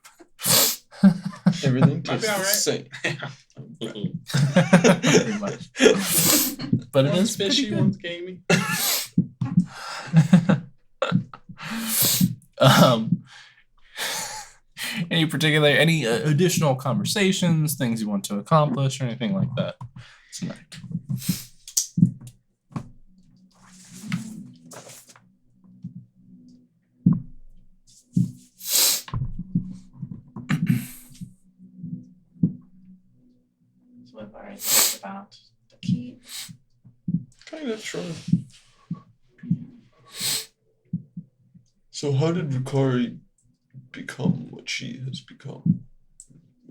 Everything Might be tastes the alright. same. Pretty much. But it One's is pretty fishy, good. one's gamey. Any additional conversations, things you want to accomplish, or anything like that tonight? So we've already talked about the key. Kind of sure. So how did Rukari become what she has become?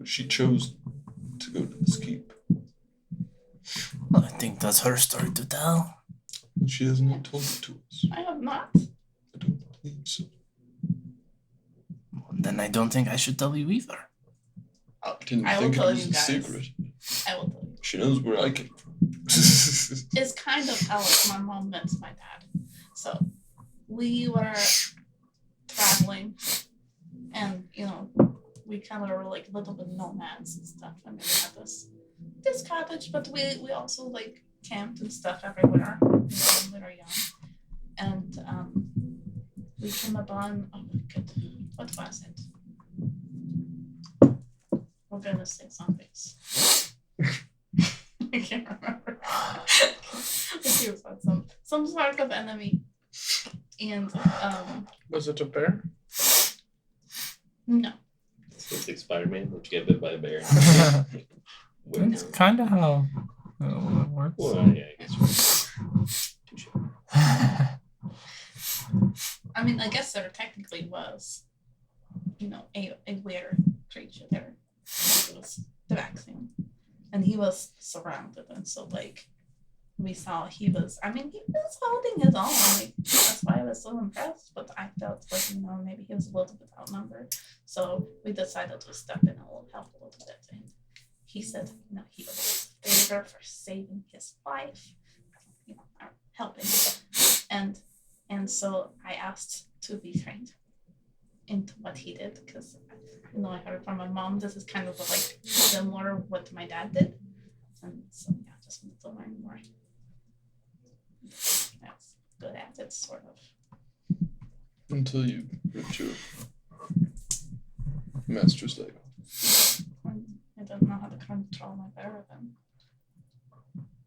She chose to go to this keep. Well, I think that's her story to tell. But she has not told it to us. I have not. I don't believe so. Then I don't think I should tell you either. Oh, I didn't I will think it tell was you a guys. secret. I will tell you. She knows where I came from. It's kind of how my mom met my dad. So we were traveling, and we kind of were like a little bit nomads and stuff. And we had this cottage, but we also like camped and stuff everywhere when we were young. And we came upon what was it? We're gonna say something. I can't remember. He was on some sort of enemy. And was it a bear? No. It's like Spider-Man, which get bit by a bear. That's kind of how it works. Well, yeah, I guess. Touche. I mean, I guess there technically was, a weird creature there. It was the vaccine. And he was surrounded, and so like we saw he was holding his own. Like, that's why I was so impressed. But I felt like maybe he was a little bit outnumbered. So we decided to step in and help a little bit. And he said, he was a favor for saving his life, helping. And so I asked to be trained into what he did, because I heard from my mom this is kind of like similar what my dad did, and so just wanted to learn more. That's good at it, sort of. Until you ripped your master's leg off. I don't know how to control my bear then.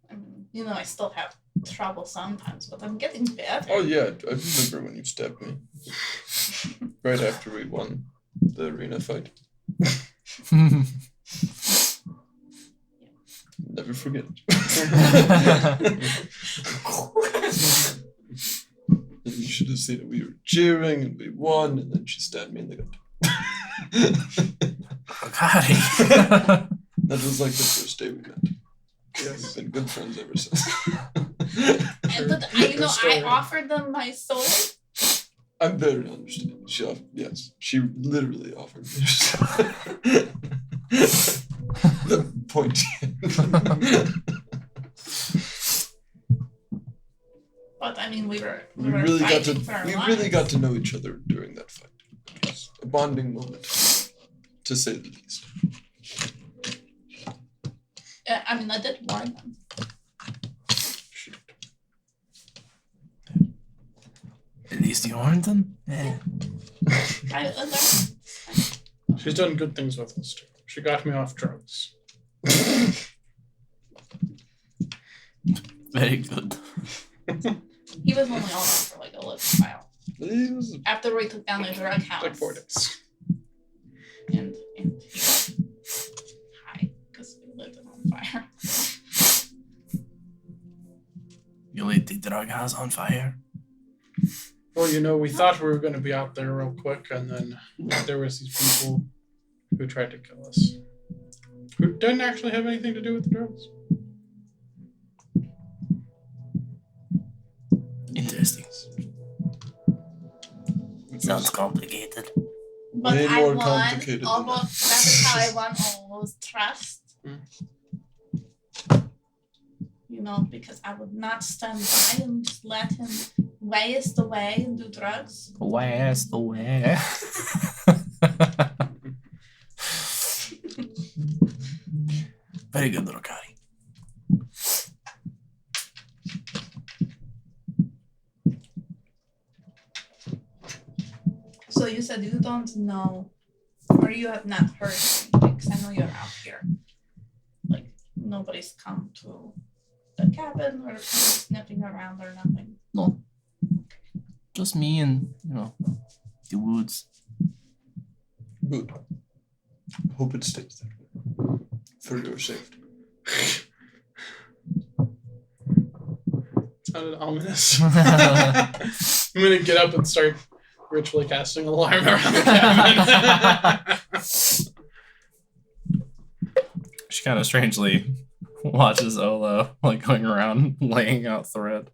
I mean, I still have trouble sometimes, but I'm getting better. Oh yeah, I remember when you stabbed me. Right after we won the arena fight. Never forget it. You should have seen it. We were cheering and we won, and then she stabbed me in the gut. That was like the first day we met. Yes. We've been good friends ever since. But I offered them my sword. I'm very understanding. She literally offered me the point. But I mean, we really got to know each other during that fight. It was a bonding moment, to say the least. I mean, I did warn them. At least you warned them? Yeah. She's done good things with us too. She got me off drugs. Very good. He was only on for like a little while. After we took down the drug house. Like 4 days. And he got high because we lit it on fire. You lit the drug house on fire? Well, we thought we were going to be out there real quick, and then there was these people who tried to kill us. Who didn't actually have anything to do with the drugs. Interesting. Sounds complicated. But Way I more won complicated than almost, that. that is how I won almost trust. Because I would not stand by and just let him waste away and do drugs. Waste away. Very good, Rokari. So you said you don't know, or you have not heard anything, because I know you're out here. Like, nobody's come to the cabin or sniffing around or nothing. No. Just me and, the woods. Good. Hope it stays that way. For your safety. Sounded ominous. I'm going to get up and start ritually casting alarm around the cabin. She kind of strangely watches Olo going around laying out thread.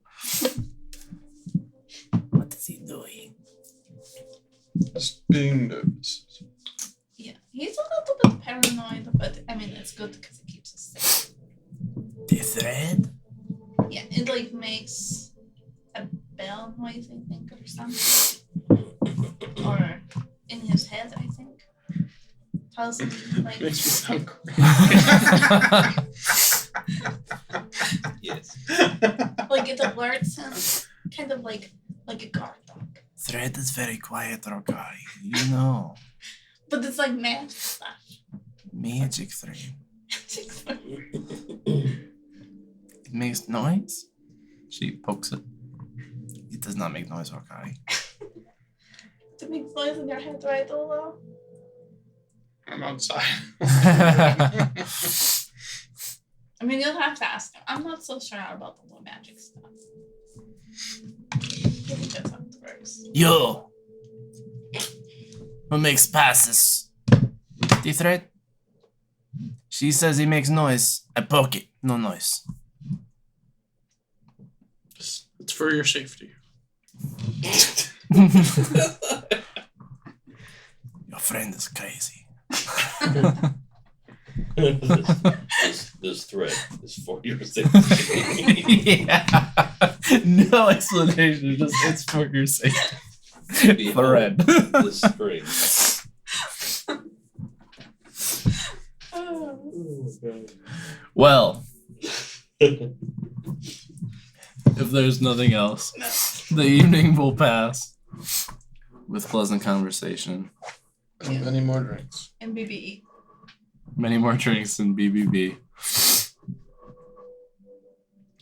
What is he doing? Just being nervous. Yeah, he's a little bit paranoid, but I mean, it's good because it keeps us safe. The thread? Yeah, it makes a bell noise, I think, or something. Or in his head, I think. Tells him, like, Makes me sound crazy. Yes. like it alerts him, kind of like a guard dog. Thread is very quiet, Rokari. You know. But it's like magic stuff. Magic thread. It makes noise? She pokes it. It does not make noise, Rokari. It makes noise in your head, right, Olo? I'm outside. I mean, you'll have to ask him. I'm not so sure about the little magic stuff. I think that's how it works. Yo! Who makes passes? The thread? She says he makes noise. I poke it. No noise. It's for your safety. Your friend is crazy. this thread is for your safety. Yeah. No explanation. Just it's for your safety. Thread. This string. Oh. Well, if there's nothing else, the evening will pass with pleasant conversation, And many more drinks. And BBE. many more drinks, and BBB.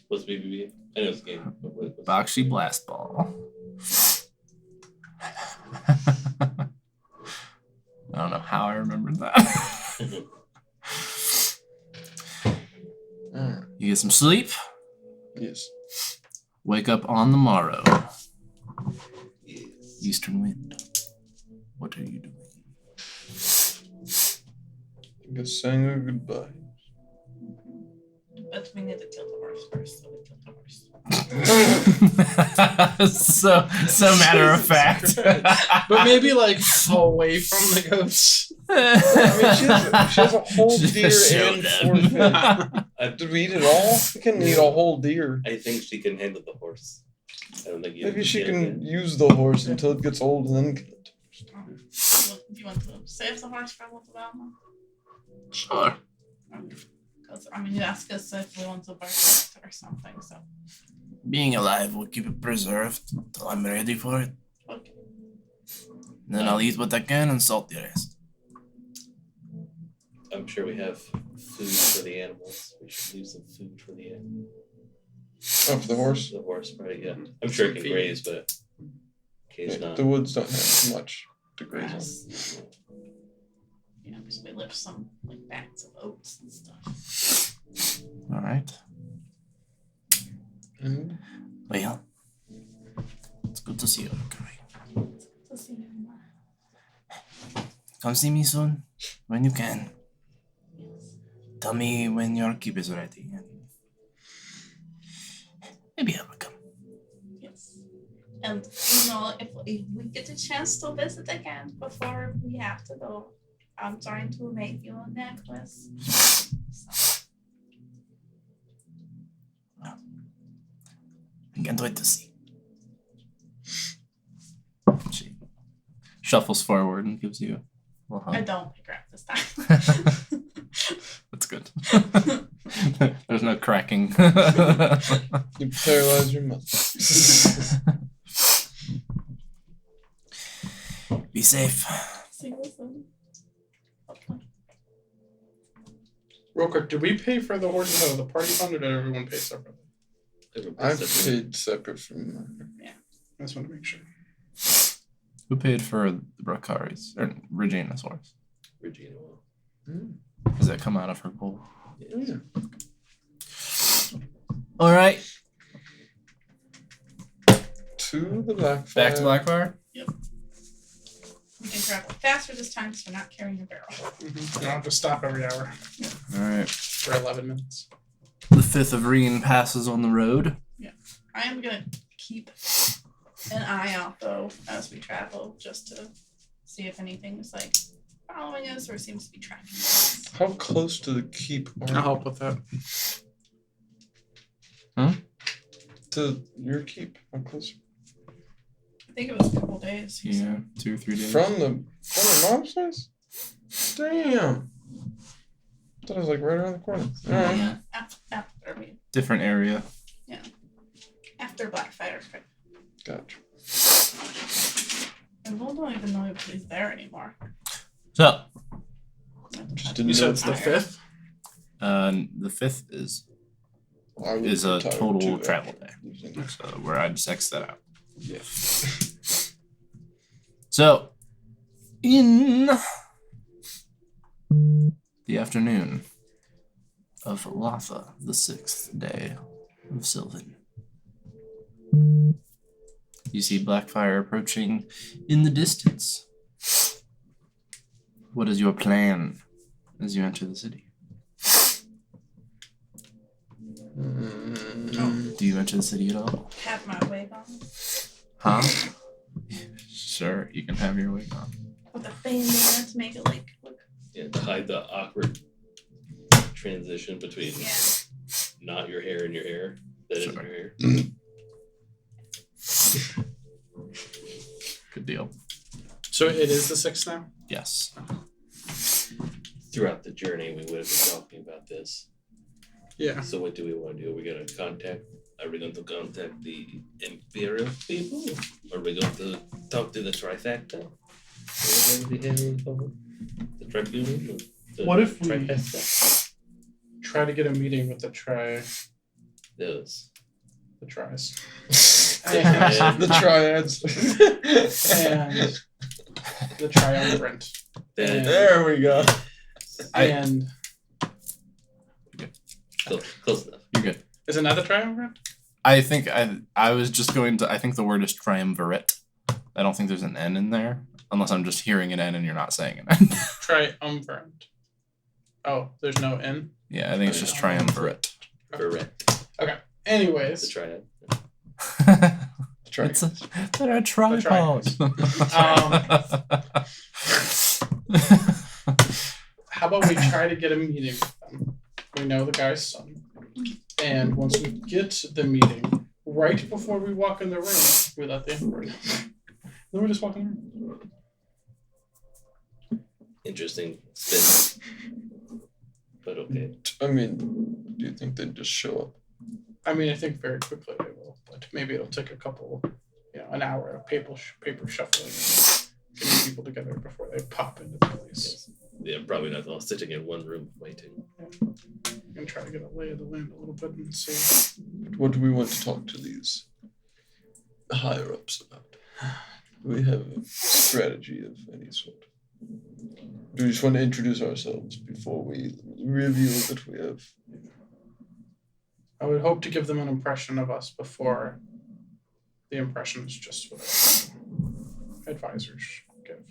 What's BBB? I know it's a game. But what's Bakshi Blast Ball. I don't know how I remembered that. Alright. You get some sleep, Yes. wake up on the morrow. Yes. Eastern wind. What are you doing? I guess saying our goodbye. But we need to kill the horse first, so we kill the horse. so matter of fact. But maybe like away from the goats. I mean, she has a whole deer Show and them. 4 Did we eat it all? We can eat a whole deer. I think she can handle the horse. I don't think you Maybe she can. can use the horse until it gets old and then kill it. Do you want to save the horse for a little while now? Sure. Because, I mean, you asked us if we want to bark it or something, so. Being alive will keep it preserved till I'm ready for it. Okay. Then I'll eat what I can and salt the rest. I'm sure we have food for the animals. We should leave some food for the animals. Oh, for the horse? The horse, right? Yeah. I'm sure it can Feed. graze, but case Yeah, not. the woods don't have much to graze on. Grass. You know, because we left some like bags of oats and stuff. All right. And Well, it's good to see you, Rokari. To see him. Come see me soon, when you can. Yes. Tell me when your keep is ready, and maybe I will come. Yes. And you know, if we get a chance to visit again before we have to go, I'm trying to make you a necklace. So, I can't wait to see. She shuffles forward and gives you a little I hug. don't pick her up this time. That's good. There's no cracking. you paralyze your muscles. Be safe. See you soon. Okay. Real quick, did we pay for the horses out of the party fund or did everyone pay separately? I've paid separate from mine. I just want to make sure. Who paid for the Bracari's or Regina's horse? Regina will. Does that come out of her gold? Yeah. All right. To the Blackfire. Back to Blackfire. We can travel faster this time because we're not carrying a barrel. You don't have to stop every hour All right. for 11 minutes. The 5th of Reen passes on the road. I am gonna keep an eye out though as we travel, just to see if anything's like following us or seems to be tracking us. How close to the keep I'll are help with that. to your keep? How close? think it was a couple days. Yeah, 2 or 3 days. From the mom's place? Damn. I thought it was like right around the corner. Alright. Yeah. After Different area. after Blackfire. Gotcha. And Will don't even know if he's there anymore. So, Just You didn't said know. it's the 5th? the 5th is I would is a retire total too, travel day. losing. So where I just X that out. Yeah. So, in the afternoon of Latha, the 6th day of Sylvan, you see Blackfire approaching in the distance. What is your plan as you enter the city? Do you enter the city at all? Have my wig on. Huh? Sure, you can have your wig on. With a fan there to make it like look. Yeah, to hide the awkward transition between not your hair and your hair. That is Sure. your hair. Good deal. So it is the 6th now? Yes. Throughout the journey, we would have been talking about this. Yeah. So what do we want to do? Are we going to contact? Are we going to contact the Imperial people? Are we going to talk to the Trifecta? The Tribunal? What if we- Trifecta? Try to get a meeting with the Those. tries. The triads. And the triumvirate. Then There we go. And close enough. You're good. is another triumvirate? I think I was just going to. I think the word is triumvirate. I don't think there's an N in there, unless I'm just hearing an N and you're not saying an N. Triumvirate. Oh, there's no N? Yeah, I think it's just triumvirate. Correct. Okay. The Anyways, triad. It's they're a tripod. how about we try to get a meeting with them? We know the guy's son. And once we get the meeting, right before we walk in the room, we let the Emperor know. Then we just walk in the room. Interesting spin. But okay. I mean, do you think they'd just show up? I mean, I think very quickly they will, but maybe it'll take a couple, an hour of paper shuffling, getting people together before they pop into the place. They're probably not all sitting in one room waiting. I'm gonna try to get a lay of the land a little bit and see. But what do we want to talk to these higher ups about? Do we have a strategy of any sort? Do we just want to introduce ourselves before we reveal that we have? I would hope to give them an impression of us before the impression is just what advisors give.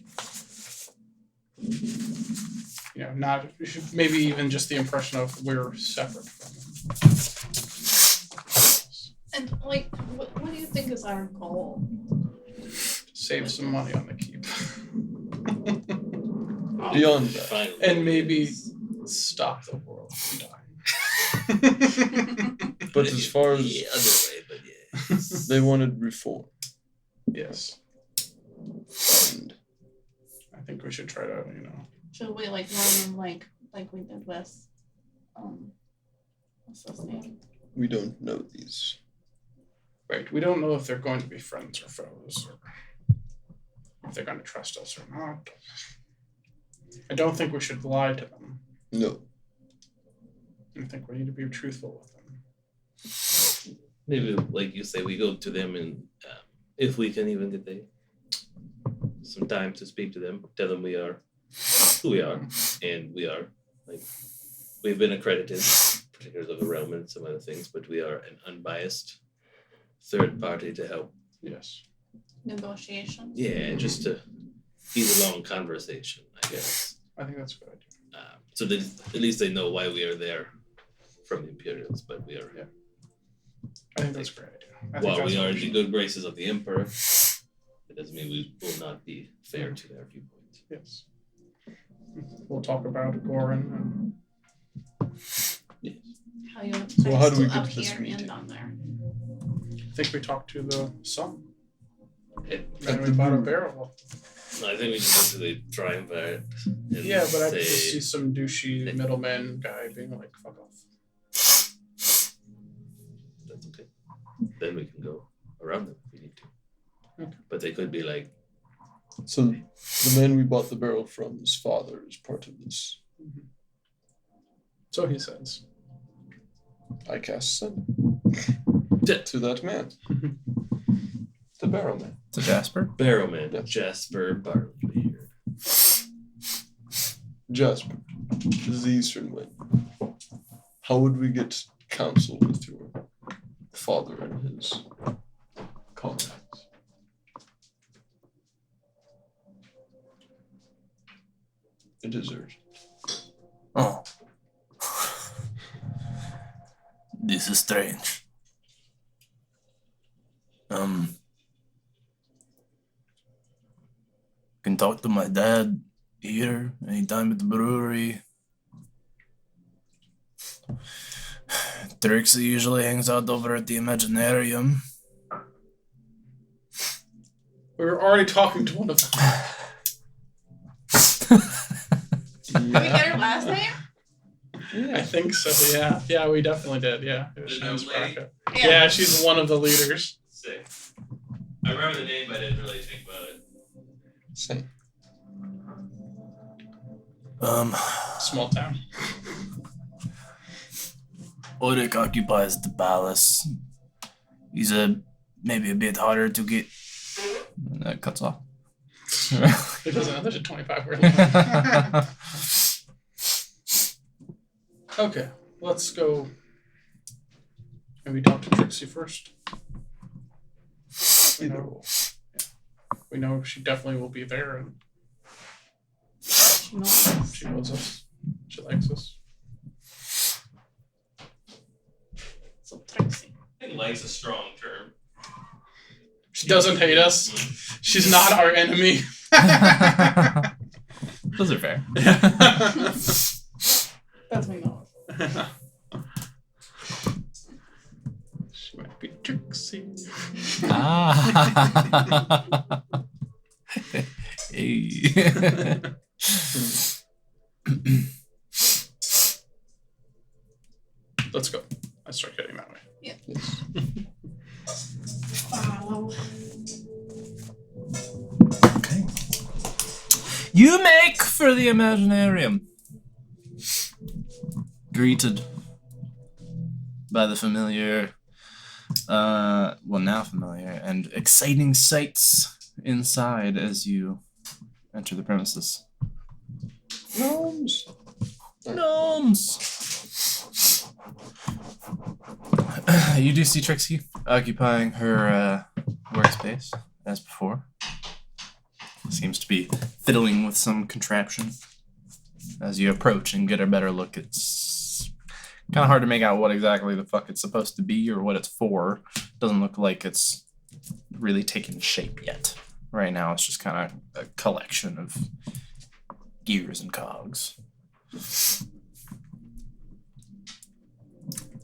Not maybe even just the impression of we're separate from them. And like, what do you think is our goal? Save some money on the keep. Beyond that. Finally. And maybe stop the world from dying. But as far as the other way, but yeah. they wanted reform, Yes. and I think we should try to, Should we like run them like we did with what's his name? we don't know these. right. We don't know if they're going to be friends or foes, or if they're going to trust us or not. I don't think we should lie to them. No. I think we need to be truthful with them. Maybe, like you say, we go to them and if we can even get some time to speak to them, tell them we are who we are, and we are we've been accredited, particularly of the realm and some other things, but we are an unbiased third party to help. Yes. Negotiation. Yeah, just to ease a long conversation, I guess. I think that's a good idea. So that at least they know why we are there from the Imperials, but we are. Yeah. I think that's a great idea. I think While that's we what are in the should- good graces of the Emperor, it doesn't mean we will not be fair to their viewpoint. Yes. We'll talk about Goran Yes. How you So how do we up get this here meeting? and on there? I think we talked to the son. Then we bought a barrel. I think we just go to the Triumvirate. Yeah, but I could just see some douchey middleman guy being like, fuck off. That's okay. Then we can go around them if we need to. Okay. But they could be like... So the man we bought the barrel from, his father, is part of this. Mm-hmm. So he says. I cast send to that man. The barrel man. To Jasper? Barrowman, Yeah. Jasper Barleybeard. Jasper, this is the Eastern Wind. How would we get counsel with your father and his comrades? It is urgent. Oh. This is strange. Can talk to my dad here, anytime at the brewery. Trixie usually hangs out over at the Imaginarium. We were already talking to one of them. Did we get her last name? I think so, yeah. Yeah, we definitely did, yeah. It was The Shanice new lady? Braca. Yeah, she's one of the leaders. Sick. I remember the name, but I didn't really think about it. Same. Small town. Orik occupies the palace. He's maybe a bit harder to get. And that cuts off. It doesn't know there's a 25 word limit. Okay, let's go. Maybe talk to Trixie first. We know she definitely will be there, and She knows. she knows us. She likes us. So Trixie. I think likes a strong term. She doesn't hate us. She's not our enemy. Those are fair. That's me know. She might be Trixie. Ah. Hey. Let's go. I start heading that way. Yeah. Yes. Follow. Okay. You make for the Imaginarium. Greeted by the familiar, now familiar, and exciting sights inside as you enter the premises. Gnomes. Gnomes! You do see Trixie occupying her workspace as before. Seems to be fiddling with some contraption. As you approach and get a better look, it's kind of hard to make out what exactly the fuck it's supposed to be or what it's for. Doesn't look like it's really taken shape yet. Right now, it's just kind of a collection of gears and cogs.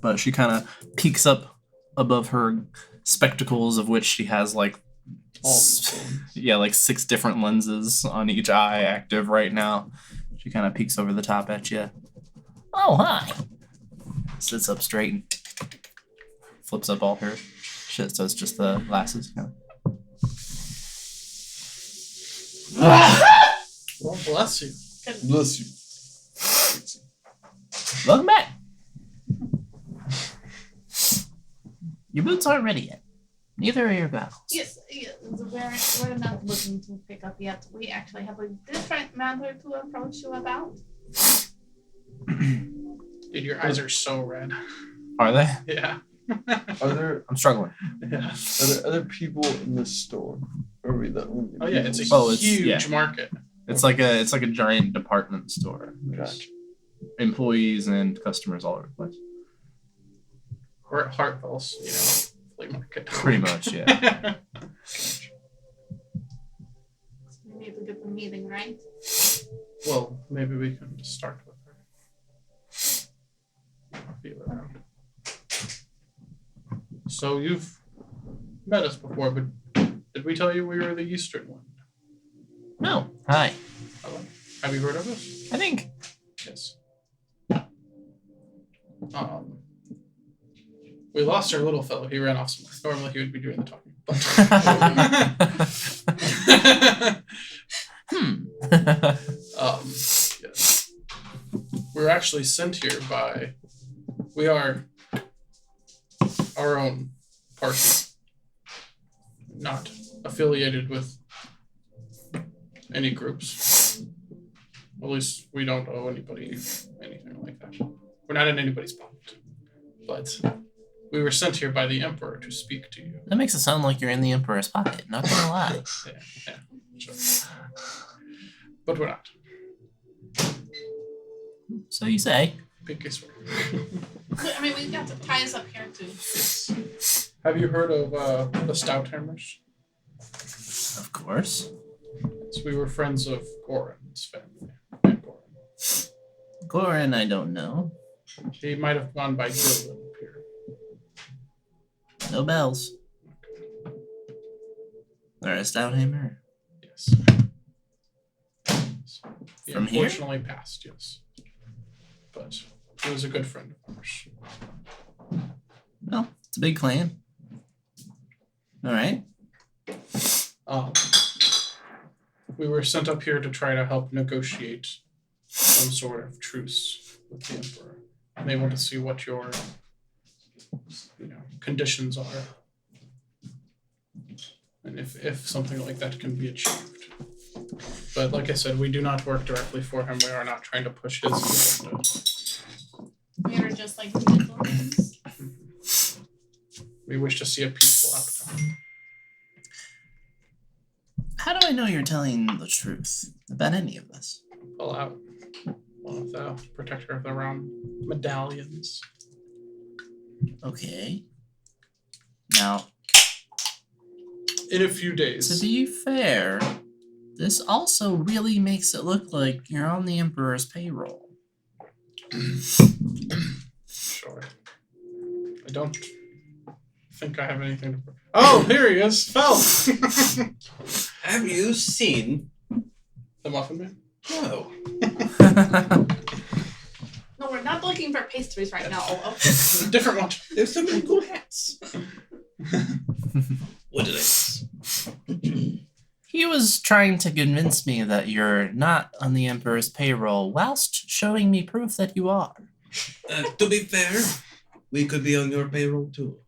But she kind of peeks up above her spectacles, of which she has like like 6 different lenses on each eye active right now. She kind of peeks over the top at you. Oh, hi. Sits up straight and flips up all her shit, so it's just the glasses. Well, bless you. Bless you. Welcome back. Your boots aren't ready yet. Neither are your goggles. Yes, we're not looking to pick up yet. We actually have a different matter to approach you about. Dude, your eyes are so red. Are they? Yeah. I'm struggling. Yeah. Are there other people in this store? Or are we the only Oh yeah, it's a people? huge market. It's like a giant department store. Gotcha. Employees and customers all over the place. We're at Hartville's, flea market. Pretty much, yeah. We need to get the meeting right. Well, maybe we can start with her. I'll feel around. So you've met us before, but Did we tell you we were the Eastern one? No. Hi. Hello. Have you heard of us? I think. Yes. We lost our little fellow. He ran off somewhere. Normally he would be doing the talking. Yes. We're actually sent here by. We are our own party, not affiliated with any groups. At least we don't owe anybody anything like that. We're not in anybody's pocket. But we were sent here by the Emperor to speak to you. That makes it sound like you're in the Emperor's pocket. Not gonna lie. Yeah, sure. But we're not. So you say. Pinky swear. I mean, we've got the ties up here too. Have you heard of the Stouthammers? Of course. So we were friends of Goran's family. And Goran. Goran, I don't know. He might have gone by Gillen here. No bells. Or a Stouthammer. Yes. So he From here? unfortunately passed, yes. But he was a good friend of ours. Well, it's a big clan. Alright. We were sent up here to try to help negotiate some sort of truce with the Emperor. And they want to see what your conditions are. And if something like that can be achieved. But like I said, we do not work directly for him. We are not trying to push his agenda. We are just like middlemen. We wish to see a peaceful outcome. How do I know you're telling the truth about any of this? Pull out one of the Protector of the Realm medallions. Okay. Now, In a few days. to be fair, this also really makes it look like you're on the Emperor's payroll. Sure. I don't think I have anything to. Oh, here he is, Fel. Have you seen? The Muffin Man. No. No, we're not looking for pastries right now, Olo. Different one. There's so many cool hats. What did I miss? He was trying to convince me that you're not on the Emperor's payroll, whilst showing me proof that you are. To be fair, we could be on your payroll too.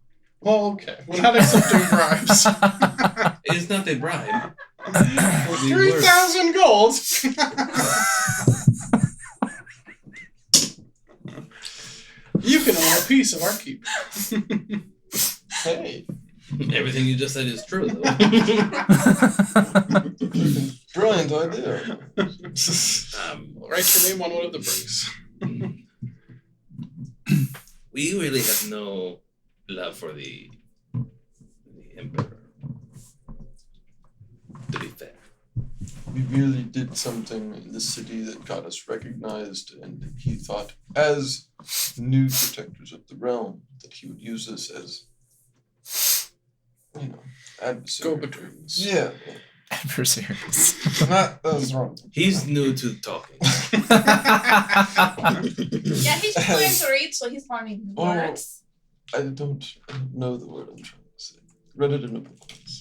Well, okay. We're not accepting bribes. It's not a bribe. 3,000 gold. You can own a piece of our keep. Hey, Everything you just said is true, though. brilliant idea. Write your name on one of the bricks. We really have no love for the Emperor. To be fair. We really did something in the city that got us recognized, and he thought, as new protectors of the realm, that he would use us as, adversaries. Go-betweens. Yeah, Adversaries. that was wrong. He's new to talking. Yeah, he's just learning to read, so he's learning Oh. words. I don't know the word I'm trying to say. Read it in a book once.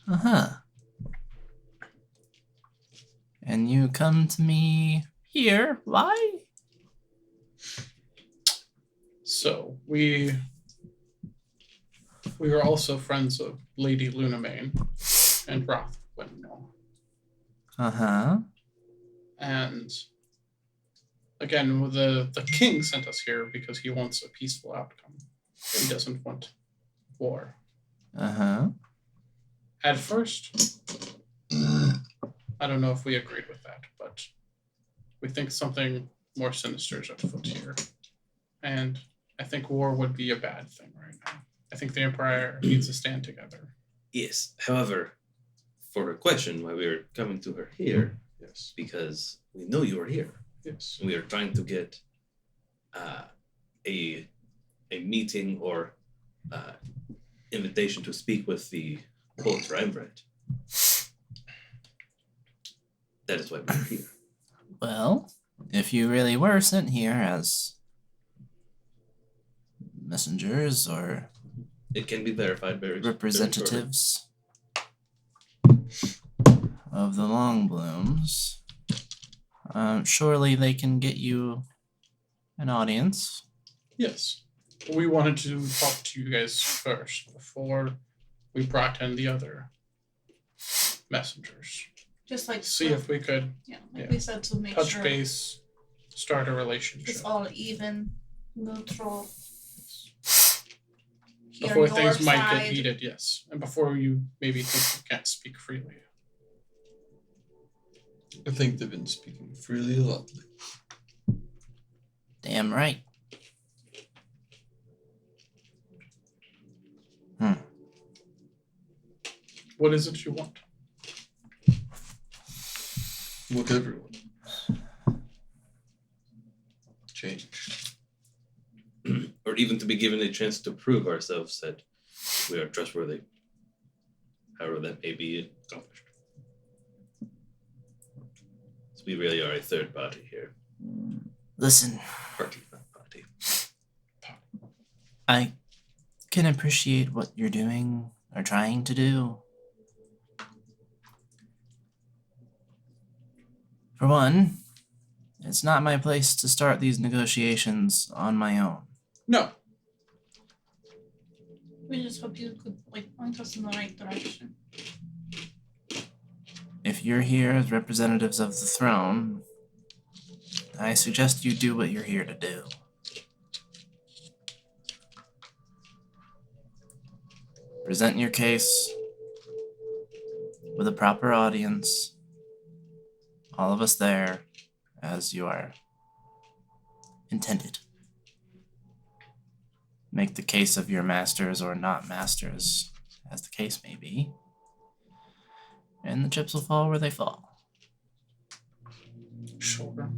Uh-huh. And you come to me here, why? So, we were also friends of Lady Lunamane and Roth Windmill. Uh-huh. And again, the king sent us here because he wants a peaceful outcome. He doesn't want war. Uh-huh. At first, I don't know if we agreed with that, but we think something more sinister is afoot here. And I think war would be a bad thing right now. I think the Empire needs to stand together. Yes. However, for her question, why we are coming to her here, Yes. because we know you are here. Yes. We are trying to get a meeting or invitation to speak with the whole Triumvirate. That is why we're here. Well, if you really were sent here as messengers or It can be verified very representatives of the Longblooms, surely they can get you an audience. Yes. We wanted to talk to you guys first before we brought in the other messengers. Just like See if we could we said, to make touch sure base, start a relationship. it's all even, neutral. Hear Before your things might side. get heated, yes. And before you maybe think you can't speak freely. I think they've been speaking freely a lot lately. Damn right. What is it you want? What everyone. Change. Or even to be given a chance to prove ourselves that we are trustworthy. However that may be accomplished. So we really are a third party here. Listen, Party, not party. I can appreciate what you're doing or trying to do. For one, it's not my place to start these negotiations on my own. No. We just hope you could point us in the right direction. If you're here as representatives of the throne, I suggest you do what you're here to do. Present your case with a proper audience, all of us there, as you are intended. Make the case of your masters or not masters, as the case may be, and the chips will fall where they fall. Sure.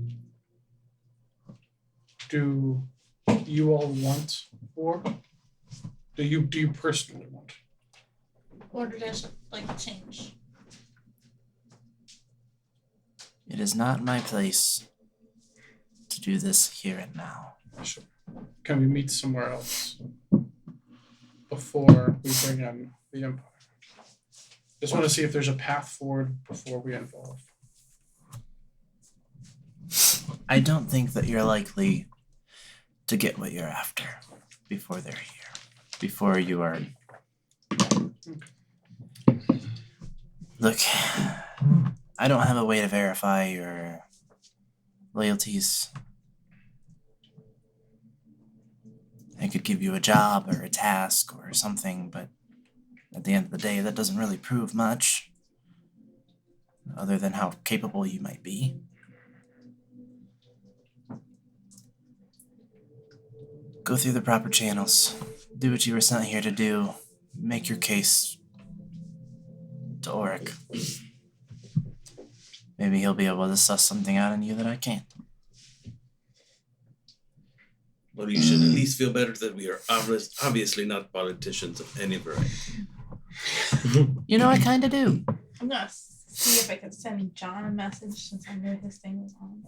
Do you all want war? Do you personally want? Or do there's change? It is not my place to do this here and now. Sure. Can we meet somewhere else before we bring in the Empire? Just want to see if there's a path forward before we involve. I don't think that you're likely to get what you're after before they're here. Before you are... Look, I don't have a way to verify your loyalties. I could give you a job or a task or something, but at the end of the day, that doesn't really prove much, other than how capable you might be. Go through the proper channels. Do what you were sent here to do. Make your case to Auric. Maybe he'll be able to suss something out in you that I can't. Well, you should at least feel better that we are obviously not politicians of any variety. You know, I kind of do. I'm gonna see if I can send John a message since I knew his thing was on.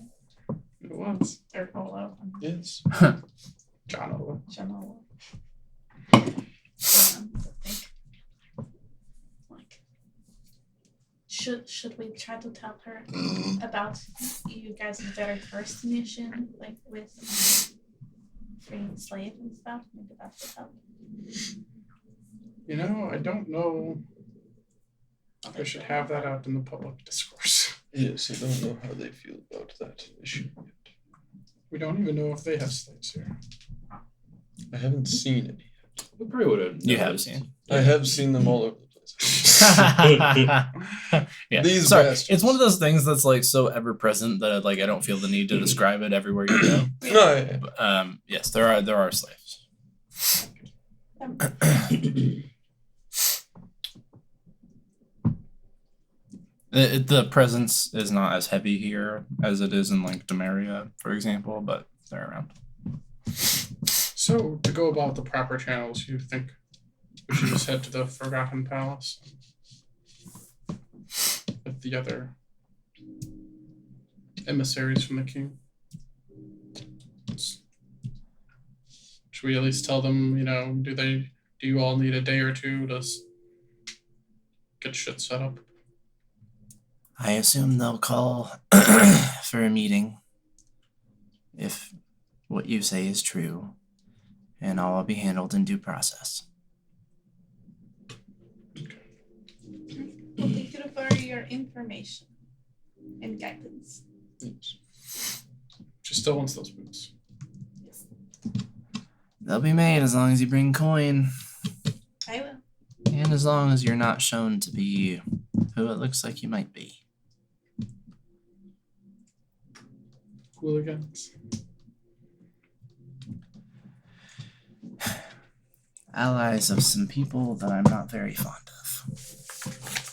It was. Or Olo. Yes. John Ola. John Olo. I think. Should we try to tell her about you guys' very first mission, with freeing slaves and stuff? Maybe that would help. You know, I don't know if I should have that out in the public discourse. Yes, I don't know how they feel about that issue yet. We don't even know if they have slaves here. I haven't seen any yet. We probably would have. You have seen. I have seen them all over the place. Yeah. These Sorry, bastards. it's one of those things that's so ever present that I don't feel the need to describe it everywhere you go. No, yeah. But, yes, there are slaves. The presence is not as heavy here as it is in Demaria, for example, but they're around. So, So, to go about the proper channels, you think we should just head to the Forgotten Palace with the other emissaries from the king? Should we at least tell them, do you all need a day or two to get shit set up? I assume they'll call for a meeting if what you say is true, and all will be handled in due process. We'll take you for your information and guidance. Yes. She still wants those boots. Yes, They'll be made as long as you bring coin, I will. and as long as you're not shown to be who it looks like you might be. Hooligans. Allies of some people that I'm not very fond of.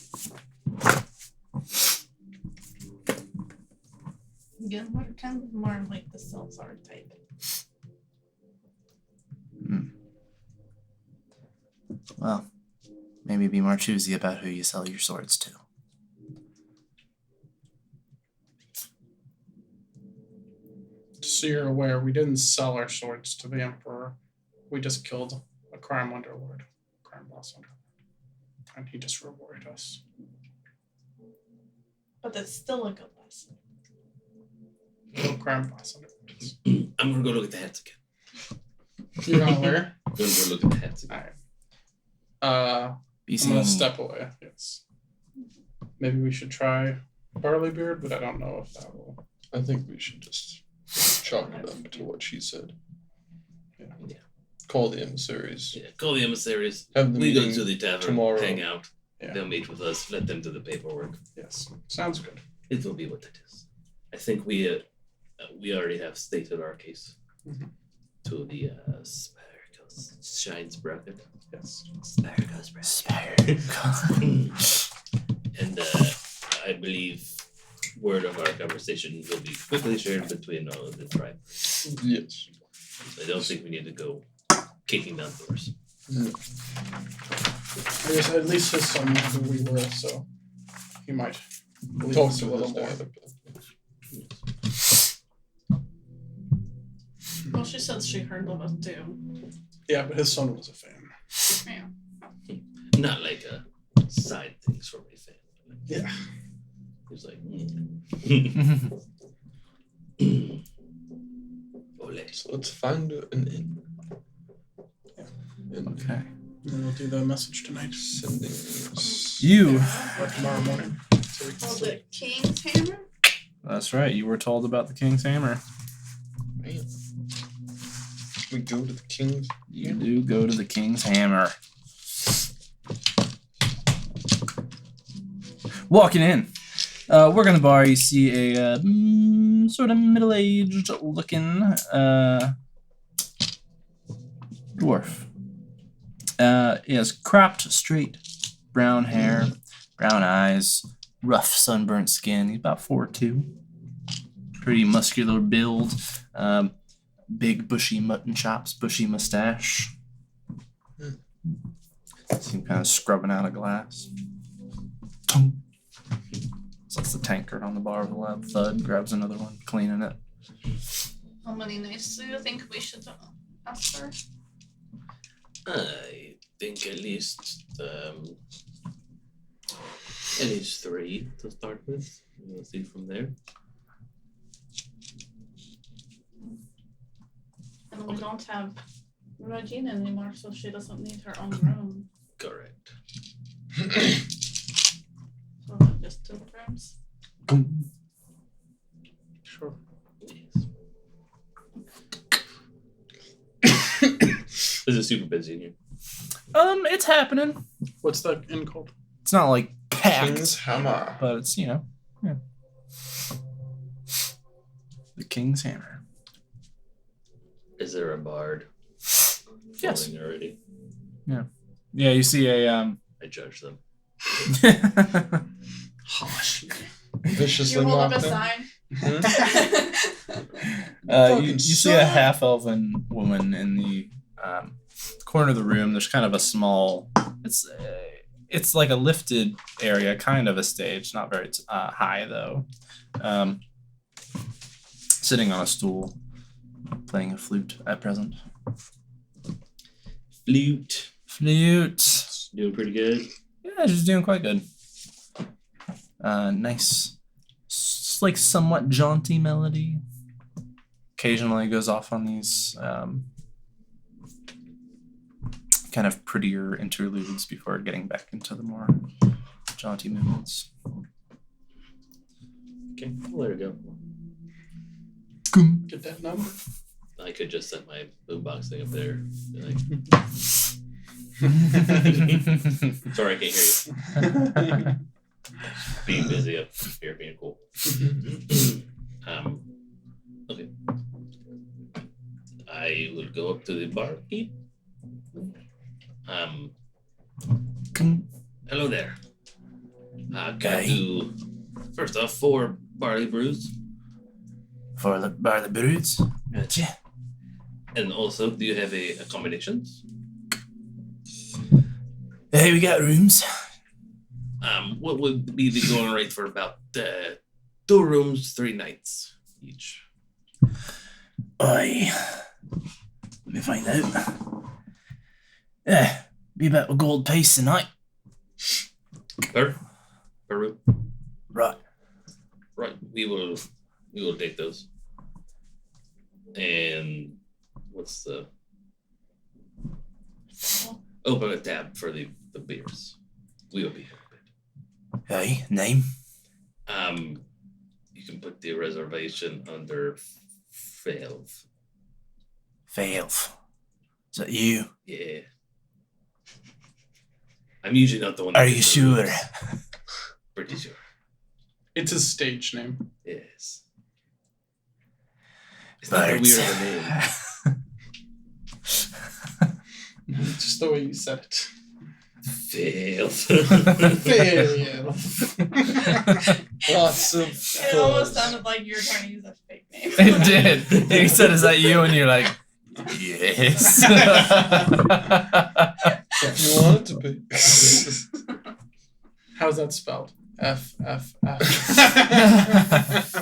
Again, we're kind of more like the Salzar type. Well, maybe be more choosy about who you sell your swords to. Just so you're aware, we didn't sell our swords to the Emperor. We just killed a crime boss underlord. And he just rewarded us. But it's still a good lesson. No crime boss underlords. I'm gonna go look at the hats again. You're not aware? I'm gonna go look at the hats again. Alright. Be I'm gonna seeing- step away, yes. Maybe we should try Barleybeard, but I don't know if that will. I think we should just chalk it up to what she said. Yeah. Call the emissaries. Yeah, call the emissaries. Have the We go meeting to the tavern, tomorrow. hang out. Yeah. They'll meet with us. Let them do the paperwork. Yes. Sounds good. It will be what it is. I think we already have stated our case Mhm. to the Sparkles Shines bracket. Yes. Sparkles And I believe word of our conversation will be quickly shared between all of the tribe. Yes. I don't think we need to go kicking down doors. I guess at least his son knew who we were, so he might believe Talk us a to little his more. dad. Well, she said she heard of it too. Yeah, but his son was a fan. Yeah. Not like a side things for my family. Yeah. He was like, Ole. So let's find an inn. And Okay. And then we'll do the message tonight sending us. You. or tomorrow morning. So we can Called sleep. it King's Hammer? That's right. You were told about the King's Hammer. Man. We go to the king's. You do go to the King's Hammer. Walking in. Working the bar, you see a sort of middle-aged looking dwarf. He has cropped, straight brown hair, brown eyes, rough sunburnt skin. He's about 4'2". Pretty muscular build. Big bushy mutton chops, bushy mustache. See him kind of scrubbing out a glass. Tung. So that's the tankard on the bar with a loud thud. Grabs another one, cleaning it. How many nights do you think we should ask for? I think at least 3 to start with. We'll see from there. And we don't have Regina anymore, so she doesn't need her own room. Correct. So just 2 rooms. Sure. Yes. This is super busy in here. It's happening. What's the inn called? It's not like packed, King's Hammer. but it's, yeah. The King's Hammer. Is there a bard? Yes. Falling already. Yeah, you see a I judge them. Harsh. Viciously You hold up a knocked him. sign. You see a half-elven woman in the corner of the room. There's kind of a small. It's like a lifted area, kind of a stage, not very high though. Sitting on a stool, playing a flute at present. Flute. Doing pretty good. Yeah, she's doing quite good. Nice, like somewhat jaunty melody. Occasionally goes off on these kind of prettier interludes before getting back into the more jaunty movements. Okay, I'll let her go. Get that number. I could just set my boombox thing up there. Like, sorry, I can't hear you. Being busy up here, being cool. Okay. I will go up to the barkeep. Hello there. Can I do, first off, 4 barley brews? For the barley brews? Gotcha. And also, do you have accommodations? Hey, we got rooms. What would be the going rate for about 2 rooms, 3 nights each? Let me find out. Yeah, be about a gold piece a night. Per room? Right. Right. We will take those. And what's the open a tab for the beers. We will be happy. Hey, name? You can put the reservation under Failv. Failv. Is that you? Yeah. I'm usually not the one. Are you sure? Pretty sure. It's a stage name. Yes. It's not that weird of a name. Just the way you said it. Failv. Lots of It almost sounded like you were trying to use a fake name. It did. He said, "Is that you?" And you're like, "Yes." If you want it to be. How's that spelled? F.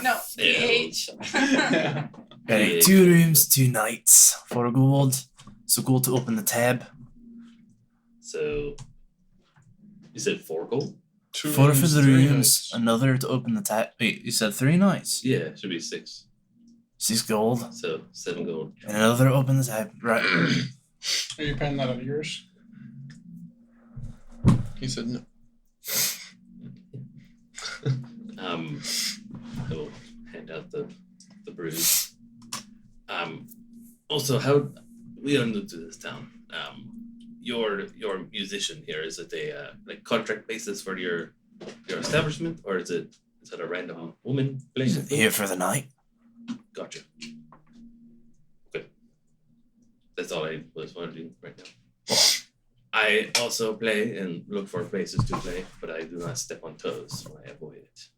No, PH. Hey, 2 rooms, 2 nights. 4 gold. So gold to open the tab. So, you said 4 gold? 2 4 for the 3 rooms, nights. another to open the tab. Wait, you said 3 nights? Yeah, it should be 6. 6 gold. So 7 gold. And another to open the tab. Right. Are you paying that out of yours? He said no. I will hand out the brews. Also, how we are new to this town. Your musician here, is it a like contract basis for your establishment, or is it a random woman playing? Here for the night. Gotcha. Good. That's all I was wondering right now. I also play and look for places to play, but I do not step on toes, so I avoid it.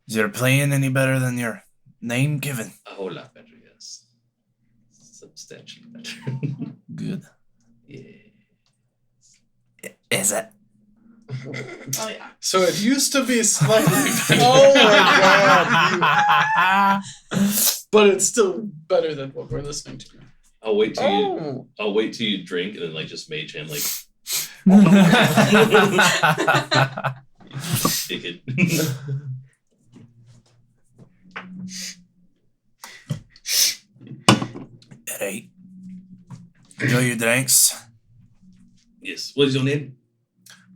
Is your playing any better than your name given? A whole lot better, yes. Substantially better. Good. Yeah. Is it? Oh yeah. So it used to be slightly better. Oh my But it's still better than what we're listening to. I'll wait till Oh. I'll wait till you drink and then like just mage hand like take it. Alright. Enjoy your drinks. Yes. What is your name?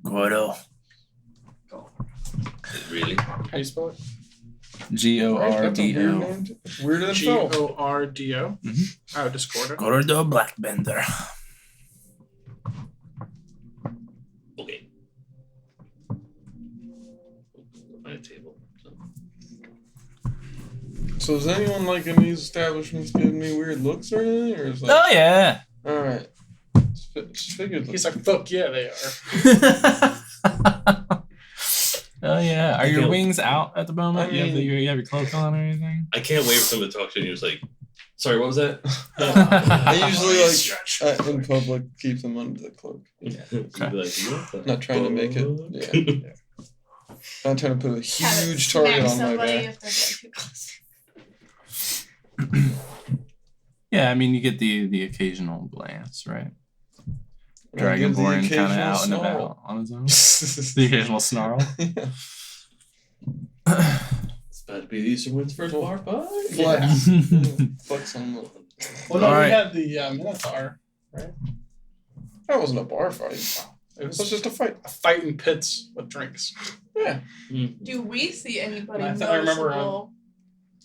Gordo. Really? How do you spell it? Gordo. Weirder than Phil. Gordo. Oh, Discordo. Gordo Blackbender. Okay. My table. So is anyone like in these establishments giving me weird looks or anything? Or is like, Oh yeah. alright. Just figured He's like, fuck yeah, they are. Oh yeah. Are your wings out at the moment? I mean- you have your cloak on or anything? I can't wait for someone to talk to you and you're just like, sorry, what was that? I usually in public keep them under the cloak. Yeah. You'd be like, what the Not trying to make it. fuck? Yeah. Not trying to put a Have it huge target smack on my somebody back. if they're getting too close. Yeah, I mean, you get the occasional glance, right? And I give the Dragonborn kind of occasional out and snarl. about on his own. The occasional snarl. Yeah. It's about to be the Eastern Winds first bar fight. Flex. Flex on the. Well, no, Alright. we had the Minotaur. That wasn't a bar fight. It It was was just a fight. a fight in pits with drinks. Yeah. Do we see anybody I remember a noticeable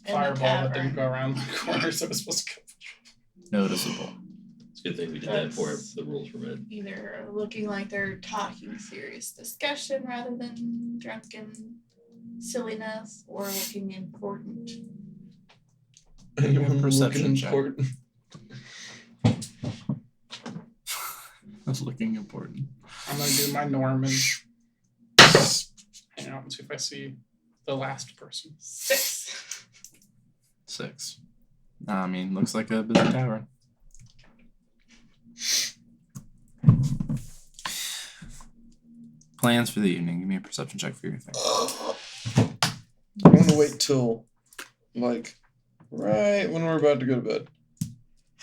in the Fireball that didn't tavern? go around the corner, so it was supposed to go. Noticeable. It's a good thing we did that before the rules were read. Either looking like they're talking serious discussion rather than drunken silliness, or looking important. Anyone perception looking check. important? That's looking important. I'm gonna do my Norman. Hang out and see if I see the last person. 6. 6. I mean, looks like a busy tavern. Plans for the evening. Give me a perception check for your thing. I'm gonna wait till, like, right when we're about to go to bed,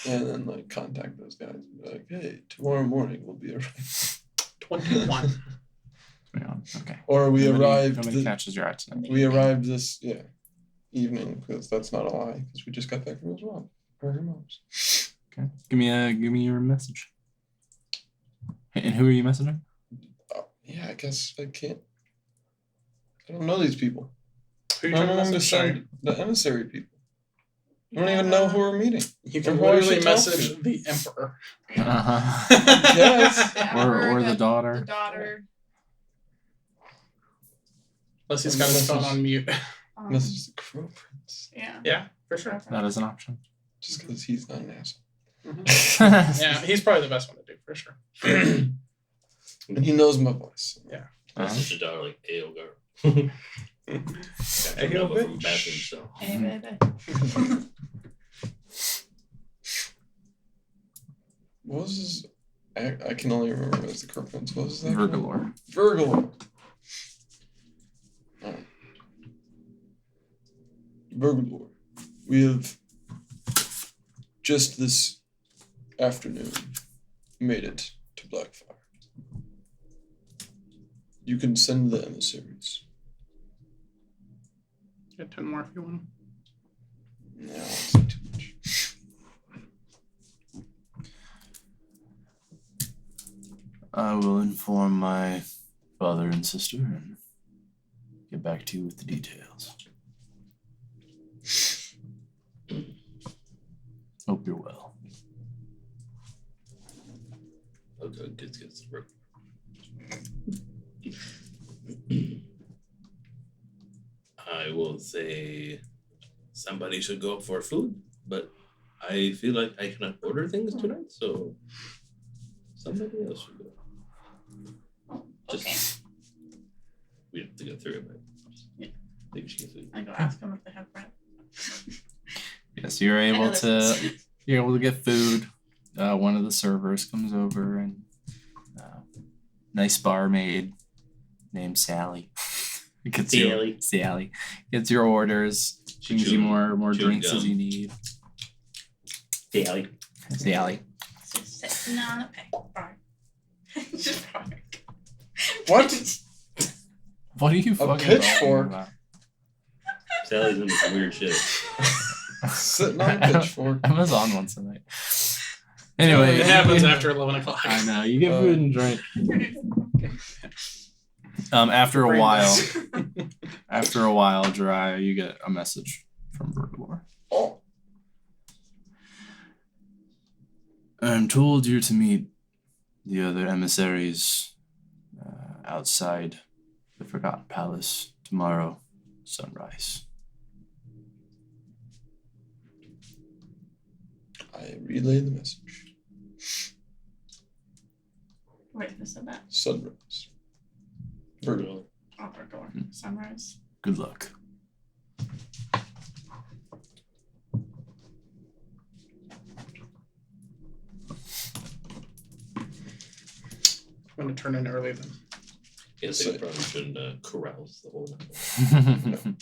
and then like contact those guys and be like, "Hey, tomorrow morning we'll be arriving." 21. Okay. Or we How many- arrived. How many catches you're at tonight? We arrived this evening because that's not a lie because we just got back from his mom or her mom's. Okay. Give me your message. And who are you messaging? Oh, yeah, I guess I can't. I don't know these people. Who are you I'm trying to going to message? Sorry. send the emissary people. I don't even know who we're meeting. You can Or who I literally should talk message to. the Emperor. Uh-huh. Yes. The or Emperor, the the daughter. daughter. Unless he's got his phone on mute. Message the Crow Prince. Yeah. Yeah, for sure. That is an option. Just because he's not an asshole. Yeah, he's probably the best one to do for sure. And he knows my voice. Uh-huh. Such a daughter like Aogar. Hey, yo, Nova from bitch. bathroom, so. Hey, baby. What was his? I can only remember as the Crow Prince. What was that? Vergalore. Vergalore. Vergalore. We have just this afternoon made it to Blackfire. You can send the emissaries. Get 10 more if you want. No, it's not too much. I will inform my father and sister and get back to you with the details. Hope you're well. Okay, good. I will say somebody should go up for food, but I feel like I cannot order things tonight, so somebody else should go. Just Okay. we have to go through it, but Yeah. maybe we should get food. I go ask them if they have bread. Yes, you're I know able this to is- you're able to get food. One of the servers comes over and nice barmaid named Sally. Gets Sally. Sally gets your orders. She Brings you chewing- more chewing drinks gum. as you need. Sally. Sally. So sitting on a peg bar. Just bark. What? What are you fucking pitchfork. talking about? Sally's into some weird shit. Sitting on a pitchfork. I was on once tonight. Anyway, It happens after 11 o'clock. I know you get food and drink. Okay. After a Brain while, death. after a while, Jiraiya, you get a message from Vergalore. Oh, I'm told you're to meet the other emissaries outside the Forgotten Palace tomorrow, sunrise. I relay the message. Wait, who said that? Sunrise. Vergalore. Oh, copper door. Sunrise. Good luck. I'm going to turn in early then. Yeah, so you probably shouldn't carouse the whole night.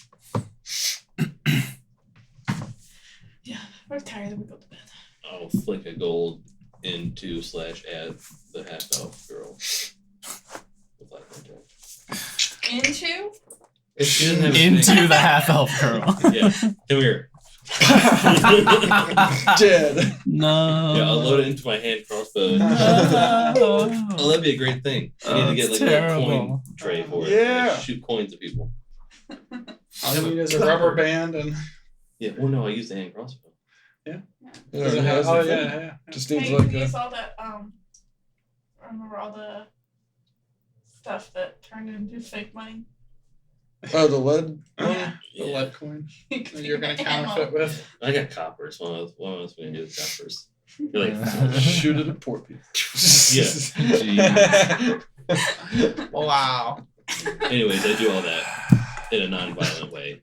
Yeah, we're tired. We go to bed. I'll flick a gold into / add the half elf girl. With that contact. Into? If she doesn't have Into the half elf girl. Yeah, come here. Dead. No. Yeah, I'll load it into my hand crossbow. No. Oh, that'd be a great thing. I need to get like a little coin tray for it. Yeah. Like, shoot coins at people. All you need is a rubber band and. Yeah. Well, no, I use the hand crossbow. It Does already it have, has oh the thing. yeah. Just Hey, needs you like can a. use all that remember all the stuff that turned into fake money. Oh, the lead. Yeah. The lead coin. You can You're gonna make counterfeit ammo. with. I got coppers. One of us going to do the coppers. You're like, Shoot it at poor people. Wow. anyways, I do all that in a non-violent way.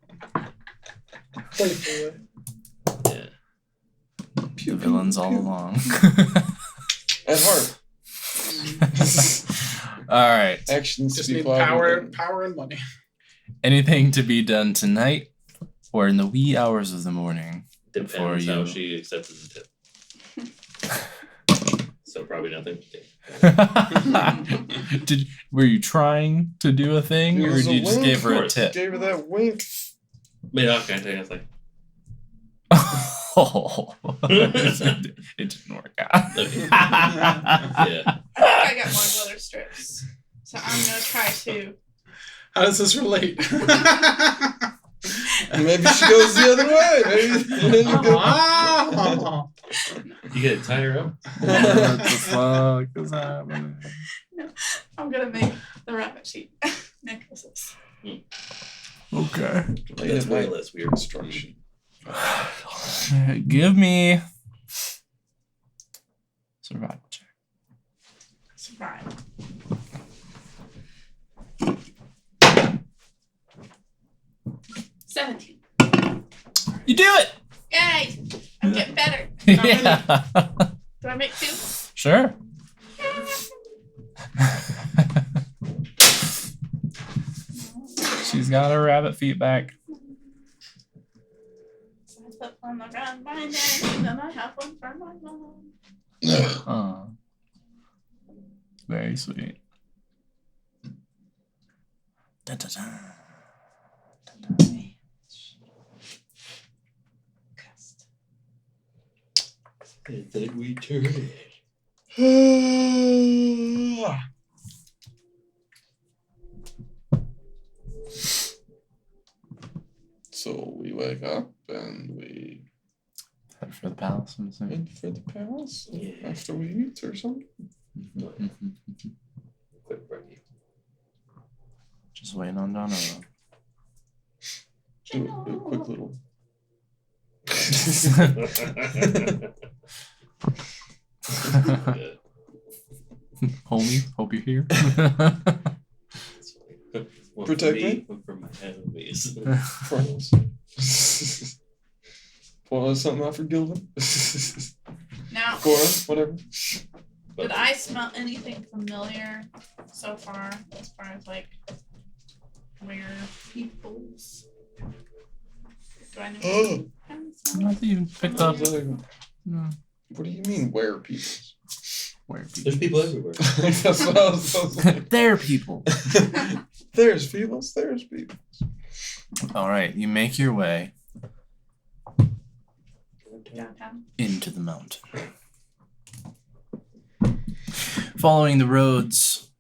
Playful. Yeah. The villains all along. At heart. All right. Actions Just to be need followed. power and money. Anything to be done tonight or in the wee hours of the morning? Before Depends how you- she accepted the tip. So probably nothing. Were you trying to do a thing, It or was did a you just wink, give her of a course. tip? Gave her that wink. Made eye contact. I was like, Oh, it didn't work out. okay. I Yeah. think I got more glitter strips. So I'm gonna try to. How does this relate? Maybe she goes the other way. Maybe you go. Oh. You gotta tie her up. What the fuck is happening? I'm gonna make the rabbit sheet necklaces. Okay. Late That's at way night less weird. construction. Give me survival check. Survive. $17. You do it. Yay! I'm getting better. Yeah. Do I make 2? Sure. She's got her rabbit feet back. So I put one around my neck, and then I have one for my mom. Oh. Very sweet. Dun, dun, dun. Dun, dun. And then we turn it. So we wake up and we Head for the palace, I'm assuming. head for the palace Yeah. after we eat or something. Quick break. Just waiting on Donna. Do a quick little. Yeah. Homie, hope you're here. That's funny. One for Protect me, me? one for my enemies. Friends. Pull something out for Gilvin. Now, Cora, whatever. did I smell anything familiar so far as far as like where peoples? Do I know? Oh. Not that you picked up. What do you mean, where people? Where There's people everywhere. That's what I was like. They're people. There's people. There's people. All right, you make your way Downtown. into the mountain. Following the roads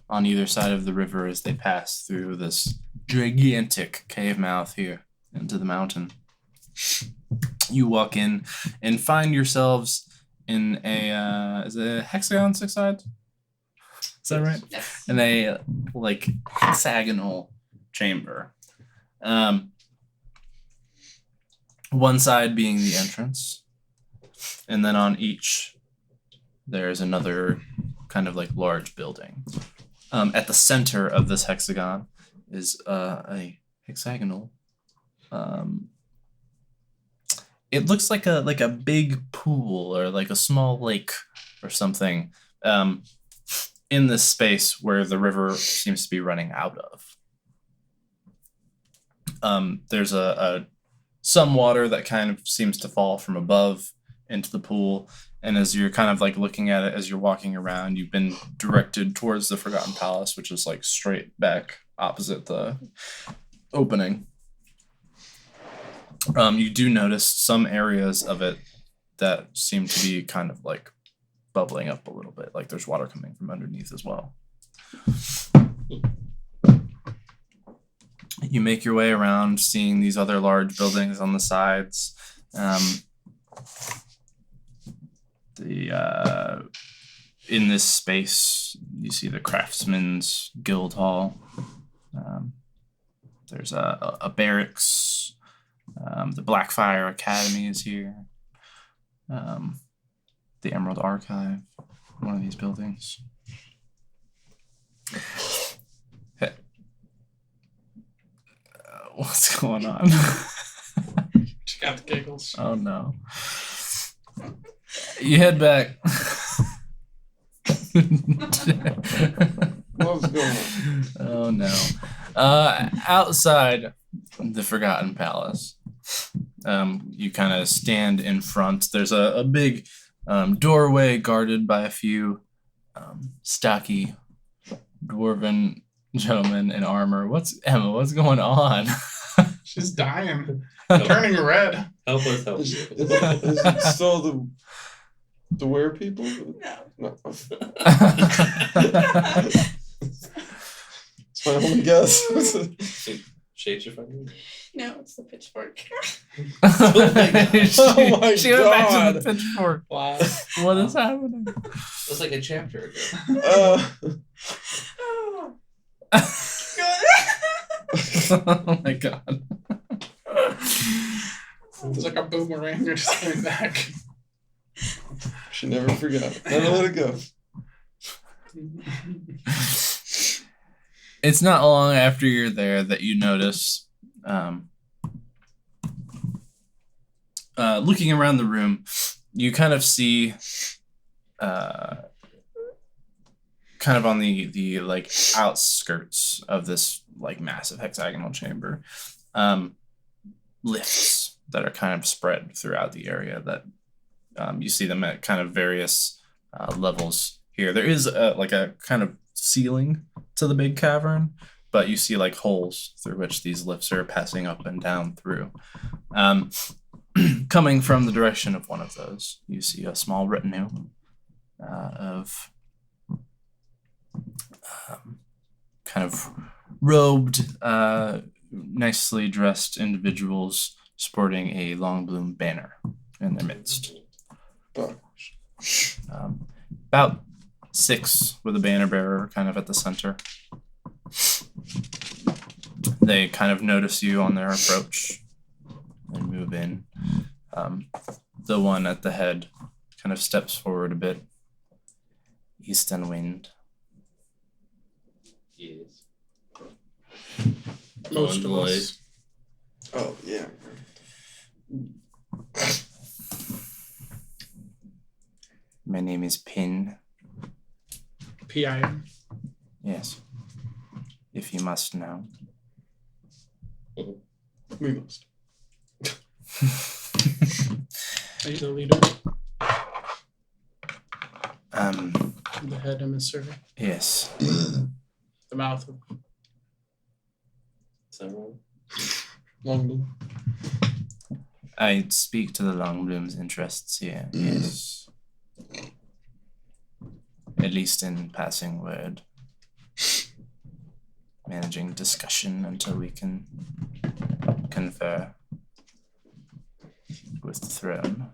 on either side of the river as they pass through this gigantic cave mouth here into the mountain. You walk in and find yourselves in a is it a hexagon 6 sides? Is that right? Yes. In a like hexagonal chamber. One side being the entrance, and then on each there's another kind of like large building. At the center of this hexagon is a hexagonal. It looks like a big pool or like a small lake or something in this space where the river seems to be running out of. There's some water that kind of seems to fall from above into the pool, and as you're kind of like looking at it as you're walking around, you've been directed towards the Forgotten Palace, which is like straight back opposite the opening. You do notice some areas of it that seem to be kind of like bubbling up a little bit, like there's water coming from underneath as well. You make your way around, seeing these other large buildings on the sides. In this space, you see the Craftsman's Guild Hall. There's a barracks. The Blackfire Academy is here. The Emerald Archive, one of these buildings. Hey. What's going on? She got the giggles. Oh no. You head back. What's going on? Oh no. Outside the Forgotten Palace, you kind of stand in front. There's a big doorway guarded by a few stocky dwarven gentlemen in armor. Emma, what's going on? She's dying. Turning red. Help us help Is you. it still the were people? No. No. It's my only guess. Shades are finding. No, it's the pitchfork. Oh my She went back to God. the pitchfork. Wow. What is happening? It was like a chapter ago. Oh. Oh my god. It's like a boomerang. You're just coming back. She never forgot it. Never let it go. It's not long after you're there that you notice, looking around the room, you kind of see, kind of on the like outskirts of this like massive hexagonal chamber, lifts that are kind of spread throughout the area that you see them at kind of various levels here. There is like a kind of ceiling to the big cavern, but you see like holes through which these lifts are passing up and down through. Coming from the direction of one of those, you see a small retinue of kind of robed, nicely dressed individuals sporting a long bloom banner in their midst. About 6 with a banner bearer kind of at the center. They kind of notice you on their approach and move in. The one at the head kind of steps forward a bit. Eastern Wind. Yes. Most of Envoy. us. Oh, yeah. My name is Pin. PIM. Yes. If you must know. We must. Are you the leader? The head emissary. Yes. The mouth of. Is that wrong? Longbow. I speak to the Longbloom's interests here, yes. At least in passing word. Managing discussion until we can confer with the throne.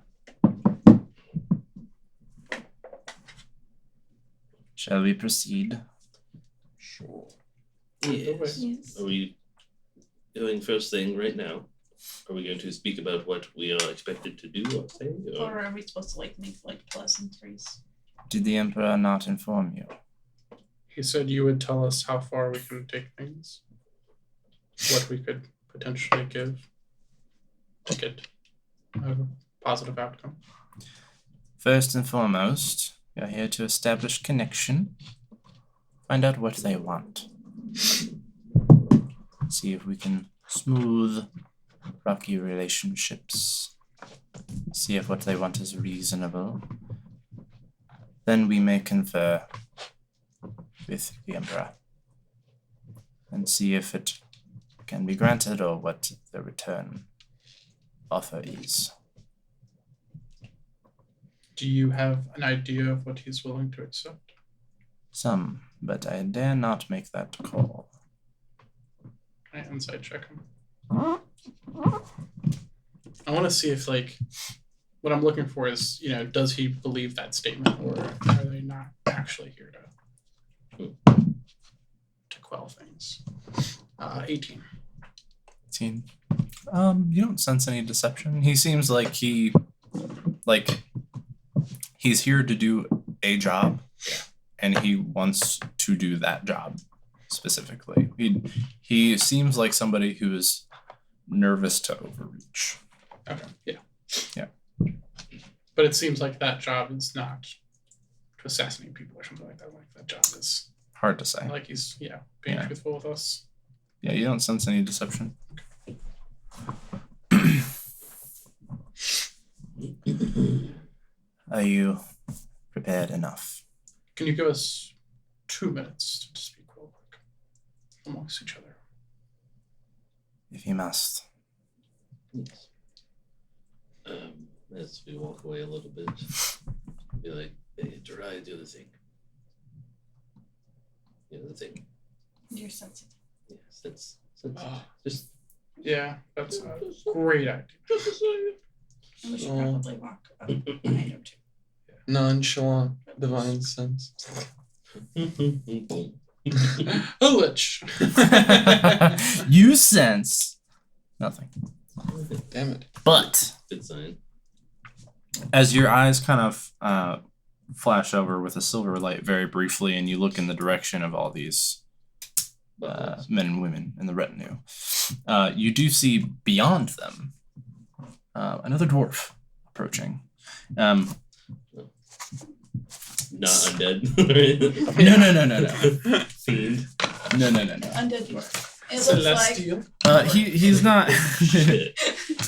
Shall we proceed? Sure. Yes. Yes. Are we doing first thing right now? Are we going to speak about what we are expected to do or say? Or are we supposed to like make like pleasantries? Did the Emperor not inform you? He said you would tell us how far we can take things. what we could potentially give to get a positive outcome. First and foremost, you're here to establish connection. Find out what they want. See if we can smooth rocky relationships. See if what they want is reasonable. Then we may confer with the Emperor and see if it can be granted or what the return offer is. Do you have an idea of what he's willing to accept? Some, but I dare not make that call. I inside check him. I want to see if, like, what I'm looking for is, does he believe that statement, or are they not actually here to quell things? 18. 18. You don't sense any deception. He seems like he's here to do a job, and he wants to do that job specifically. He seems like somebody who is nervous to overreach. Okay, yeah. Yeah. But it seems like that job is not to assassinate people or something like that. Like, that job is Hard to say. like he's, being truthful with us. Yeah, you don't sense any deception. Are you prepared enough? Can you give us 2 minutes to speak real quick amongst each other? If you must. Yes. As we walk away a little bit, be like, hey, try do the thing. The thing. You're sensitive. Yeah, sense. Just Yeah, that's a great idea. just to say. And we should probably walk up behind him too. Nonchalant divine sense. A lich. You sense nothing. Damn it. But Good sign. as your eyes kind of flash over with a silver light very briefly, and you look in the direction of all these men and women in the retinue, you do see beyond them another dwarf approaching. Not undead. No. Fiend. No. Undead dwarf. It looks like Celestial. He's not Shit.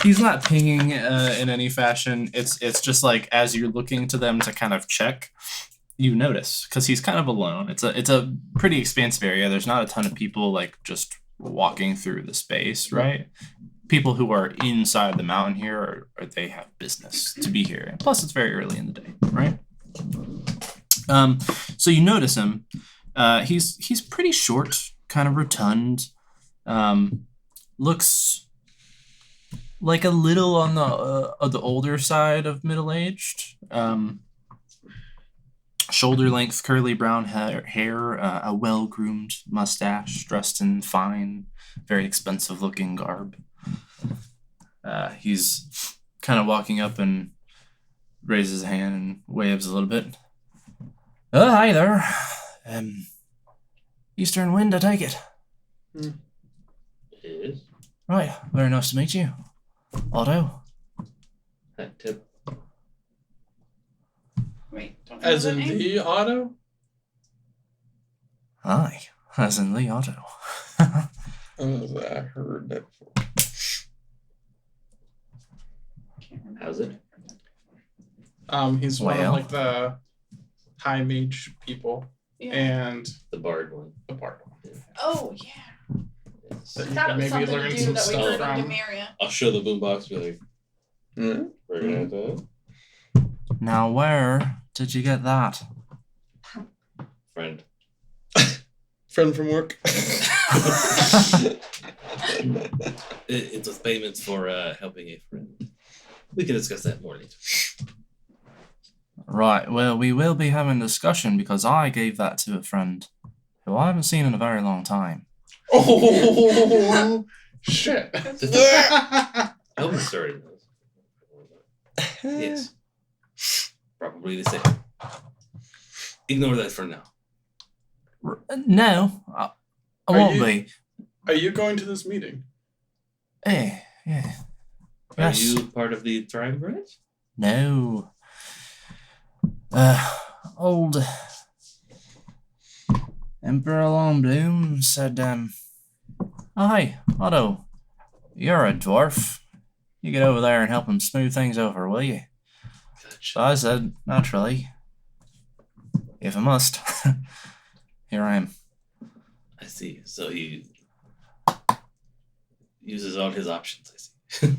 he's not pinging in any fashion. It's just like as you're looking to them to kind of check, you notice because he's kind of alone. It's a pretty expansive area. There's not a ton of people like just walking through the space, right? People who are inside the mountain here or they have business to be here. And plus, it's very early in the day, right? So you notice him. He's pretty short, kind of rotund. Looks like a little on the older side of middle-aged. Shoulder length curly brown hair, a well-groomed mustache, dressed in fine, very expensive looking garb. He's kind of walking up and raises a hand and waves a little bit. Hi there. Eastern Wind, I take it. It is. Right, very nice to meet you. Otto. Hat tip. wait, don't you As know in the name? the auto? Hi, as in Lee Otto. I heard that before. Can't remember. How's it? He's one of Well. like the high mage people Yeah. and The bard one. the bard. Oh yeah. Yes. That I you thought it could was maybe something learn to do some that we stuff heard from. in Demaria. I'll show the boombox. Be like, Hmm? we're gonna have to Now where did you get that? friend. Friend from work. It was payments for helping a friend. We can discuss that more later. Right, well, we will be having a discussion because I gave that to a friend who I haven't seen in a very long time. Oh shit. I hope it's already knows. Yes. Probably the same. Ignore that for now. No, I Are won't you- be. Are you going to this meeting? Yeah. Are Yes. you part of the Triumvirate? No. Old Emperor Longbloom said, oh, hey, Otto, you're a dwarf. You get over there and help him smooth things over, will you? Gotcha. So I said, naturally, if I must. Here I am. I see. So he uses all his options, I see.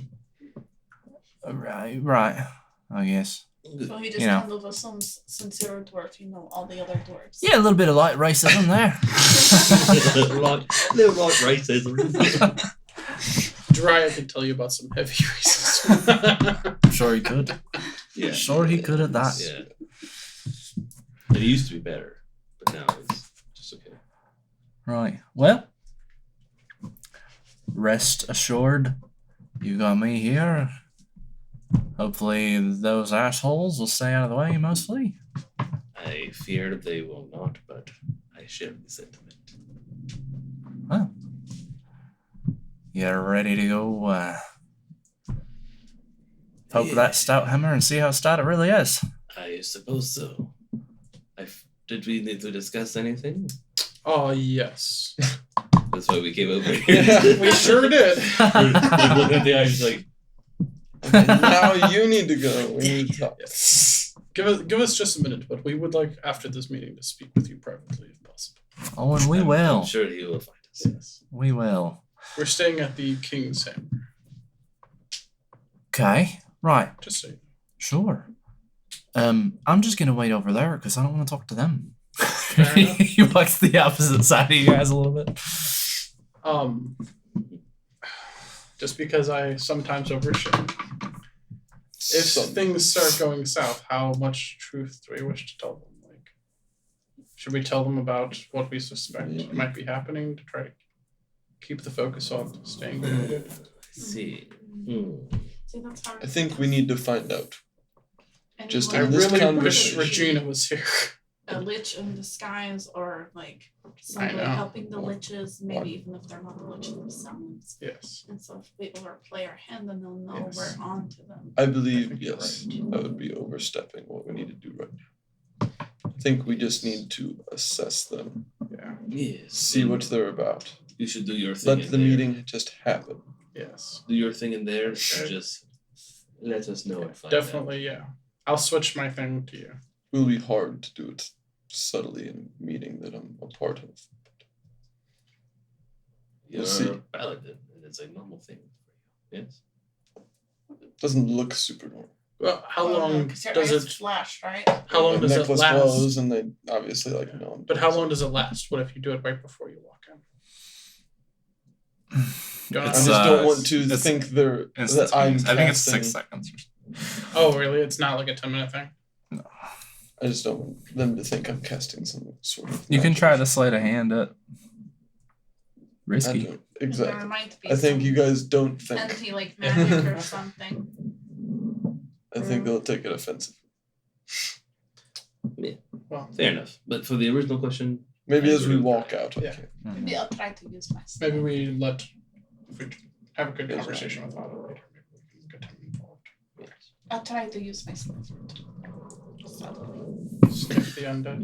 Right, I guess. So he just You know. handled with some sincere dwarf, all the other dwarves. Yeah, a little bit of light racism there. Little light racism. Dry, I could tell you about some heavy racism. I'm sure he could. Yeah. Sure he could at that. Yeah. It used to be better, but now it's just okay. Right. Well, rest assured, you got me here. Hopefully those assholes will stay out of the way mostly. I fear they will not, but I share the sentiment. Well, you're ready to go poke Yeah. that stout hammer and see how stout it really is. I suppose so. Did we need to discuss anything? Oh, yes. That's why we came over here. Yeah, we sure did. Like, looking at the eyes, like, Now you need to go. We need to talk. Give us just a minute, but we would like, after this meeting, to speak with you privately if possible. Oh, and we will. I'm sure he will find us. Yes. We will. We're staying at the King's Hammer. Okay. Right. Just so you know. Sure. I'm just gonna wait over there because I don't want to talk to them. Fair enough. He walks the opposite side of you guys a little bit. Just because I sometimes overshare. If Some- things start going south, how much truth do we wish to tell them? Like, should we tell them about what we suspect might be happening to try to keep the focus on staying good? I see. See, that's hard. I think we need to find out. And just I in this really wish conversation- Regina was here. a lich in disguise, or like I somebody know. helping the liches, maybe even if they're not the lich themselves. Yes. And so if we overplay our hand, then they'll know Yes. we're on to them. I believe, think you're yes, I would be overstepping what we need to do right now. I think we just need to assess them, Yeah. Yes. see what they're about. You should do your thing. Let in the there. meeting just happen. Yes. Do your thing in there. And Okay. just let us know if I Definitely, yeah. I'll switch my thing to you. It will be hard to do it subtly in a meeting that I'm a part of. You're We'll see. a paladin, and it's a normal thing for you. Yes. Doesn't look super normal. Well, how Well, no, long 'cause your does eyes it? flash, right? How long The does it necklace last? glows, and they obviously like know. But how long does it last? What if you do it right before you walk in? Don't I It's, just don't want to it's- think that Instance I'm meetings. I think it's casting. 6 seconds. Or something. Oh, really? It's not like a 10-minute thing? I just don't want them to think I'm casting some sort of. You can magic. try to sleight of hand it. I Risky. don't- There Exactly. might be I think some you guys don't think. anti like magic or something. I think they'll take it offensive. Well, Fair enough. But for the original question, Maybe I as we agree with walk that. out. Yeah. Okay. Maybe I'll try to use my maybe we have a good Yes. conversation with Otto later. Maybe we can get him involved. yes. I'll try to use my sniff. Subtly. Sniff the undead.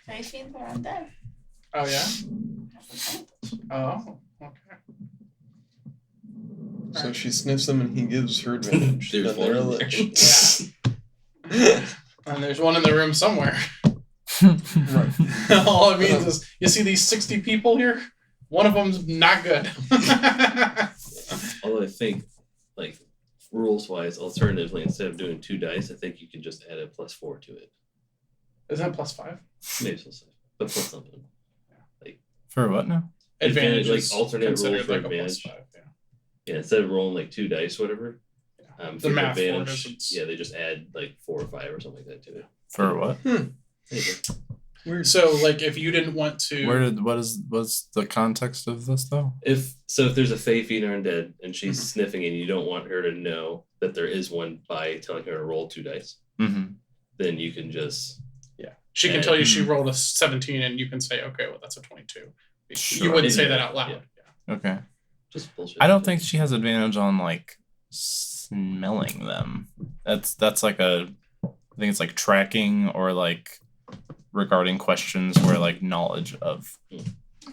I think they're undead. Oh, yeah? Have advantage. Oh, okay. So she sniffs them and he gives her advantage. There's Then they're a one in there. lich. And there's one in the room somewhere. Right. All it means is, you see these 60 people here? One of them's not good. Although I think, like, rules wise, alternatively, instead of doing 2 dice, I think you can just add a +4 to it. Isn't that +5? Maybe plus 5, but plus something. For what now? Advantage like, is alternate considered roll for like a advantage. +5, yeah. Yeah, instead of rolling like 2 dice, whatever. The for math for it advantage, is- yeah, they just add like 4 or 5 or something like that to it. For what? There you go. Weird. So, like, if you didn't want to... What's the context of this though? If there's a Fae Fiend or Undead and she's sniffing and you don't want her to know that there is one by telling her to roll 2 dice, Mm-hmm. then you can just Yeah. She can tell you she Mhm. rolled a 17 and you can say, okay, well, that's a 22. You wouldn't say that out loud. Yeah. Okay. Just bullshit. I don't think she has advantage on like smelling them. That's like I think it's like tracking or like regarding questions where like knowledge of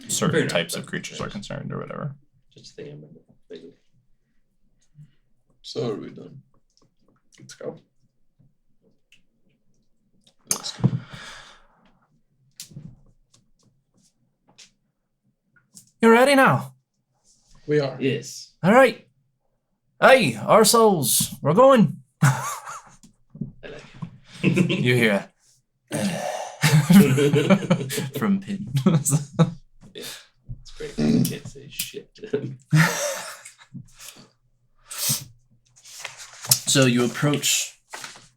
certain Fair types enough. of creatures are concerned or whatever. Just think I remember. Vaguely. So are we done? Let's go. Let's go. You ready now? We are. Yes. All right. Hey, our souls, we're going. I like it. You hear from Pin. It's great. You can't say shit. So you approach.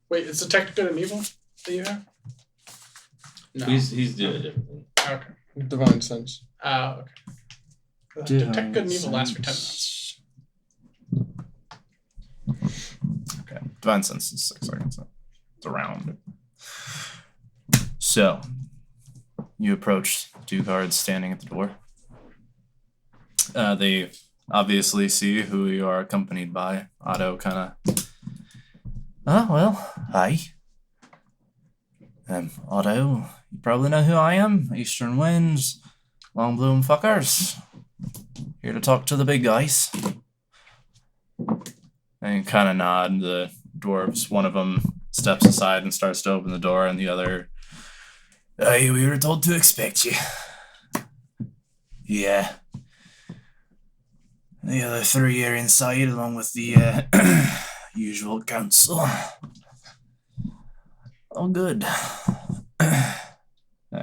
Wait, is detect good and evil that you have? No. He's doing a different thing. Okay. Divine sense. Okay. Detect good and evil lasts for 10 minutes. Okay. Divine sense is 6 seconds. So it's around. So you approach 2 guards standing at the door. They obviously see who you are accompanied by. Otto kind of. Well, hi. Otto, you probably know who I am. Eastern Winds, Long Bloom fuckers. Here to talk to the big guys. and kind of nod. The dwarves, one of them steps aside and starts to open the door, and the other, Hey, we were told to expect you. Yeah. The other 3 are inside along with the usual council. All good.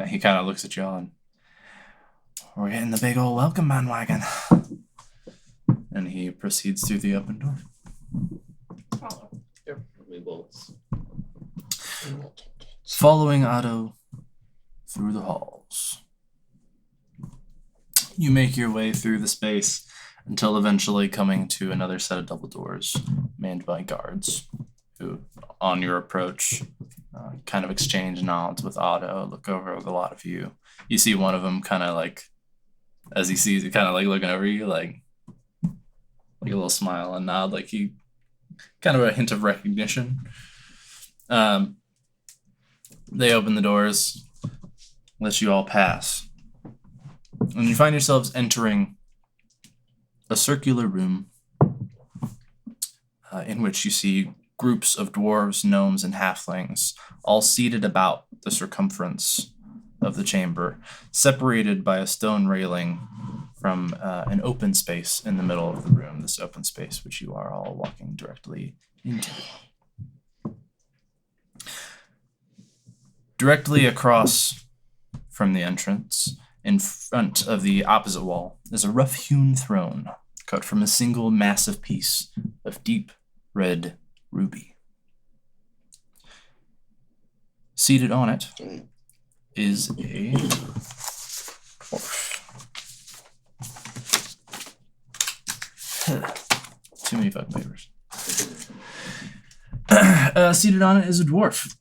he kind of looks at y'all, and We're getting the big old welcome bandwagon. he proceeds through the open door. Follow. We bolts. Following Otto through the halls. You make your way through the space until eventually coming to another set of double doors manned by guards who, on your approach, kind of exchange nods with Otto, look over a lot of you. You see one of them kind of like, as he sees you, kind of like looking over you, like a little smile and nod, like he, kind of a hint of recognition. They open the doors, let you all pass. And you find yourselves entering a circular room in which you see groups of dwarves, gnomes, and halflings all seated about the circumference of the chamber, separated by a stone railing from an open space in the middle of the room, this open space which you are all walking directly into. Directly across from the entrance, in front of the opposite wall, is a rough-hewn throne cut from a single massive piece of deep red ruby. Seated on it is a dwarf. Too many fucking papers. Seated on it is a dwarf.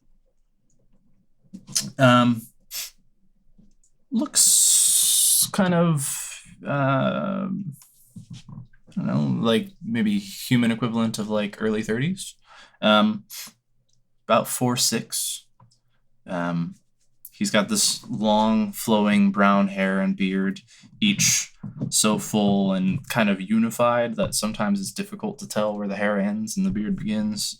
Looks kind of, I don't know, like maybe human equivalent of like early 30s. About 4'6". He's got this long, flowing brown hair and beard, each so full and kind of unified that sometimes it's difficult to tell where the hair ends and the beard begins.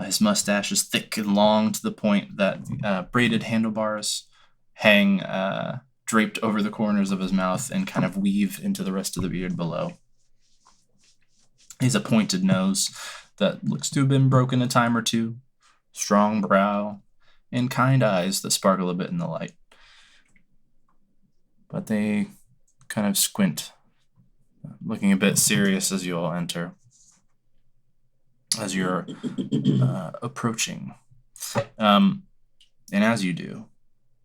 His mustache is thick and long to the point that braided handlebars hang draped over the corners of his mouth and kind of weave into the rest of the beard below. He has a pointed nose that looks to have been broken a time or two, strong brow, and kind eyes that sparkle a bit in the light. But they kind of squint, looking a bit serious as you all enter, as you're approaching. And as you do,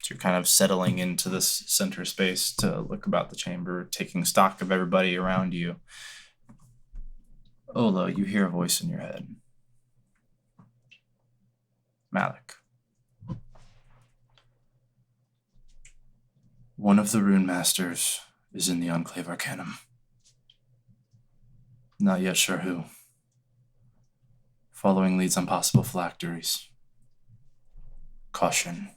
so you're kind of settling into this center space to look about the chamber, taking stock of everybody around you. Ola, you hear a voice in your head. Malik. One One of the rune masters is in the Enclave Arcanum. Not yet sure who. Following leads on possible phylacteries. Caution.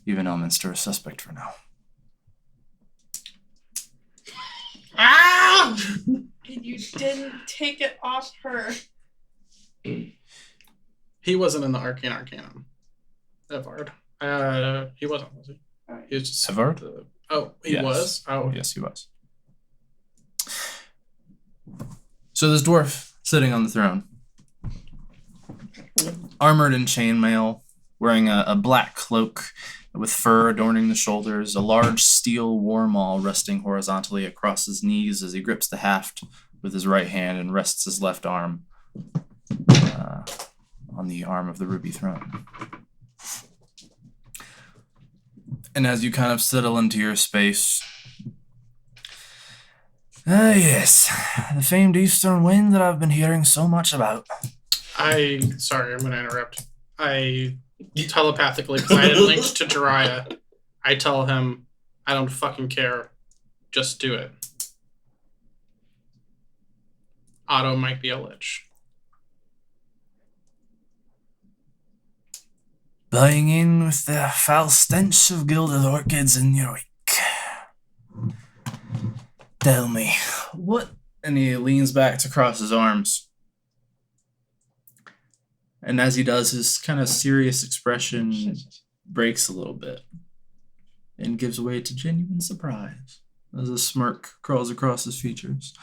Even Elminster is suspect for now. Ah! And you didn't take it off her. He wasn't in the Arcane Arcanum. Evard. He wasn't, was he? He was just Evard? He Yes. was? Oh. Yes, he was. So this dwarf sitting on the throne, armored in chainmail, wearing a black cloak with fur adorning the shoulders, a large steel war maul resting horizontally across his knees as he grips the haft with his right hand and rests his left arm on the arm of the ruby throne. And as you kind of settle into your space, yes, the famed eastern wind that I've been hearing so much about. Sorry, I'm going to interrupt. I telepathically, because I had linked to Jiraiya, I tell him, I don't fucking care. Just do it. Otto might be a lich. Lying in with the foul stench of gilded orchids in your wake. Tell me, what? And he leans back to cross his arms. And as he does, his kind of serious expression breaks a little bit and gives way to genuine surprise as a smirk crawls across his features.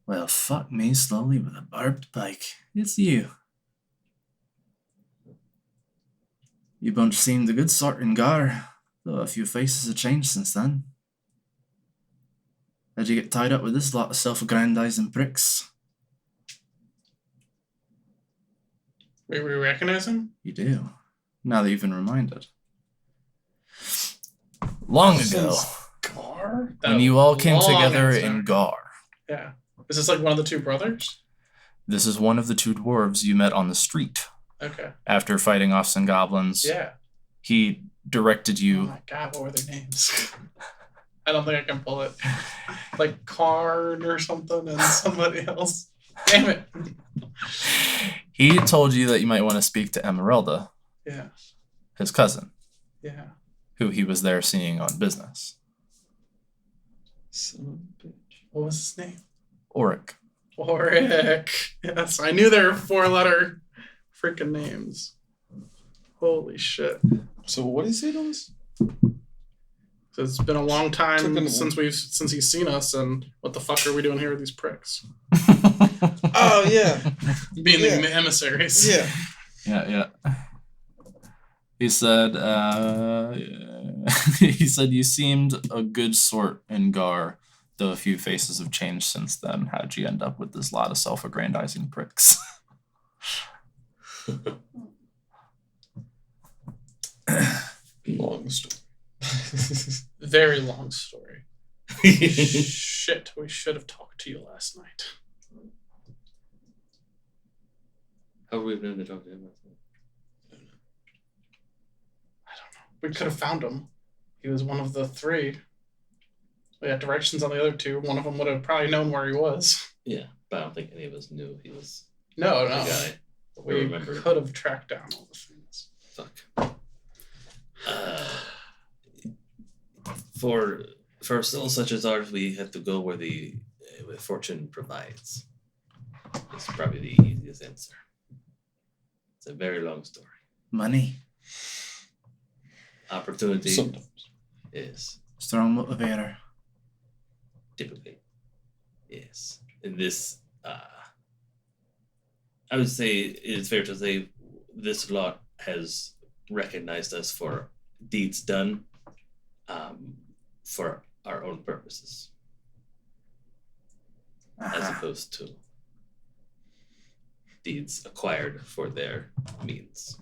Well, fuck me slowly with a barbed pike. It's you. You bunch seemed a good sort in Gar, though a few faces have changed since then. How'd you get tied up with this lot of self-aggrandizing pricks? Wait, we recognize him? You do, now that you've been reminded. Long ago, Gar? when you all came Long together answer. in Gar, Yeah. Is this like one of the two brothers? this is one of the two dwarves you met on the street. Okay. After fighting off some goblins, Yeah. he directed Oh you. my god, what were their names? I don't think I can pull it. Like Karn or something and somebody else. Damn it. He told you that you might want to speak to Emeralda, Yeah. his cousin, Yeah. who he was there seeing on business. Son of a bitch. What was his name? Auric. Auric. Yes, I knew there were 4-letter freaking names. Holy shit. So what is it, us? So it's been a long time Took him- since he's seen us, and what the fuck are we doing here with these pricks? Oh, yeah. Being Yeah. the emissaries. Yeah. Yeah. He said, he said you seemed a good sort in Gar, though a few faces have changed since then. How'd you end up with this lot of self-aggrandizing pricks? Long story. Very long story. Shit, we should have talked to you last night. How are we going to talk to him about that? We could have found him. He was one of the 3. We had directions on the other 2. One of them would have probably known where he was. Yeah, but I don't think any of us knew he was No, the no. guy. We remember. could have tracked down all the things. Fuck. For souls such as ours, we have to go where the where fortune provides. It's probably the easiest answer. It's a very long story. Money. Opportunity Sometimes. is Strong motivator. typically, yes. In this, I would say it's fair to say this lot has recognized us for deeds done, for our own purposes, as Ah, opposed to deeds acquired for their means.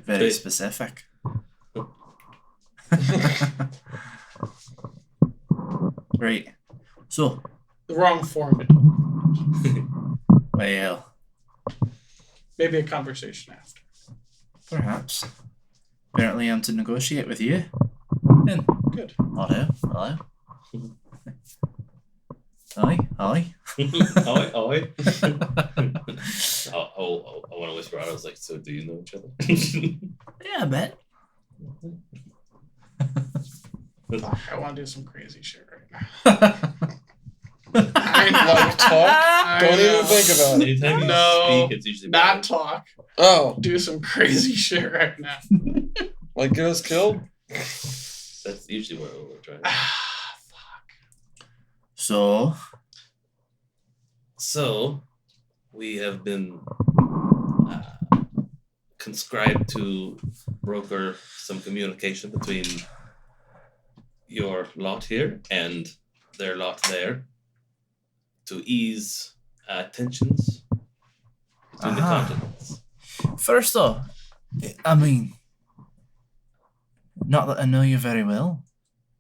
very They- specific. Right. So, The wrong form. well, maybe a conversation after. Perhaps. Apparently I'm to negotiate with you. Then. Good. Hello. Hi. Oi. I want to whisper out. I was like, so do you know each other? Yeah, I bet. Fuck, I want to do some crazy shit right now. I know. Like talk? Don't even think about it. Anytime you No, speak, it's usually Not bad. talk. Oh, Do some crazy shit right now. like get us killed? That's usually what we're trying. Fuck. So, we have been conscribed to broker some communication between your lot here and their lot there to ease tensions between the continents. First off, I mean, not that I know you very well,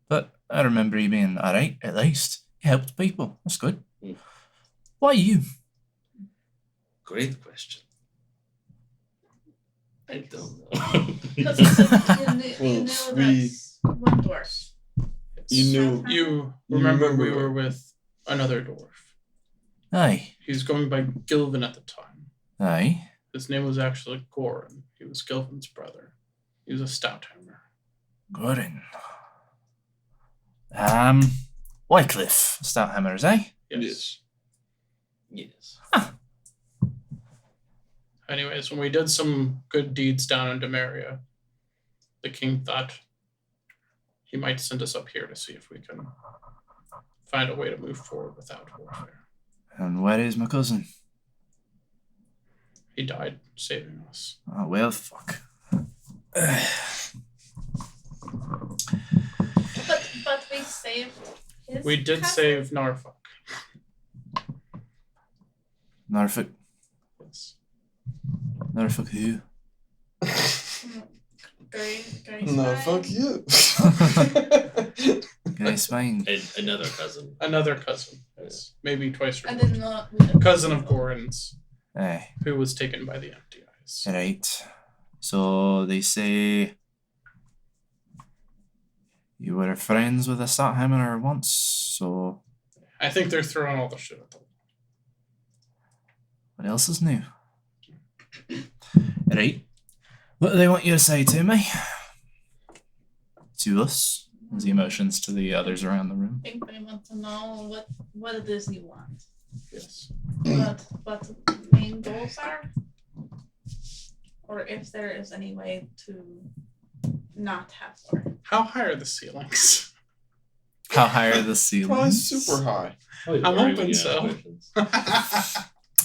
but I remember you being alright, at least. You helped people. That's good. Mm. Why you? Great question. I don't know. Because you knew we- that's one dwarf. You knew. You You remember remember we were it. with another dwarf. Aye. He was going by Gilvin at the time. Aye. His name was actually Goran. He was Gilvin's brother. He was a stout hammer. Gorin. Wycliffe. Stout hammers, eh? Yes. Yes. Anyways, when we did some good deeds down in Demaria, the king thought he might send us up here to see if we can find a way to move forward without warfare. And where is my cousin? He died saving us. Oh, well, fuck. But we saved his We did cousin? save Norfolk. Norfolk. Yes. Norfolk who? Gray No, Spy? fuck you. Gray Spine. And another cousin. Another cousin. Yes. Maybe twice I removed. didn't know. We didn't Cousin of know. Goran's, Aye. who was taken by the Empty Eyes. Right. So they say you were friends with a stout hammer once, so I think they're throwing all the shit at the wall. what else is new? Right. What do they want you to say to me? To us? As he motions to the others around the room. I think they want to know what it is you want. Yes. What the main goals are, or if there is any way to not have war. How high are the ceilings? How high are the Probably ceilings? super high. I'm hoping so.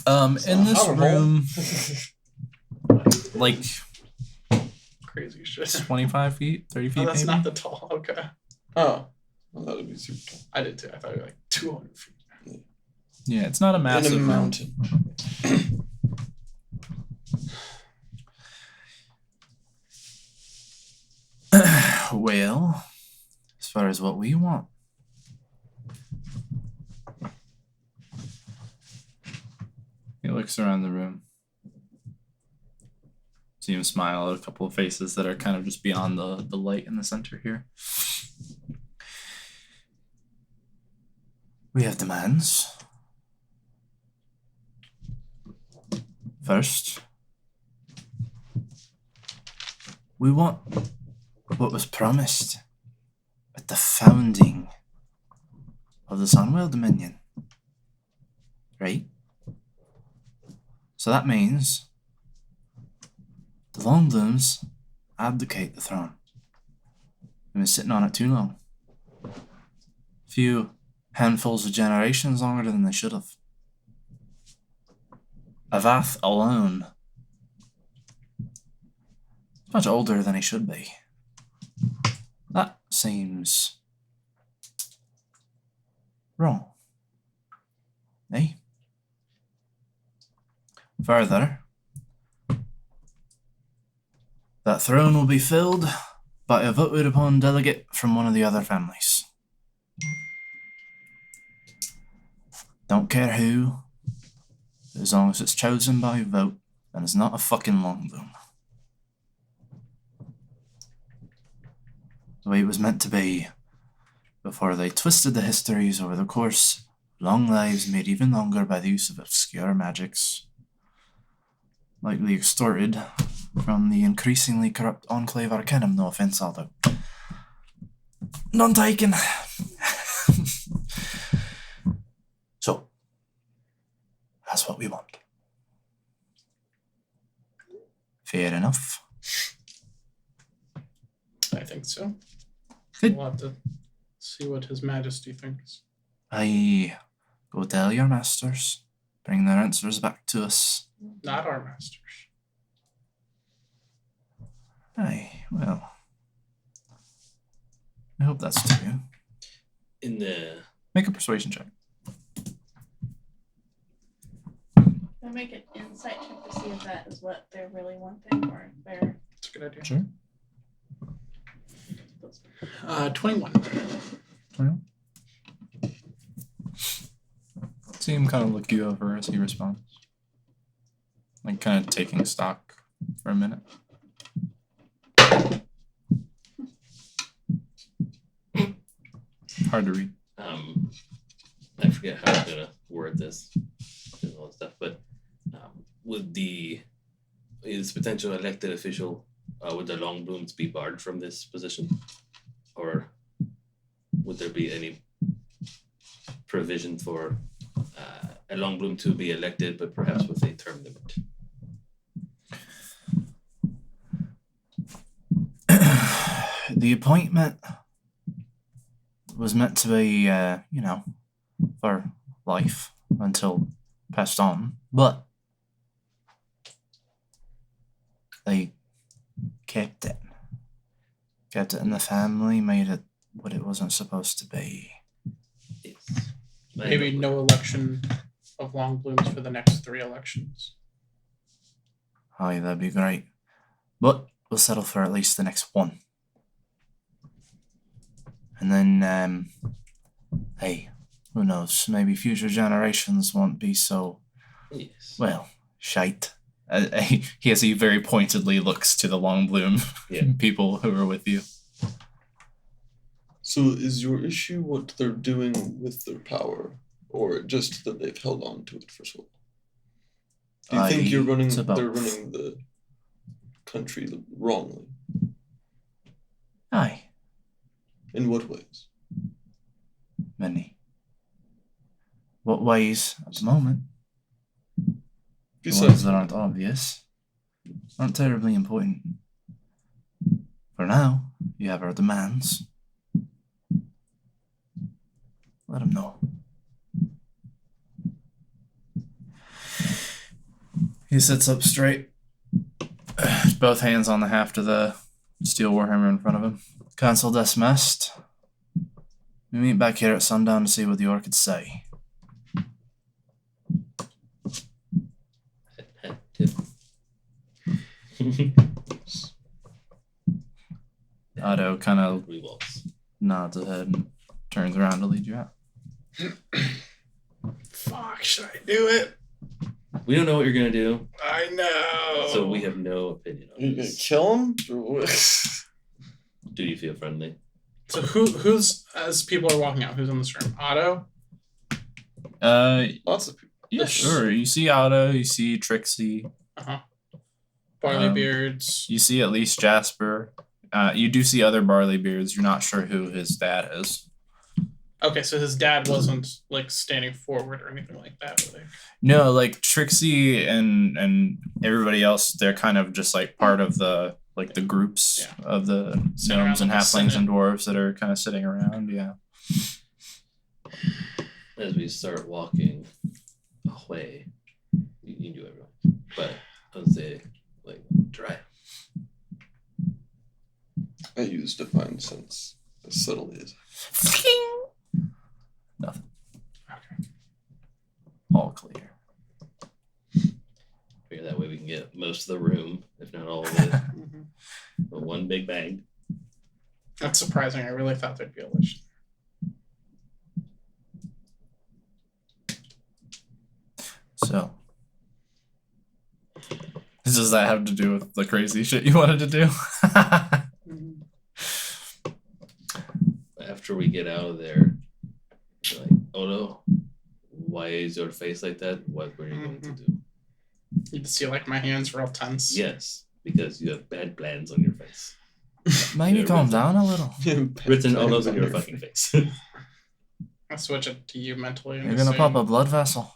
In this room, like Crazy shit. 25 feet, 30 feet Oh, that's maybe? not the tall. Okay. Oh, well, that would be super tall. I did too. I thought you were like 200 feet. Yeah, it's not a massive In a room. mountain. Well, as far as what we want. He looks around the room. See him smile at a couple of faces that are kind of just beyond the light in the center here. We have demands. First, we want what was promised at the founding of the Sunwell Dominion. Right? So that means the Longblooms abdicate the throne. They've been sitting on it too long. A few handfuls of generations longer than they should have. Avath alone is much older than he should be. That seems wrong. Eh? Further, that throne will be filled by a voted upon delegate from one of the other families. Don't care who, as long as it's chosen by vote and it's not a fucking long boom. The way it was meant to be, before they twisted the histories over the course of long lives made even longer by the use of obscure magics, likely extorted from the increasingly corrupt Enclave Arcanum, no offense, Aldo. None taken. So, that's what we want. Fair enough. I think so. Good. We'll have to see what His Majesty thinks. Aye. Go tell your masters. Bring their answers back to us. Not our masters. Aye, well. I hope that's true. In the Make a persuasion check. I make an insight check to see if that is what they're really wanting or if they're. That's a good idea. Sure. 21. See him kind of look you over as he responds. Like kind of taking stock for a minute. Hard to read. I forget how I'm gonna word this and all that stuff, but would this potential elected official would the long blooms be barred from this position, or would there be any provision for a long bloom to be elected, but perhaps with a term limit? The appointment was meant to be, for life until passed on, but they kept it. Kept it in the family, made it what it wasn't supposed to be. Yes. Maybe no election of long blooms for the next 3 elections. Aye, that'd be great. But we'll settle for at least the next one. And then, hey, who knows? Maybe future generations won't be so, Yes. well, shite. He as he very pointedly looks to the long bloom people who are with you. So is your issue what they're doing with their power, or just that they've held on to it for so long? Do you think they're running the country wrongly? Aye, In what ways? many. What ways at the moment? The ones Besides that aren't obvious aren't terribly important. For now, you have our demands. Let them know. He sits up straight, both hands on the haft of the steel warhammer in front of him. Council dismissed. We meet back here at sundown to see what the orchids say. Otto kind of Revolves. nods his head and turns around to lead you out. Fuck, should I do it? We don't know what you're gonna do, I know. so we have no opinion Are you on gonna this. kill him? Do you feel friendly? So who's, as people are walking out, who's in this room? Otto? Lots of people. Yeah, sure. You see Otto, you see Trixie, Uh-huh. Barleybeards. you see at least Jasper. You do see other Barleybeards. You're not sure who his dad is. Okay, so his dad wasn't like standing forward or anything like that, were they? No, like Trixie and everybody else, they're kind of just like part of the groups of the Sitting around gnomes and like a halflings synod. and dwarves that are kind of sitting around. Yeah. As we start walking away, you do everyone, but I would say like try. I use Divine Sense as subtly as Nothing. Okay. All clear. Figure that way we can get most of the room, if not all of it, Mm-hmm. with one big bang. That's surprising. I really thought there'd be a election. So, does that have to do with the crazy shit you wanted to do? After we get out of there, like, oh no, why is your face like that? What were you going to do? You can see like my hands real tense. Yes, because you have bad plans on your face. Maybe calm down a little. Written all over your fucking face. I'll switch it to you mentally. You're gonna pop a blood vessel.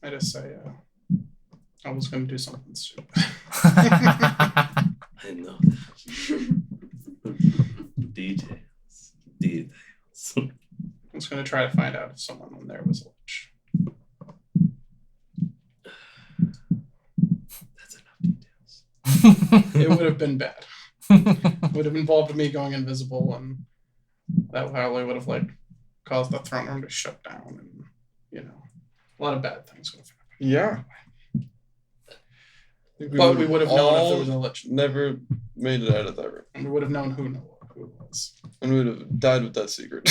I just say, I was gonna do something stupid. I know that. Details. I was gonna try to find out if someone on there was a lich. That's enough details. It would have been bad. It would have involved me going invisible, and that probably would have like caused the throne room to shut down, and a lot of bad things would have happened. Yeah. But we would have known if there was a lich. Never made it out of that room. And we would have known who it was. And we would have died with that secret.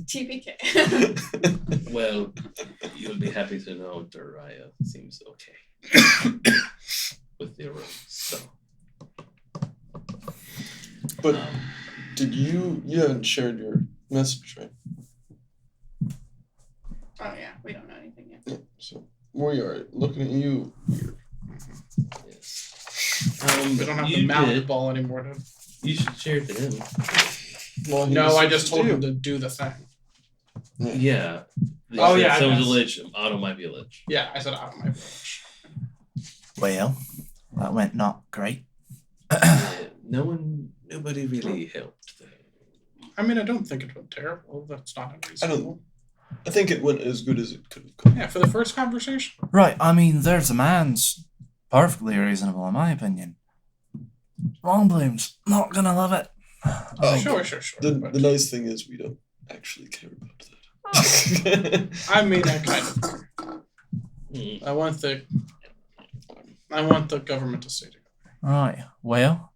TPK. Well, you'll be happy to know Dariah seems okay with the room. So, but did you haven't shared your message, right? Oh yeah, we don't know anything yet. Yeah. So we are looking at you weird. yes. We don't have the mallet ball anymore to. You should share it to him. Well, No, I just told him to do the thing. Yeah. Oh, yeah, I Someone's a guess. lich. Otto might be a lich. Yeah, I said out of my village. Well, that went not great. Nobody really helped there. I mean, I don't think it went terrible. That's not unreasonable. I think it went as good as it could have gone. Yeah, for the first conversation. Right, I mean, their demand's perfectly reasonable in my opinion. Longbloom's not gonna love it. Oh, Sure. The but- nice thing is we don't actually care about that. I mean, I kind of. Mm. I want the government to stay together. Right, well,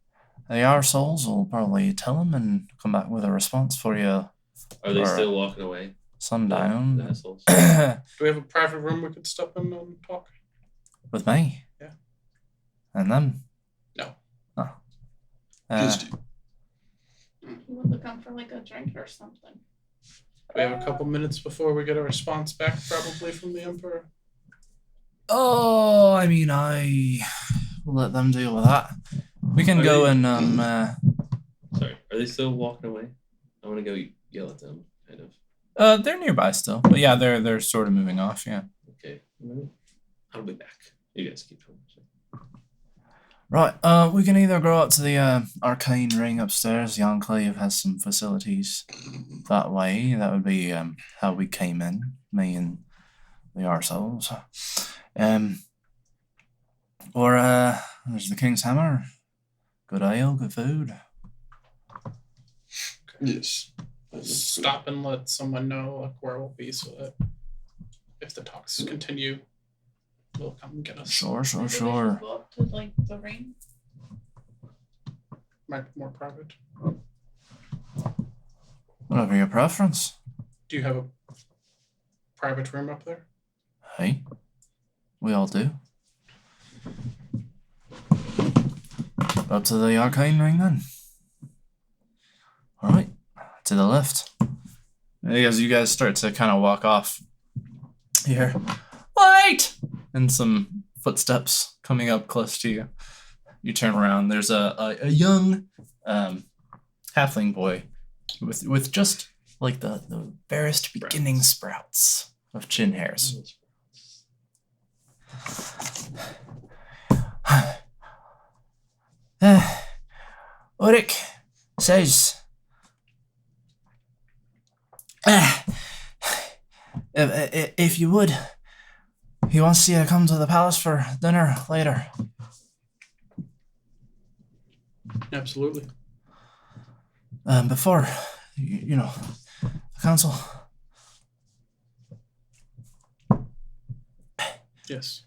the Arseholes will probably tell him and come back with a response for you Are they Or- still walking away? The sundown. assholes. Do we have a private room we could step in and talk? With me? Yeah. And them? No. Oh. Just you. He would look up for like a drink or something. We have a couple minutes before we get a response back, probably from the Emperor. Oh, I mean, I will let them deal with that. We can Are go they- and Sorry. Are they still walking away? I want to go yell at them, kind of. They're nearby still, but yeah, they're sort of moving off. Yeah. Okay. I'll be back. You guys keep going. right. We can either go up to the arcane ring upstairs. The Enclave has some facilities that way. That would be how we came in, me and the Arseholes. Or there's the King's Hammer. Good ale, good food. Yes. Stop and let someone know like where we'll be, so that if the talks continue, they'll come and get us. Sure. Maybe we should go up to like the ring. Might be more private. Whatever your preference. Do you have a private room up there? Hey, we all do. Up to the arcane ring then. All right, to the left. As you guys start to kind of walk off, you hear, "Wait!" and some footsteps coming up close to you. You turn around. There's a young halfling boy with just like the barest beginning sprouts of chin hairs. Ulrich says if you would, he wants you to come to the palace for dinner later. Absolutely. Before, you know, the council. Yes.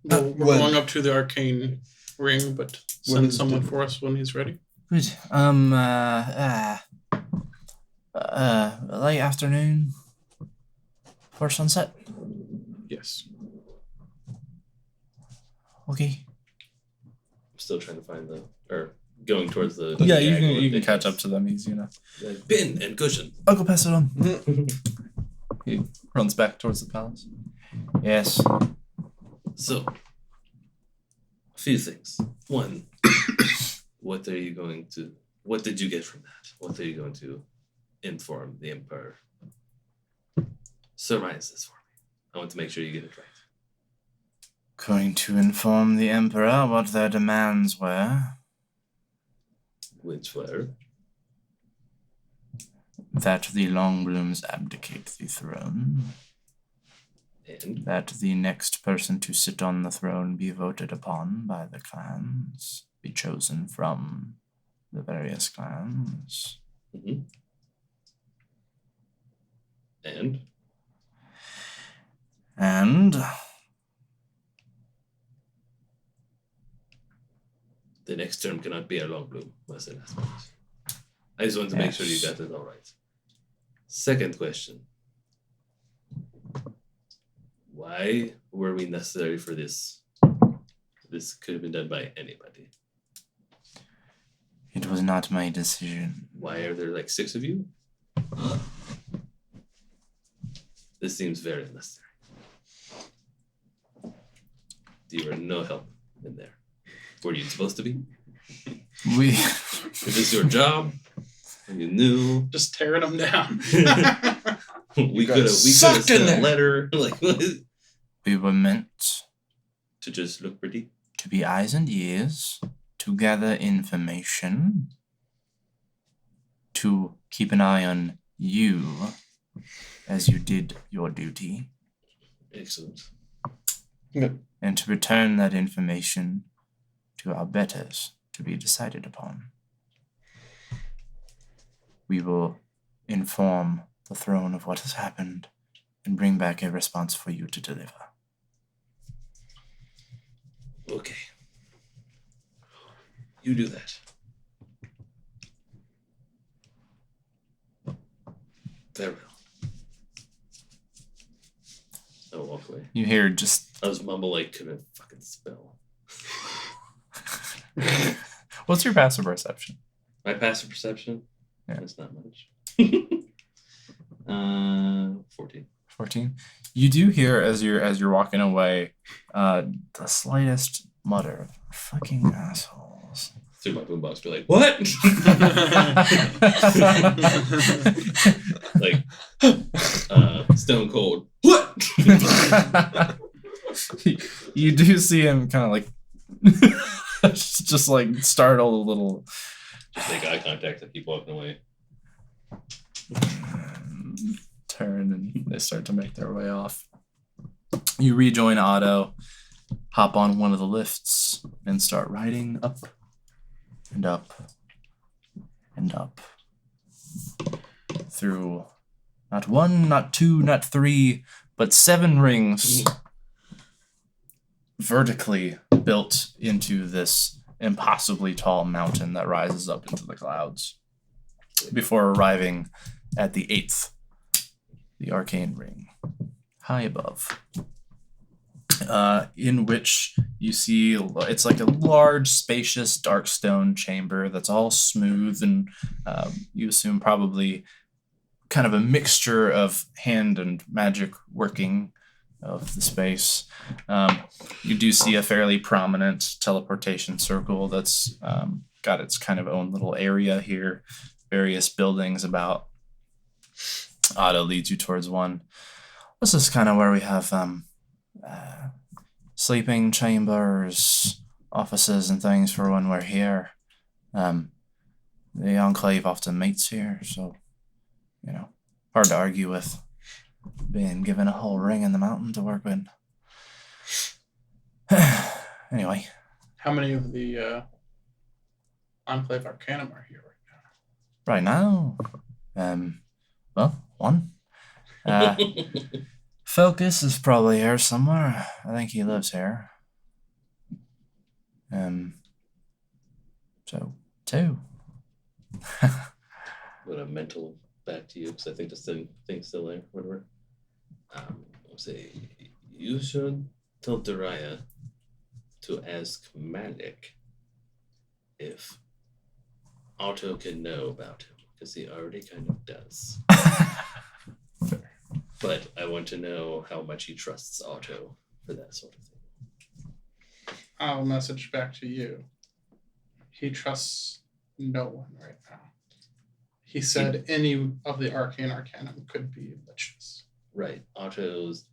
We're when? going up to the arcane ring, but When send is someone dinner? for us when he's ready. Good. Late afternoon for sunset. Yes. Okay. I'm still trying to find going towards the. Yeah, you can catch up to them easy enough. Bin and cushion. I'll go pass it on. He runs back towards the palace. Yes. So, a few things. One, what did you get from that? What are you going to inform the Emperor? Surmise this for me. I want to make sure you get it right. Going to inform the Emperor what their demands were. Which were? That the Longblooms abdicate the throne. And? That the next person to sit on the throne be voted upon by the clans, be chosen from the various clans. Mm-hmm. And? The next term cannot be a Longbloom, was the last point. I just wanted to make sure you got it all right. Second question. Why were we necessary for this? This could have been done by anybody. It was not my decision. Why are there like 6 of you? This seems very unnecessary. You were no help in there. Were you supposed to be? Is this your job? You knew. Just tearing them down. we could have sent a letter. Like, we were meant to just look pretty, to be eyes and ears, to gather information, to keep an eye on you as you did your duty. Excellent. Yep. And to return that information to our betters to be decided upon. We will inform the throne of what has happened and bring back a response for you to deliver. Okay. You do that. Very well. I'll walk away. You hear just... I was mumble like couldn't fucking spell. What's your passive perception? My passive perception? Yeah. That's not much. 14. 14. You do hear as you're walking away, the slightest mutter. Fucking assholes. Through my boombox, be like, what? Like, stone cold. What? You do see him kind of like just like startled a little. Just make eye contact and keep walking away. Turn and they start to make their way off. You rejoin Otto, hop on one of the lifts, and start riding up and up and up through not 1, not 2, not 3, but 7 rings vertically built into this impossibly tall mountain that rises up into the clouds before arriving at the 8th, the arcane ring, high above, in which you see it's like a large, spacious, dark stone chamber that's all smooth and you assume probably kind of a mixture of hand and magic working of the space. You do see a fairly prominent teleportation circle that's got its kind of own little area here, various buildings about. Otto leads you towards one. This is kind of where we have sleeping chambers, offices, and things for when we're here. The Enclave often meets here, so, hard to argue with being given a whole ring in the mountain to work with. Anyway. How many of the Enclave Arcanum are here right now? Right now? Well, 1. Focus is probably here somewhere. I think he lives here. So, 2. With a mental back to you, because I think the thing's still there, whatever. I'll say, you should tell Dariah to ask Malik if Otto can know about him, because he already kind of does. But I want to know how much he trusts Otto for that sort of thing. I'll message back to you. He trusts no one right now. He said any of the Arcane Arcanum could be liches. Right. Otto's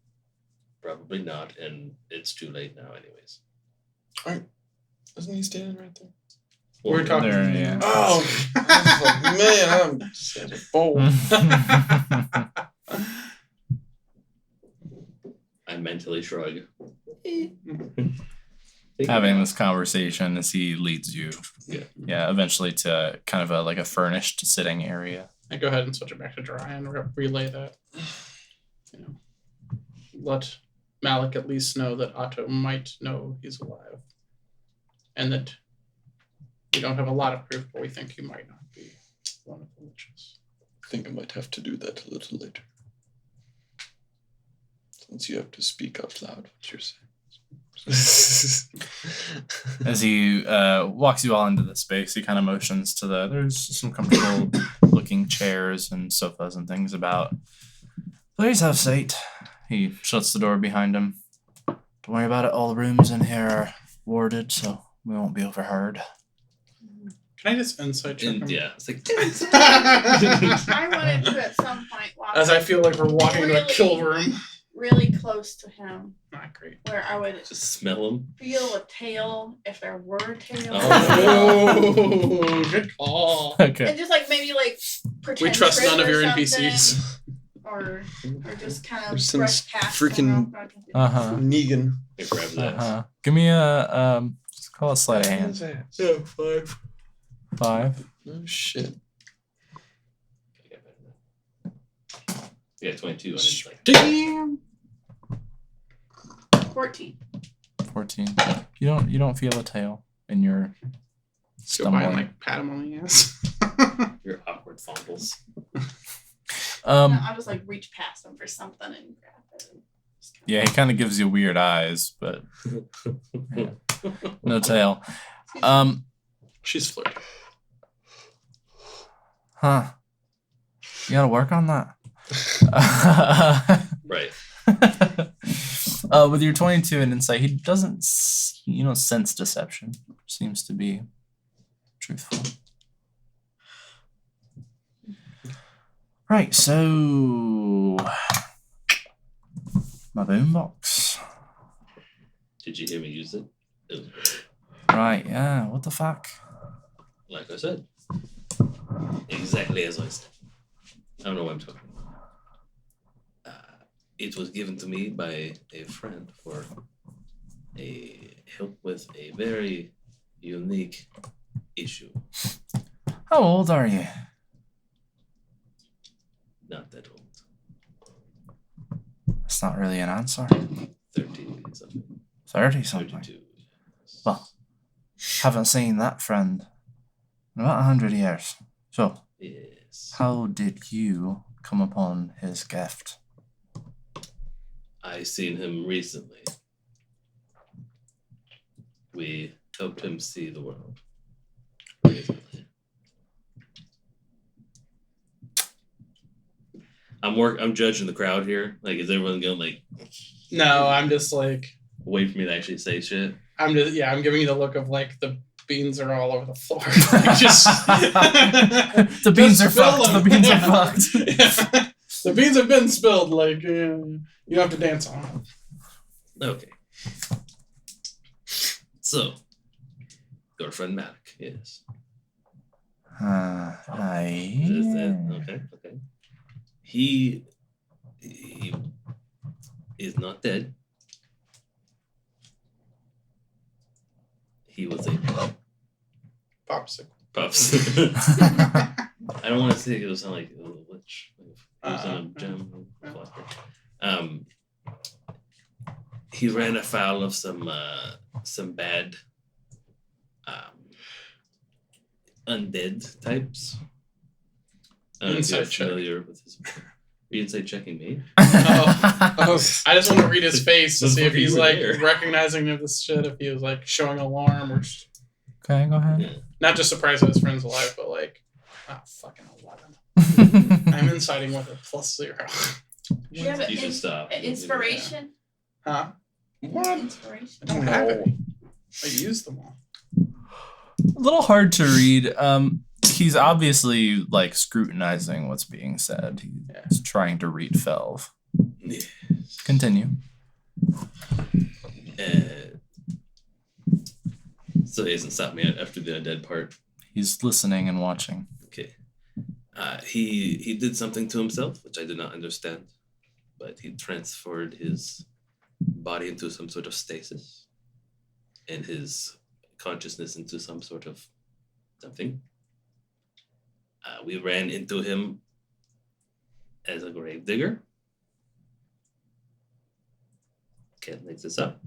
probably not, and it's too late now anyways. Isn't he standing right there? Well, We're talking. there, yeah. Oh, I was like, man, I'm such a bold. I mentally shrug. Having this conversation as he leads you, Yeah. eventually to kind of a furnished sitting area. I go ahead and switch it back to dry and relay that. Let Malik at least know that Otto might know he's alive, and that we don't have a lot of proof, but we think he might not be one of the liches. I think I might have to do that a little later. Since you have to speak out loud what you're saying. As he walks you all into the space, he kind of motions to there's some comfortable looking chairs and sofas and things about. Please have a seat. He shuts the door behind him. Don't worry about it. All the rooms in here are warded, so we won't be overheard. Can I just insight check him? Yeah, it's like I wanted to at some point walk As I feel like we're walking into a kill room. really close to him, Not great. where I would just smell him. feel a tail if there were a tail. Oh, good call. Okay. And just like maybe like pretend We trust trip none of or your something, NPCs. or just kind Or of some brush past freaking- them. Negan. It grabs that. Give me a just call it sleight of hand. Yeah, 5. 5. Oh shit. Yeah, 22 on insight. Damn. 14. 14. You don't feel a tail in your Go by and stumbling. like pat him on the ass. Your awkward fumbles. No, I'll just like reach past him for something and grab it. And just kinda- Yeah, he kind of gives you weird eyes, but no tail. She's flirting. Huh. You gotta work on that. Right. With your 22 in insight, he doesn't, sense deception. Seems to be truthful. Right, so my boombox. Did you hear me use it? It was great. Right, yeah. What the fuck? Like I said. Exactly as I said. I don't know what I'm talking about. It was given to me by a friend for a help with a very unique issue. How old are you? Not that old. That's not really an answer. 30 something. 30 something. 32. Well, haven't seen that friend in about 100 years. So, Yes. how did you come upon his gift? I seen him recently. We helped him see the world. I'm judging the crowd here. Like, is everyone going like No, I'm just like, wait for me to actually say shit? I'm giving you the look of like the beans are all over the floor. Like, just The beans just are spill fucked. them. The beans are Yeah. fucked. Yeah. The beans have been spilled. Like you have to dance on them. Okay. So, girlfriend Malik, yes. Aye. Is that okay? Okay. He is not dead. He was a Popsicle. pups. I don't want to say it was sound like a witch. It was on a gem. He ran afoul of some bad undead types. I don't know if you're familiar with his. Are you inside checking me? I just want to read his face to see if he's like there. recognizing this shit, if he was like showing alarm or Okay, go ahead. Yeah. not just surprised that his friend's alive, but like, fucking 11. I'm inciting with a +0. Do you have You should stop. inspiration? Huh? What? Inspiration. I don't have any. I used them all. A little hard to read. He's obviously like scrutinizing what's being said. He's trying to read Felv. Yes. Continue. So he hasn't stopped me after the undead part. He's listening and watching. Okay. He did something to himself, which I did not understand, but he transferred his body into some sort of stasis and his consciousness into some sort of something. We ran into him as a gravedigger. Can't make this up.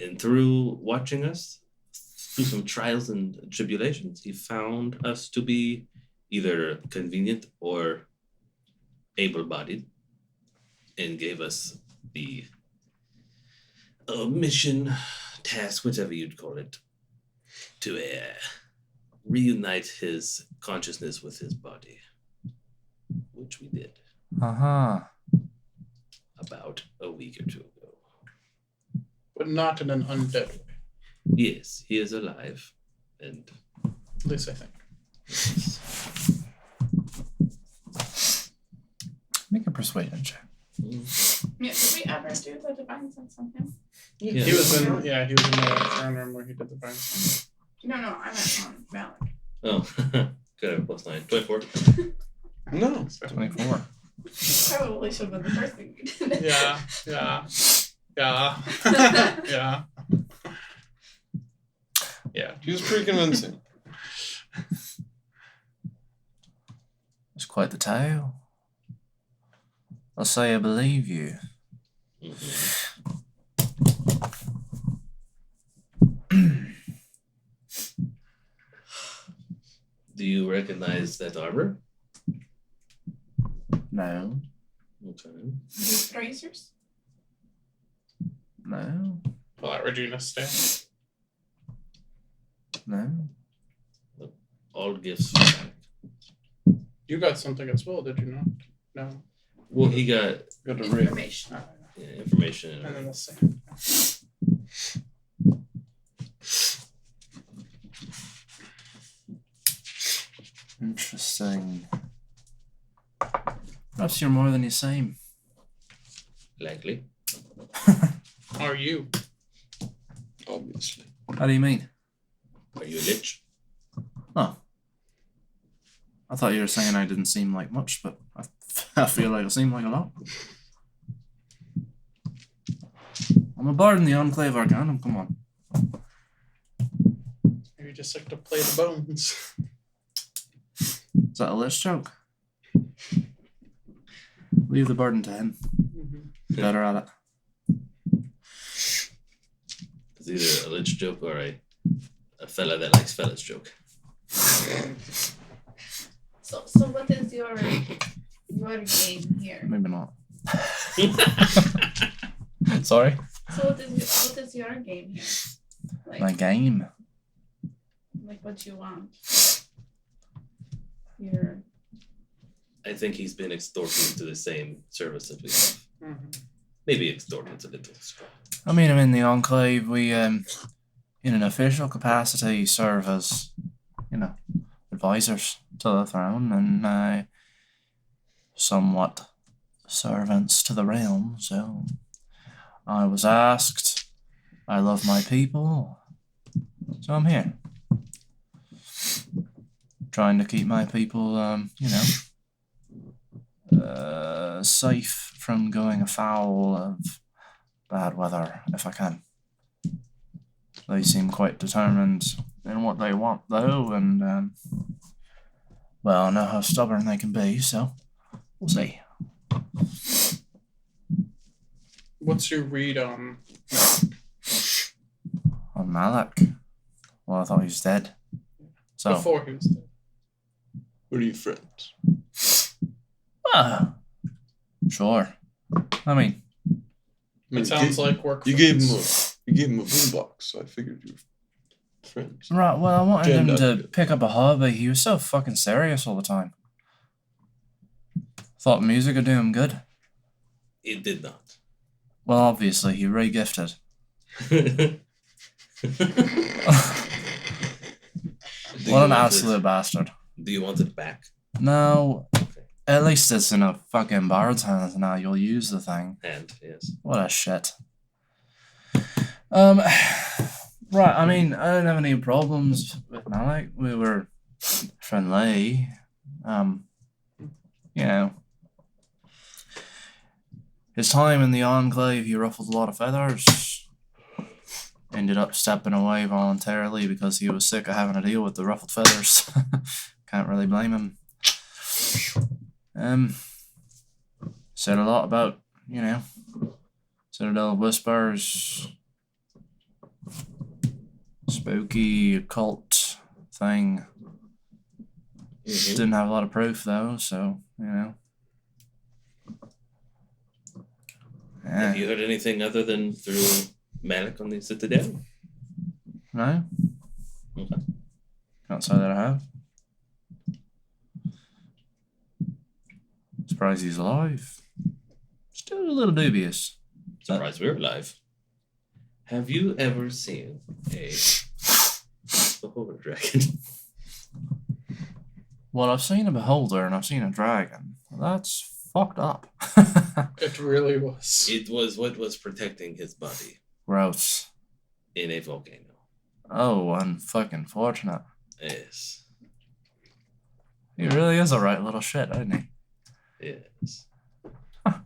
And through watching us, through some trials and tribulations, he found us to be either convenient or able-bodied and gave us the mission, task, whatever you'd call it, to reunite his consciousness with his body, which we did about a week or two ago. But not in an undead way. Yes, he is alive, and At least I think. Make a persuasion check. Yeah, did we ever do the divine sense on him? Yeah. He was in the throne room where he did the burn. No, I meant on Malik. Oh, good. I have +9. 24. No. 24. Probably should have been the first thing we did. Yeah. Yeah. He was pretty convincing. It's quite the tale. I'll say I believe you. Do you recognize that armor? No. Okay. These tracers? No. Pull out Regina's staff. No. All gifts back. You got something as well, did you not? No. Well, he got Got a ring. Information. information. And then the same. Interesting. Perhaps you're more than you seem. Likely. Are you? Obviously. How do you mean? Are you a lich? Oh. I thought you were saying I didn't seem like much, but I feel like I seem like a lot. I'm a bard in the Enclave Arcanum, come on. You just like to play the bones. Is that a lich joke? Leave the burden to him. Mm-hmm. Better at it. It's either a lich joke or a fella that likes fellas joke. So what is your game here? Maybe not. Sorry? So what is your game here? Like, My game. like what you want? I think he's been extorted into the same service that we have. Mm-hmm. Maybe extorted's a little strong. I mean, I'm in the Enclave. We, in an official capacity, serve as, advisors to the throne and somewhat servants to the realm. So I was asked. I love my people. So I'm here. Trying to keep my people, safe from going afoul of bad weather, if I can. They seem quite determined in what they want, though, and, I know how stubborn they can be, so we'll see. What's your read on? On Malak? Well, I thought he was dead. So, Before he was dead. Were you friends? Sure. I mean, It sounds like work. You gave him a boombox, so I figured you were friends. right, well, I wanted him Jammed out to together. pick up a hobby. He was so fucking serious all the time. Thought music would do him good. It did not. Well, obviously, he re-gifted. What an absolute bastard. Do you want it back? No, at least it's in a fucking bard's hands now. You'll use the thing. And yes. What a shit. Right, I mean, I didn't have any problems with Malik. We were friendly. You know. His time in the Enclave, he ruffled a lot of feathers. Ended up stepping away voluntarily because he was sick of having to deal with the ruffled feathers. Can't really blame him. Said a lot about, you know, Citadel Whispers, spooky occult thing. Mhm. Didn't have a lot of proof though, so, you know. Have you heard anything other than through Malik on the Citadel? No? Okay. Can't say that I have. Surprised he's alive. Still a little dubious. Surprised we're alive. Have you ever seen a beholder dragon? Well, I've seen a beholder and I've seen a dragon. That's fucked up. It really was. It was what was protecting his body Gross. in a volcano. Oh, unfucking fortunate. Yes. He really is a right little shit, isn't he? Yes. Huh.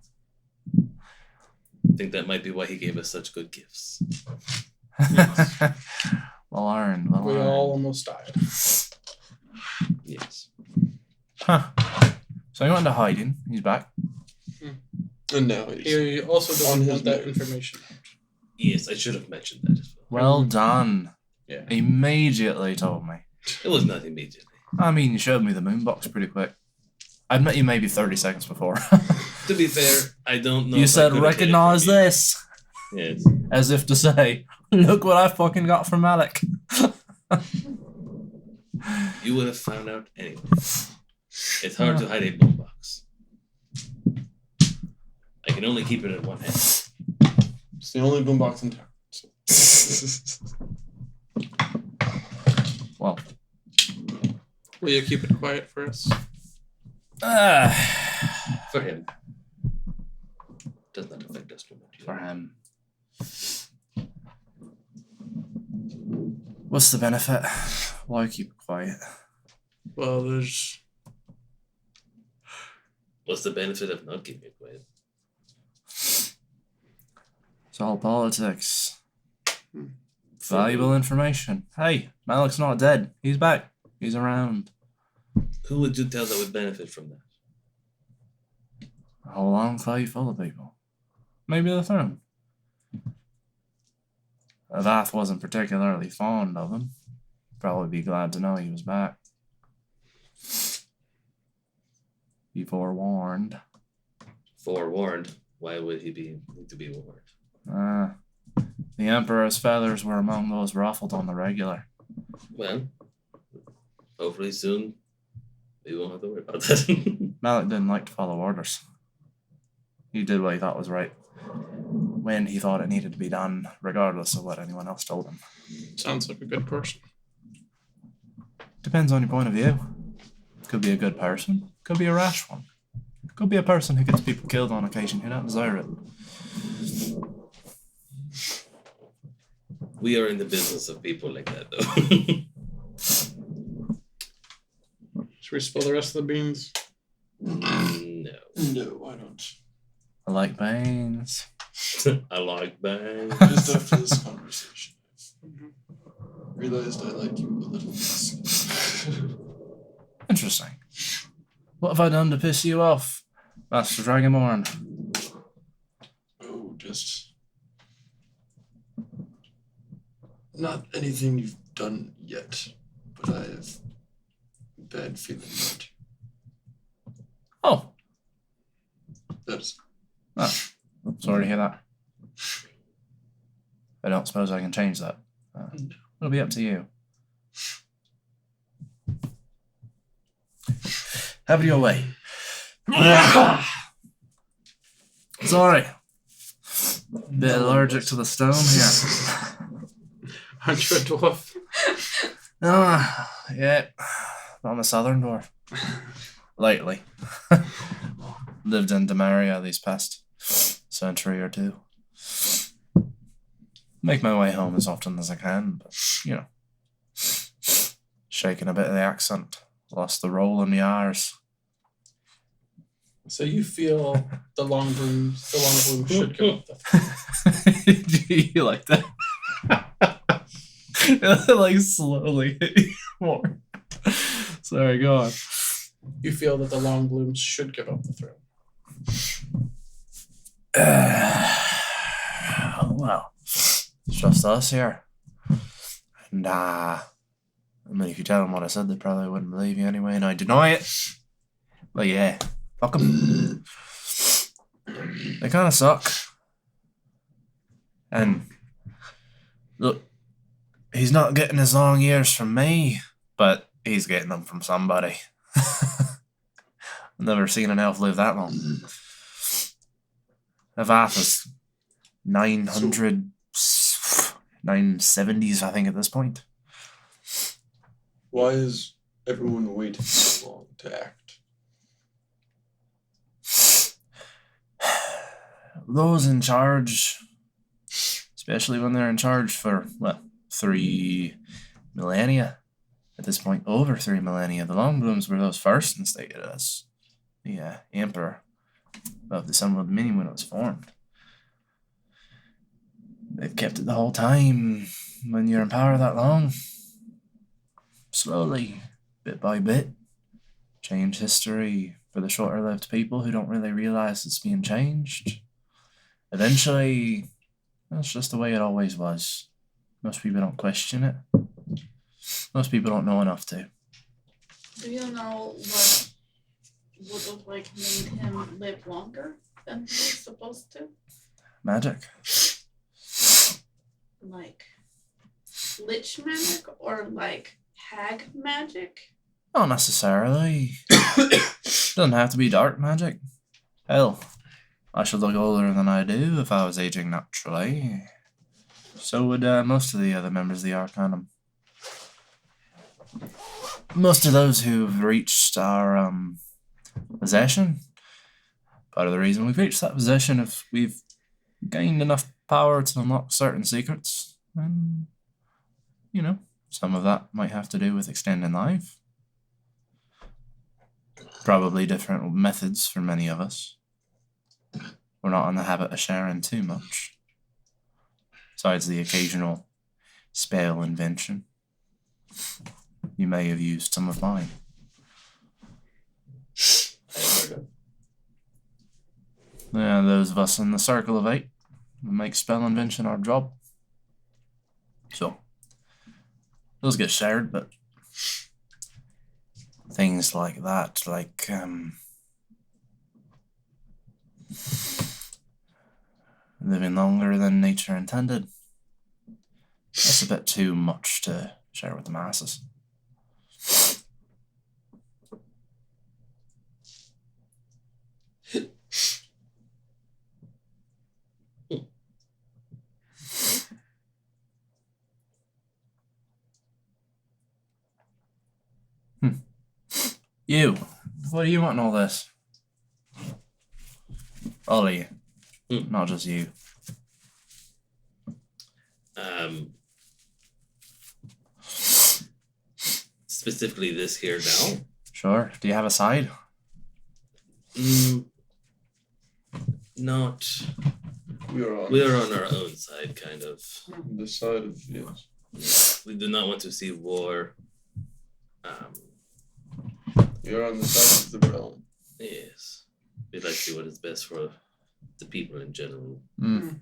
I think that might be why he gave us such good gifts. Well earned. Well We earned. all almost died. Yes. Huh. So he went into hiding. He's back. And now he's He also On doesn't his want that way. information out. Yes, I should have mentioned that as well. Well done. Yeah. Immediately told me. It was not immediately. I mean, you showed me the moon box pretty quick. I'd met you maybe 30 seconds before. To be fair, I don't know. You if I said, could have hid it recognize from you." this. Yes. As if to say, look what I fucking got from Malik. You would have found out anyway. It's hard to hide a boombox. I can only keep it in one hand. It's the only boombox in town. So. Well, Will you keep it quiet for us? For him. Does not affect us too much. for him. What's the benefit? Why keep it quiet? Well, there's What's the benefit of not keeping it quiet? It's all politics. Valuable information. Hey, Malik's not dead. He's back. He's around. Who would you tell that would benefit from that? A whole enclave full of people. Maybe the throne. Avath wasn't particularly fond of him. Probably be glad to know he was back. Be forewarned. Forewarned. Why would he need to be warned? The Emperor's feathers were among those ruffled on the regular. Well, hopefully soon we won't have to worry about that. Malik didn't like to follow orders. He did what he thought was right, when he thought it needed to be done, regardless of what anyone else told him. sounds like a good person. Depends on your point of view. Could be a good person, could be a rash one. Could be a person who gets people killed on occasion who don't desire it. We are in the business of people like that, though. Should we spill the rest of the beans? No. No, I don't. I like Banes. I like bang. Just after this conversation, I've realized I like you a little less. Interesting. What have I done to piss you off, Master Dragonborn? Oh, just not anything you've done yet. but I have a bad feeling that Oh, that's sorry to hear that. I don't suppose I can change that. It'll be up to you. Have it your way. Sorry. Bit allergic to the stone here. Aren't you a dwarf? Yeah. I'm a southern dwarf. Lately. Lived in Demaria these past century or two. Make my way home as often as I can, but, you know. Shaking a bit of the accent. Lost the roll in the R's. So you feel the long bloom should go up the You like that? Like slowly hit you more. Sorry, go on. You feel that the long blooms should give up the throne. Well, it's just us here. And, I mean, if you tell them what I said, they probably wouldn't believe you anyway, and I deny it. But yeah, fuck them. They kind of suck. And, look, he's not getting his long years from me, but he's getting them from somebody. I've never seen an elf live that long. Avath is 970s, I think, at this point. why is everyone waiting so long to act? Those in charge, especially when they're in charge for, 3 millennia at this point, over 3 millennia. The Longblooms were those first instated as the emperor of the Sun of the Mini when it was formed. They've kept it the whole time. When you're in power that long, slowly, bit by bit, change history for the shorter-lived people who don't really realize it's being changed. Eventually, that's just the way it always was. Most people don't question it. Most people don't know enough to. Do you know what would have like made him live longer than he was supposed to? Magic. Like lich magic or like hag magic? Not necessarily. Doesn't have to be dark magic. Hell, I should look older than I do if I was aging naturally. So would most of the other members of the Arcanum. Most of those who've reached our possession, part of the reason we've reached that possession, if we've gained enough power to unlock certain secrets, and, you know, some of that might have to do with extending life. Probably different methods for many of us. We're not in the habit of sharing too much. Besides the occasional spell invention. You may have used some of mine. Yeah, those of us in the Circle of 8 make spell invention our job. So, those get shared, but things like that, like, living longer than nature intended, that's a bit too much to share with the masses. You, what do you want in all this? All of you, not just you. Specifically this here now. Sure. Do you have a side? Not. We're on our own side, kind of. the side of yes. We do not want to see war. You're on the side of the realm. Yes. We'd like to do what is best for the people in general. You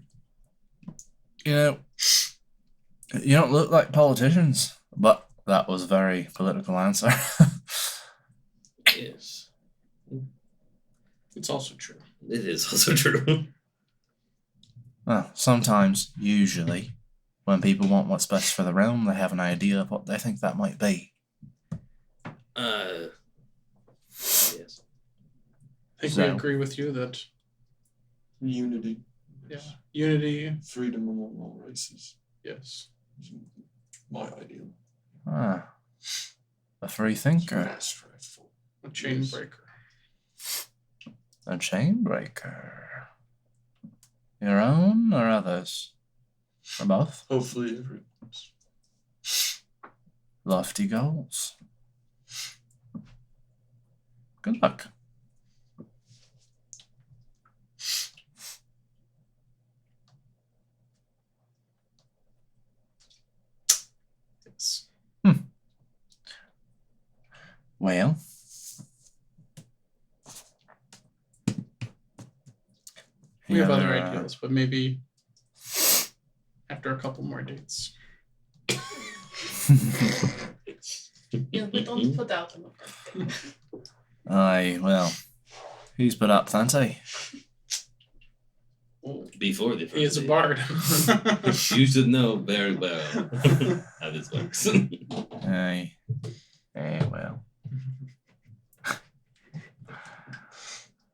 know, you don't look like politicians, but That was a very political answer. Yes. It's also true. It is also true. Well, sometimes, usually, when people want what's best for the realm, they have an idea of what they think that might be. Yes. I think So- we agree with you that Unity. unity. Freedom among all races. Yes. Is my ideal. Ah, a free thinker. That's what I strive for. A chain Yes. breaker. A chain breaker. Your own or others? Or both? Hopefully everyone's. Lofty goals. Good luck. Yes. Well, We have any other ideals, but maybe after a couple more dates. Yeah, we don't put out on the first date. Aye, well, he's put up plenty. Before the He is a date. bard. You should know very well how this works. Aye. Well.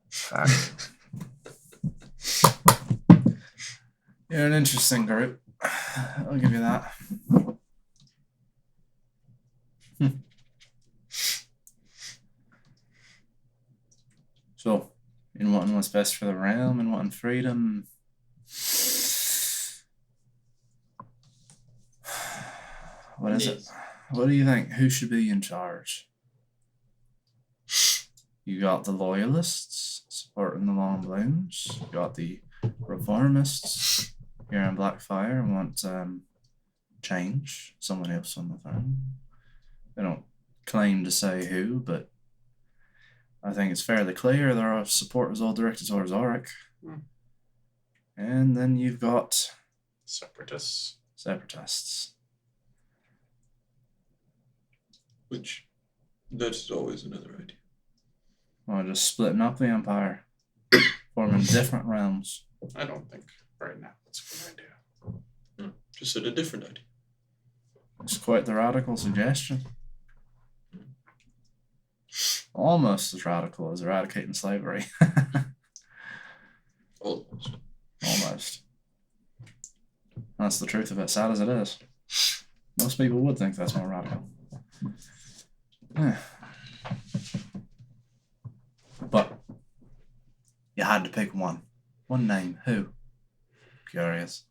Fuck. You're an interesting group. I'll give you that. So, in wanting what's best for the realm and wanting freedom. What is it? Yes. What do you think? Who should be in charge? You got the loyalists supporting the long blooms. You got the reformists here in Blackfire and want change. Someone else on the throne. They don't claim to say who, but I think it's fairly clear their support was all directed towards Auric. Hmm. And then you've got Separatists. separatists. Which, that's always another idea. Well, just splitting up the empire, forming different realms. I don't think right now that's a good idea. Just said a different idea. It's quite the radical suggestion. Almost as radical as eradicating slavery. Almost. Almost. That's the truth of it, sad as it is. Most people would think that's more radical. Yeah. But you had to pick one. One name. Who? Curious.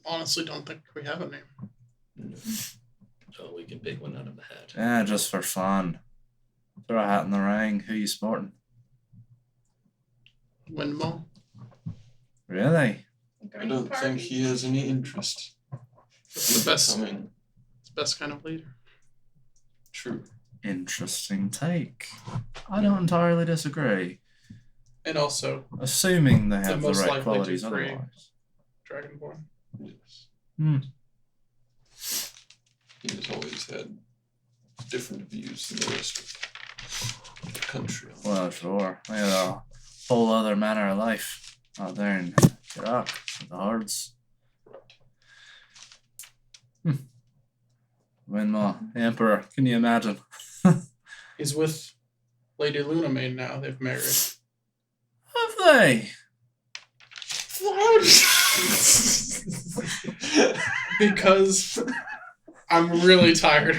Honestly, don't think we have a name. So we can pick one out of the hat. Yeah, just for fun. Throw a hat in the ring. Who you sporting? Windmill. Really? I don't think he has any interest It's the best. becoming It's the best kind of leader. true. Interesting take. I don't entirely disagree. And also Assuming they have the most right likely to qualities free. otherwise. Dragonborn. Yes. Hmm. He has always had different views than the rest of the country. Well, sure. They had a whole other manner of life out there in Iraq with the Hordes. Windmill, Emperor, can you imagine? He's with Lady Luna Maid now. They've married. Have they? Because I'm really tired.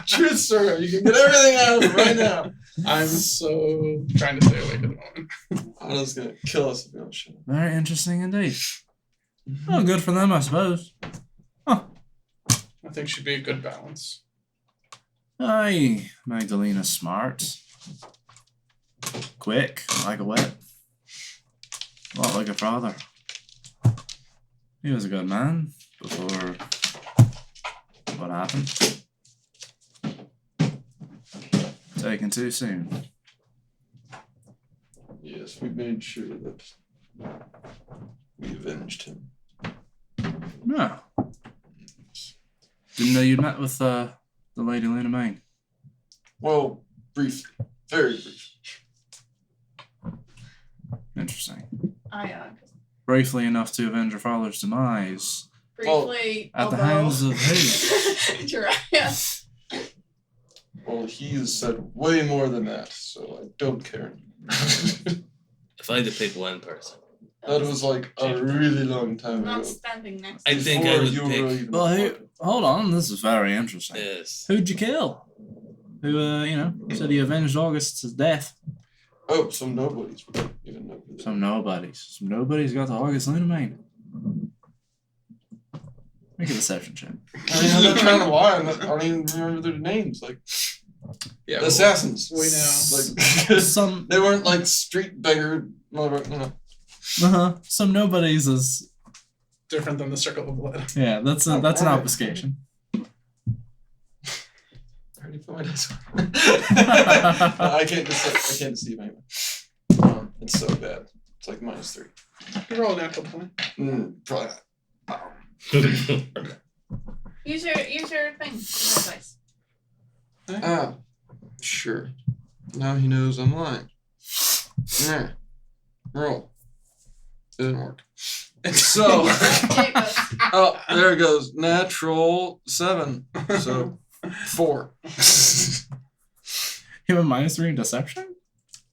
Truth, sir. You can get everything out of it right now. I'm so trying to stay awake at the moment. Anna's gonna kill us if we don't shut up. Very interesting indeed. Oh, good for them, I suppose. I think she'd be a good balance. Aye, Magdalena's smart. Quick, like a whip. A lot like her father. He was a good man before what happened. Taken too soon. Yes, we made sure that we avenged him. No. Didn't know you'd met with the Lady Luna Main. Well, briefly. Very briefly. Interesting. Briefly enough to avenge your father's demise. Briefly, At the hands of who? Jiraiya. Well, he has said way more than that, so I don't care. If I had to pick one person, That was like a really long time Not ago. standing next I to think Before I would you were pick. even Well, talking. hold on. This is very interesting. Yes. Who'd you kill? Who, said he avenged August's death. Oh, some nobodies. We don't even know who they Some nobodies. Some nobodies got the August Luna Main. Make a deception check. I mean, I'm not trying to lie. I don't even remember their names. Like, Yeah, the assassins. we know. Like, Some they weren't like street beggar. No. some nobodies is Different than the Circle of Blood. yeah. That's an obfuscation. I already put my dice on. I can't deceive anyone. It's so bad. It's like -3. You roll a natural 20. Probably not. Use your thing. Your dice. Ah, sure. Now he knows I'm lying. Yeah. Roll. Didn't work. So, Okay, but oh, there it goes. Natural 7. So, 4. You have a -3 in deception?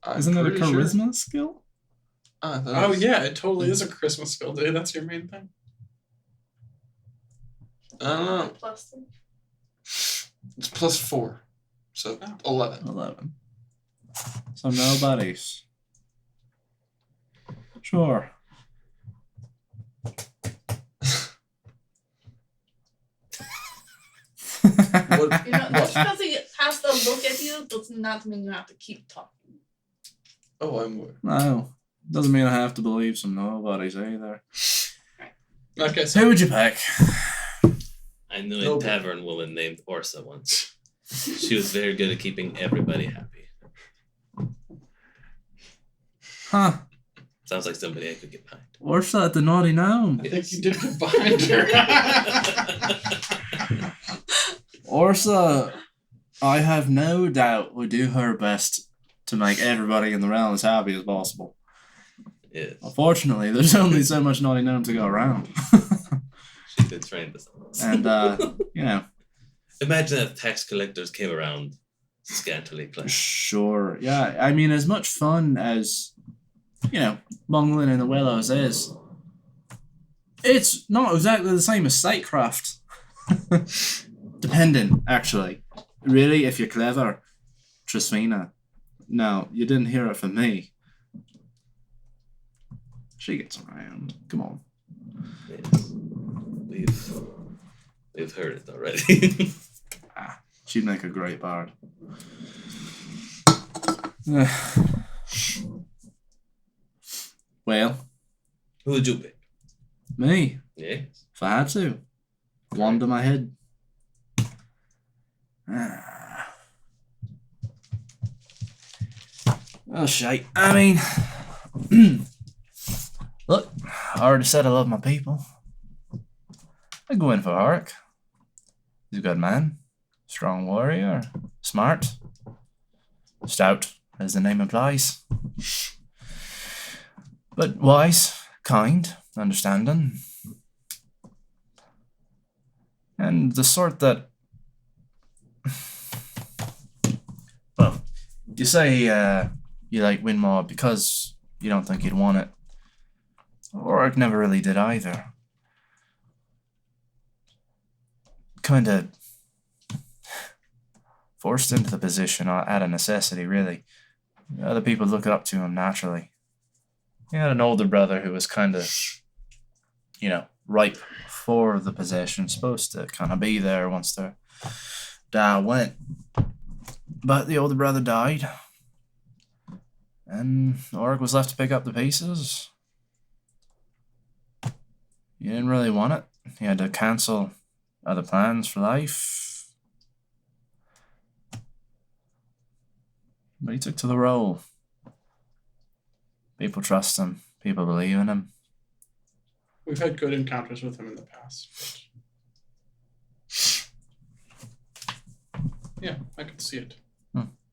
I'm Isn't that a pretty sure. charisma skill? I thought it Oh was- yeah, it totally is a Christmas skill, dude. That's your main thing. I don't know. +3. It's +4. So, Oh. 11. 11. So nobodies. Sure. What? You know, just because he has to look at you does not mean you have to keep talking. Oh, I'm aware. No. Doesn't mean I have to believe some nobodies either. Okay, So so who would you pick? I knew a Nobody. tavern woman named Orsa once. She was very good at keeping everybody happy. Huh. Sounds like somebody I could get behind. Orsa at the Naughty Gnome. I think you did get behind her. Orsa, I have no doubt, would do her best to make everybody in the realm as happy as possible. Yes. Unfortunately, there's only so much Naughty Gnome to go around. She's been trained to something. And, Imagine if tax collectors came around scantily clad. sure. Yeah, I mean, as much fun as, bungling in the Willows is, it's not exactly the same as statecraft. Dependent, actually. Really, if you're clever, Trisvina. No, you didn't hear it from me. She gets around. Come on. Yes. We've heard it already. She'd make a great bard. Well, Who would you pick? me. Yes. If I had to. Wand to my head. Ah. Oh, shite. I mean, look, I already said I love my people. I'd go in for Auric. He's a good man, strong warrior, smart, stout, as the name implies. But wise, kind, understanding. And the sort that... Well, you say you like Winmaw because you don't think he'd want it. Auric never really did either. Kinda forced into the position out of necessity, really. Other people look up to him naturally. He had an older brother who was kinda, ripe for the position, supposed to kinda be there once the dad went. But the older brother died, and Auric was left to pick up the pieces. He didn't really want it. He had to cancel other plans for life. But he took to the role. People trust him. People believe in him. We've had good encounters with him in the past. But yeah, I could see it.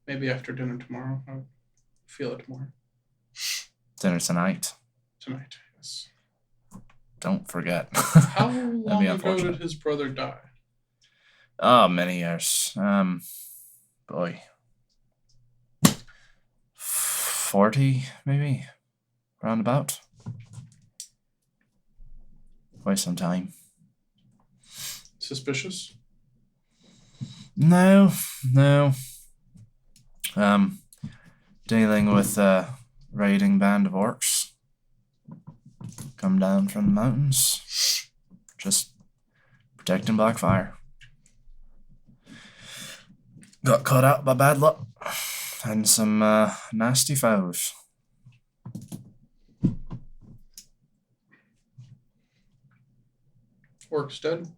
Maybe after dinner tomorrow, I'll feel it more. Dinner tonight. Tonight, yes. Don't forget. How long ago did his brother die? Oh, many years. Boy. 40, maybe? Roundabout. Quite some time. Suspicious? No. Dealing with a raiding band of orcs. Come down from the mountains. Just protecting Blackfire. Got caught out by bad luck. And some nasty foes. Orc's dead?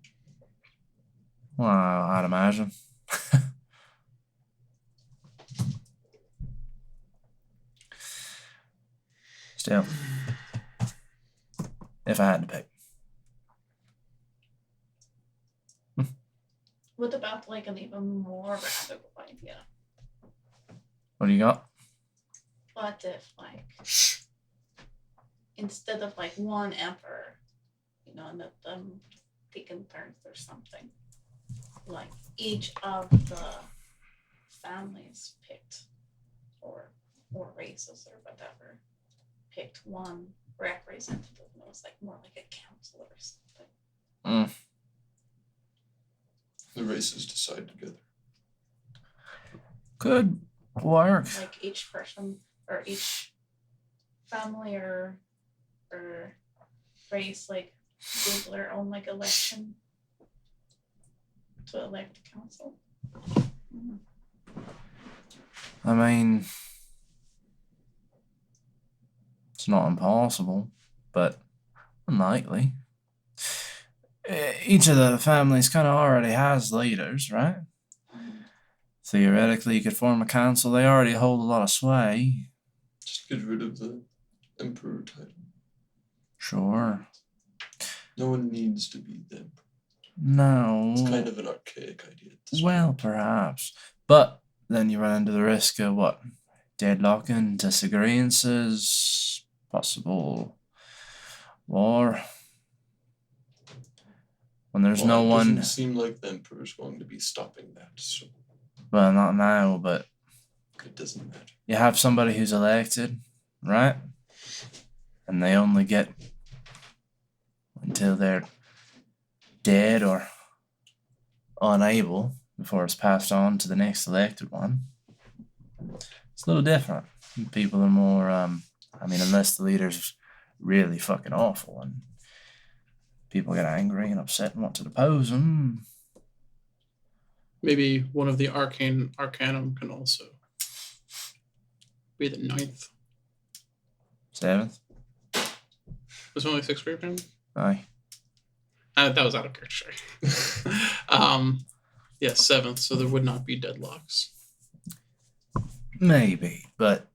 Well, I'd imagine. Still, if I had to pick. What about like an even more radical idea? What do you got? What if like instead of like one emperor, you know, and them taking turns or something, like each of the families picked or races or whatever picked one representative, and it was like more like a council or something. The races decide together. Good work. Like each person or each family or race like do their own like election to elect a council. I mean, it's not impossible, but unlikely. Each of the families kind of already has leaders, right? Theoretically, you could form a council. They already hold a lot of sway. Just get rid of the emperor title. Sure. No one needs to be the emperor. No. It's kind of an archaic idea. At this Well, point. perhaps. But then you run into the risk of what? Deadlocking, disagreements, possible war. When there's no it one. doesn't seem like the emperor is going to be stopping that, so Well, not now, but it doesn't matter. you have somebody who's elected, right? And they only get until they're dead or unable before it's passed on to the next elected one. It's a little different. People are more, unless the leader's really fucking awful and people get angry and upset and want to depose them. Maybe one of the arcanum can also be the 9th. 7th? There's only 6 arcanum? Aye. That was out of character. Yeah, 7th, so there would not be deadlocks. Maybe, but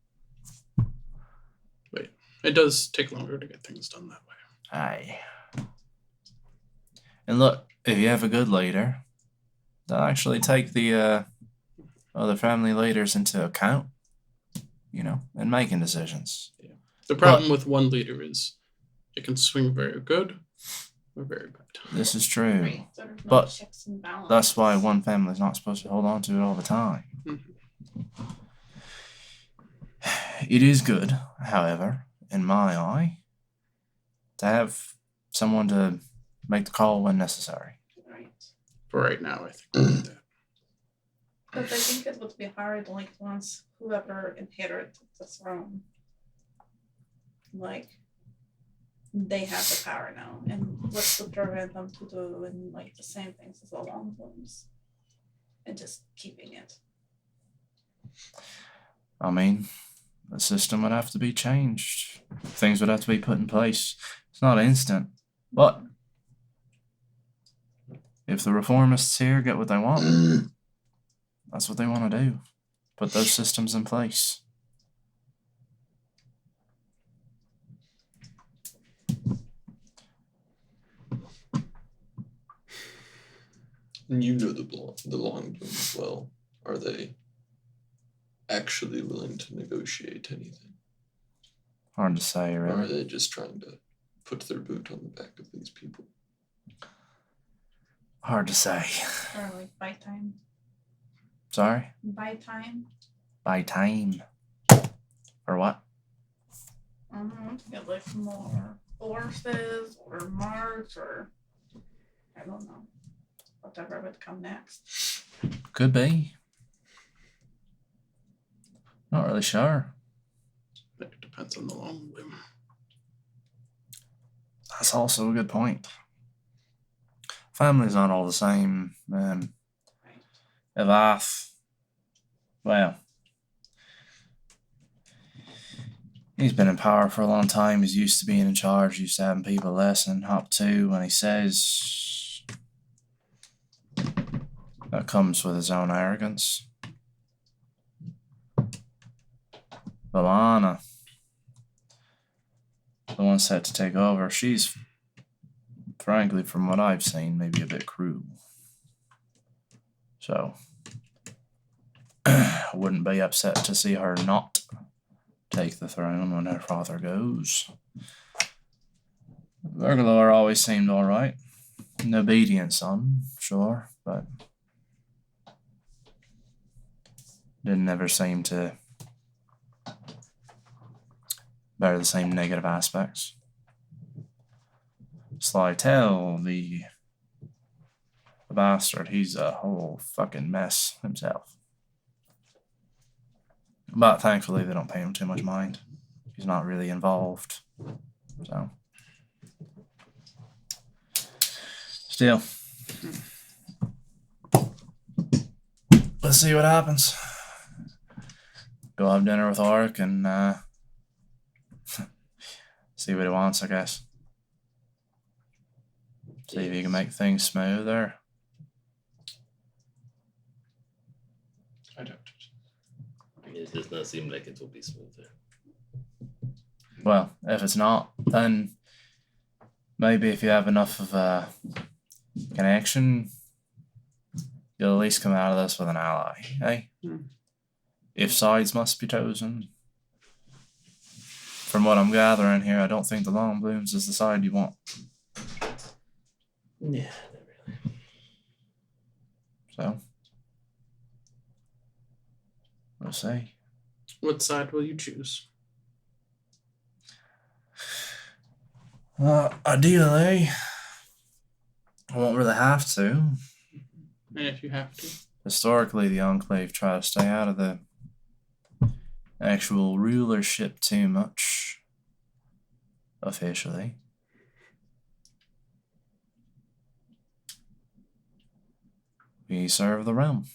It does take longer to get things done that way. aye. And look, if you have a good leader, they'll actually take the other family leaders into account, in making decisions. Yeah. The problem with one leader is it can swing very good or very bad. This is true. Right. Sort of no But checks and balances. That's why one family's not supposed to hold on to it all the time. Mm-hmm. It is good, however, in my eye, to have someone to make the call when necessary. Right. For right now, I think we'll do that. But I think it would be hard, like, once whoever inherited the throne, like, they have the power now, and what's to prevent them to do and like the same things as the long ones, and just keeping it. I mean, the system would have to be changed. Things would have to be put in place. It's not instant, but if the reformists here get what they want, that's what they want to do. Put those systems in place. And you know the long bloom as well. Are they actually willing to negotiate anything? Hard to say, Or are really. they just trying to put their boot on the back of these people? Hard to say. Or like buy time. Sorry? Buy time. By time. For what? Get like more horses or marks or I don't know. Whatever would come next. Could be. Not really sure. It depends on the long bloom. That's also a good point. Families aren't all the same. Evath, well, he's been in power for a long time. He's used to being in charge, used to having people listen, Hop 2 when he says. That comes with his own arrogance. Valana, the one set to take over, she's, frankly, from what I've seen, maybe a bit cruel. So, I wouldn't be upset to see her not take the throne when her father goes. Vergalor always seemed alright. An obedient son, sure, but didn't ever seem to bear the same negative aspects. Slytel, the bastard, he's a whole fucking mess himself. But thankfully they don't pay him too much mind. He's not really involved. So still, let's see what happens. Go have dinner with Auric and see what he wants, I guess. See if you can make things smoother. I doubt it. It does not seem like it will be smoother. Well, if it's not, then maybe if you have enough of a connection, you'll at least come out of this with an ally, eh? If sides must be chosen. From what I'm gathering here, I don't think the Long Blooms is the side you want. Yeah, not really. So, we'll see. What side will you choose? Ideally, I won't really have to. And if you have to. Historically, the Enclave try to stay out of the actual rulership too much. Officially. We serve the realm.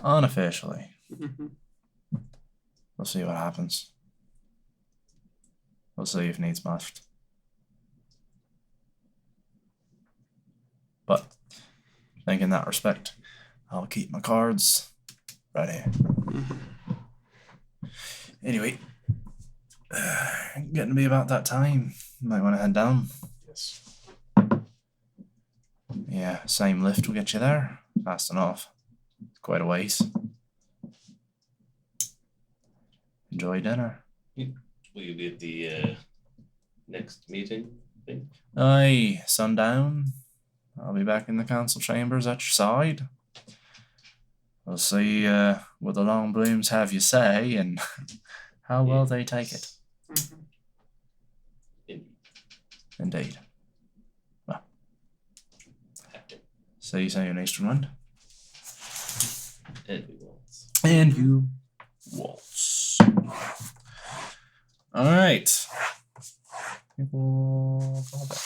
Unofficially. We'll see what happens. We'll see if needs must. But I think in that respect, I'll keep my cards right here. Anyway, getting to be about that time. Might want to head down. Yes. Yeah, same lift will get you there. Fast enough. Quite a ways. Enjoy dinner. Will you be at the next meeting thing? Aye, sundown. I'll be back in the council chambers at your side. We'll see what the Long Blooms have you say and how well they take it. Indeed. Well, see you soon, Easternwind. And we waltz. And you waltz. All right. We'll go back.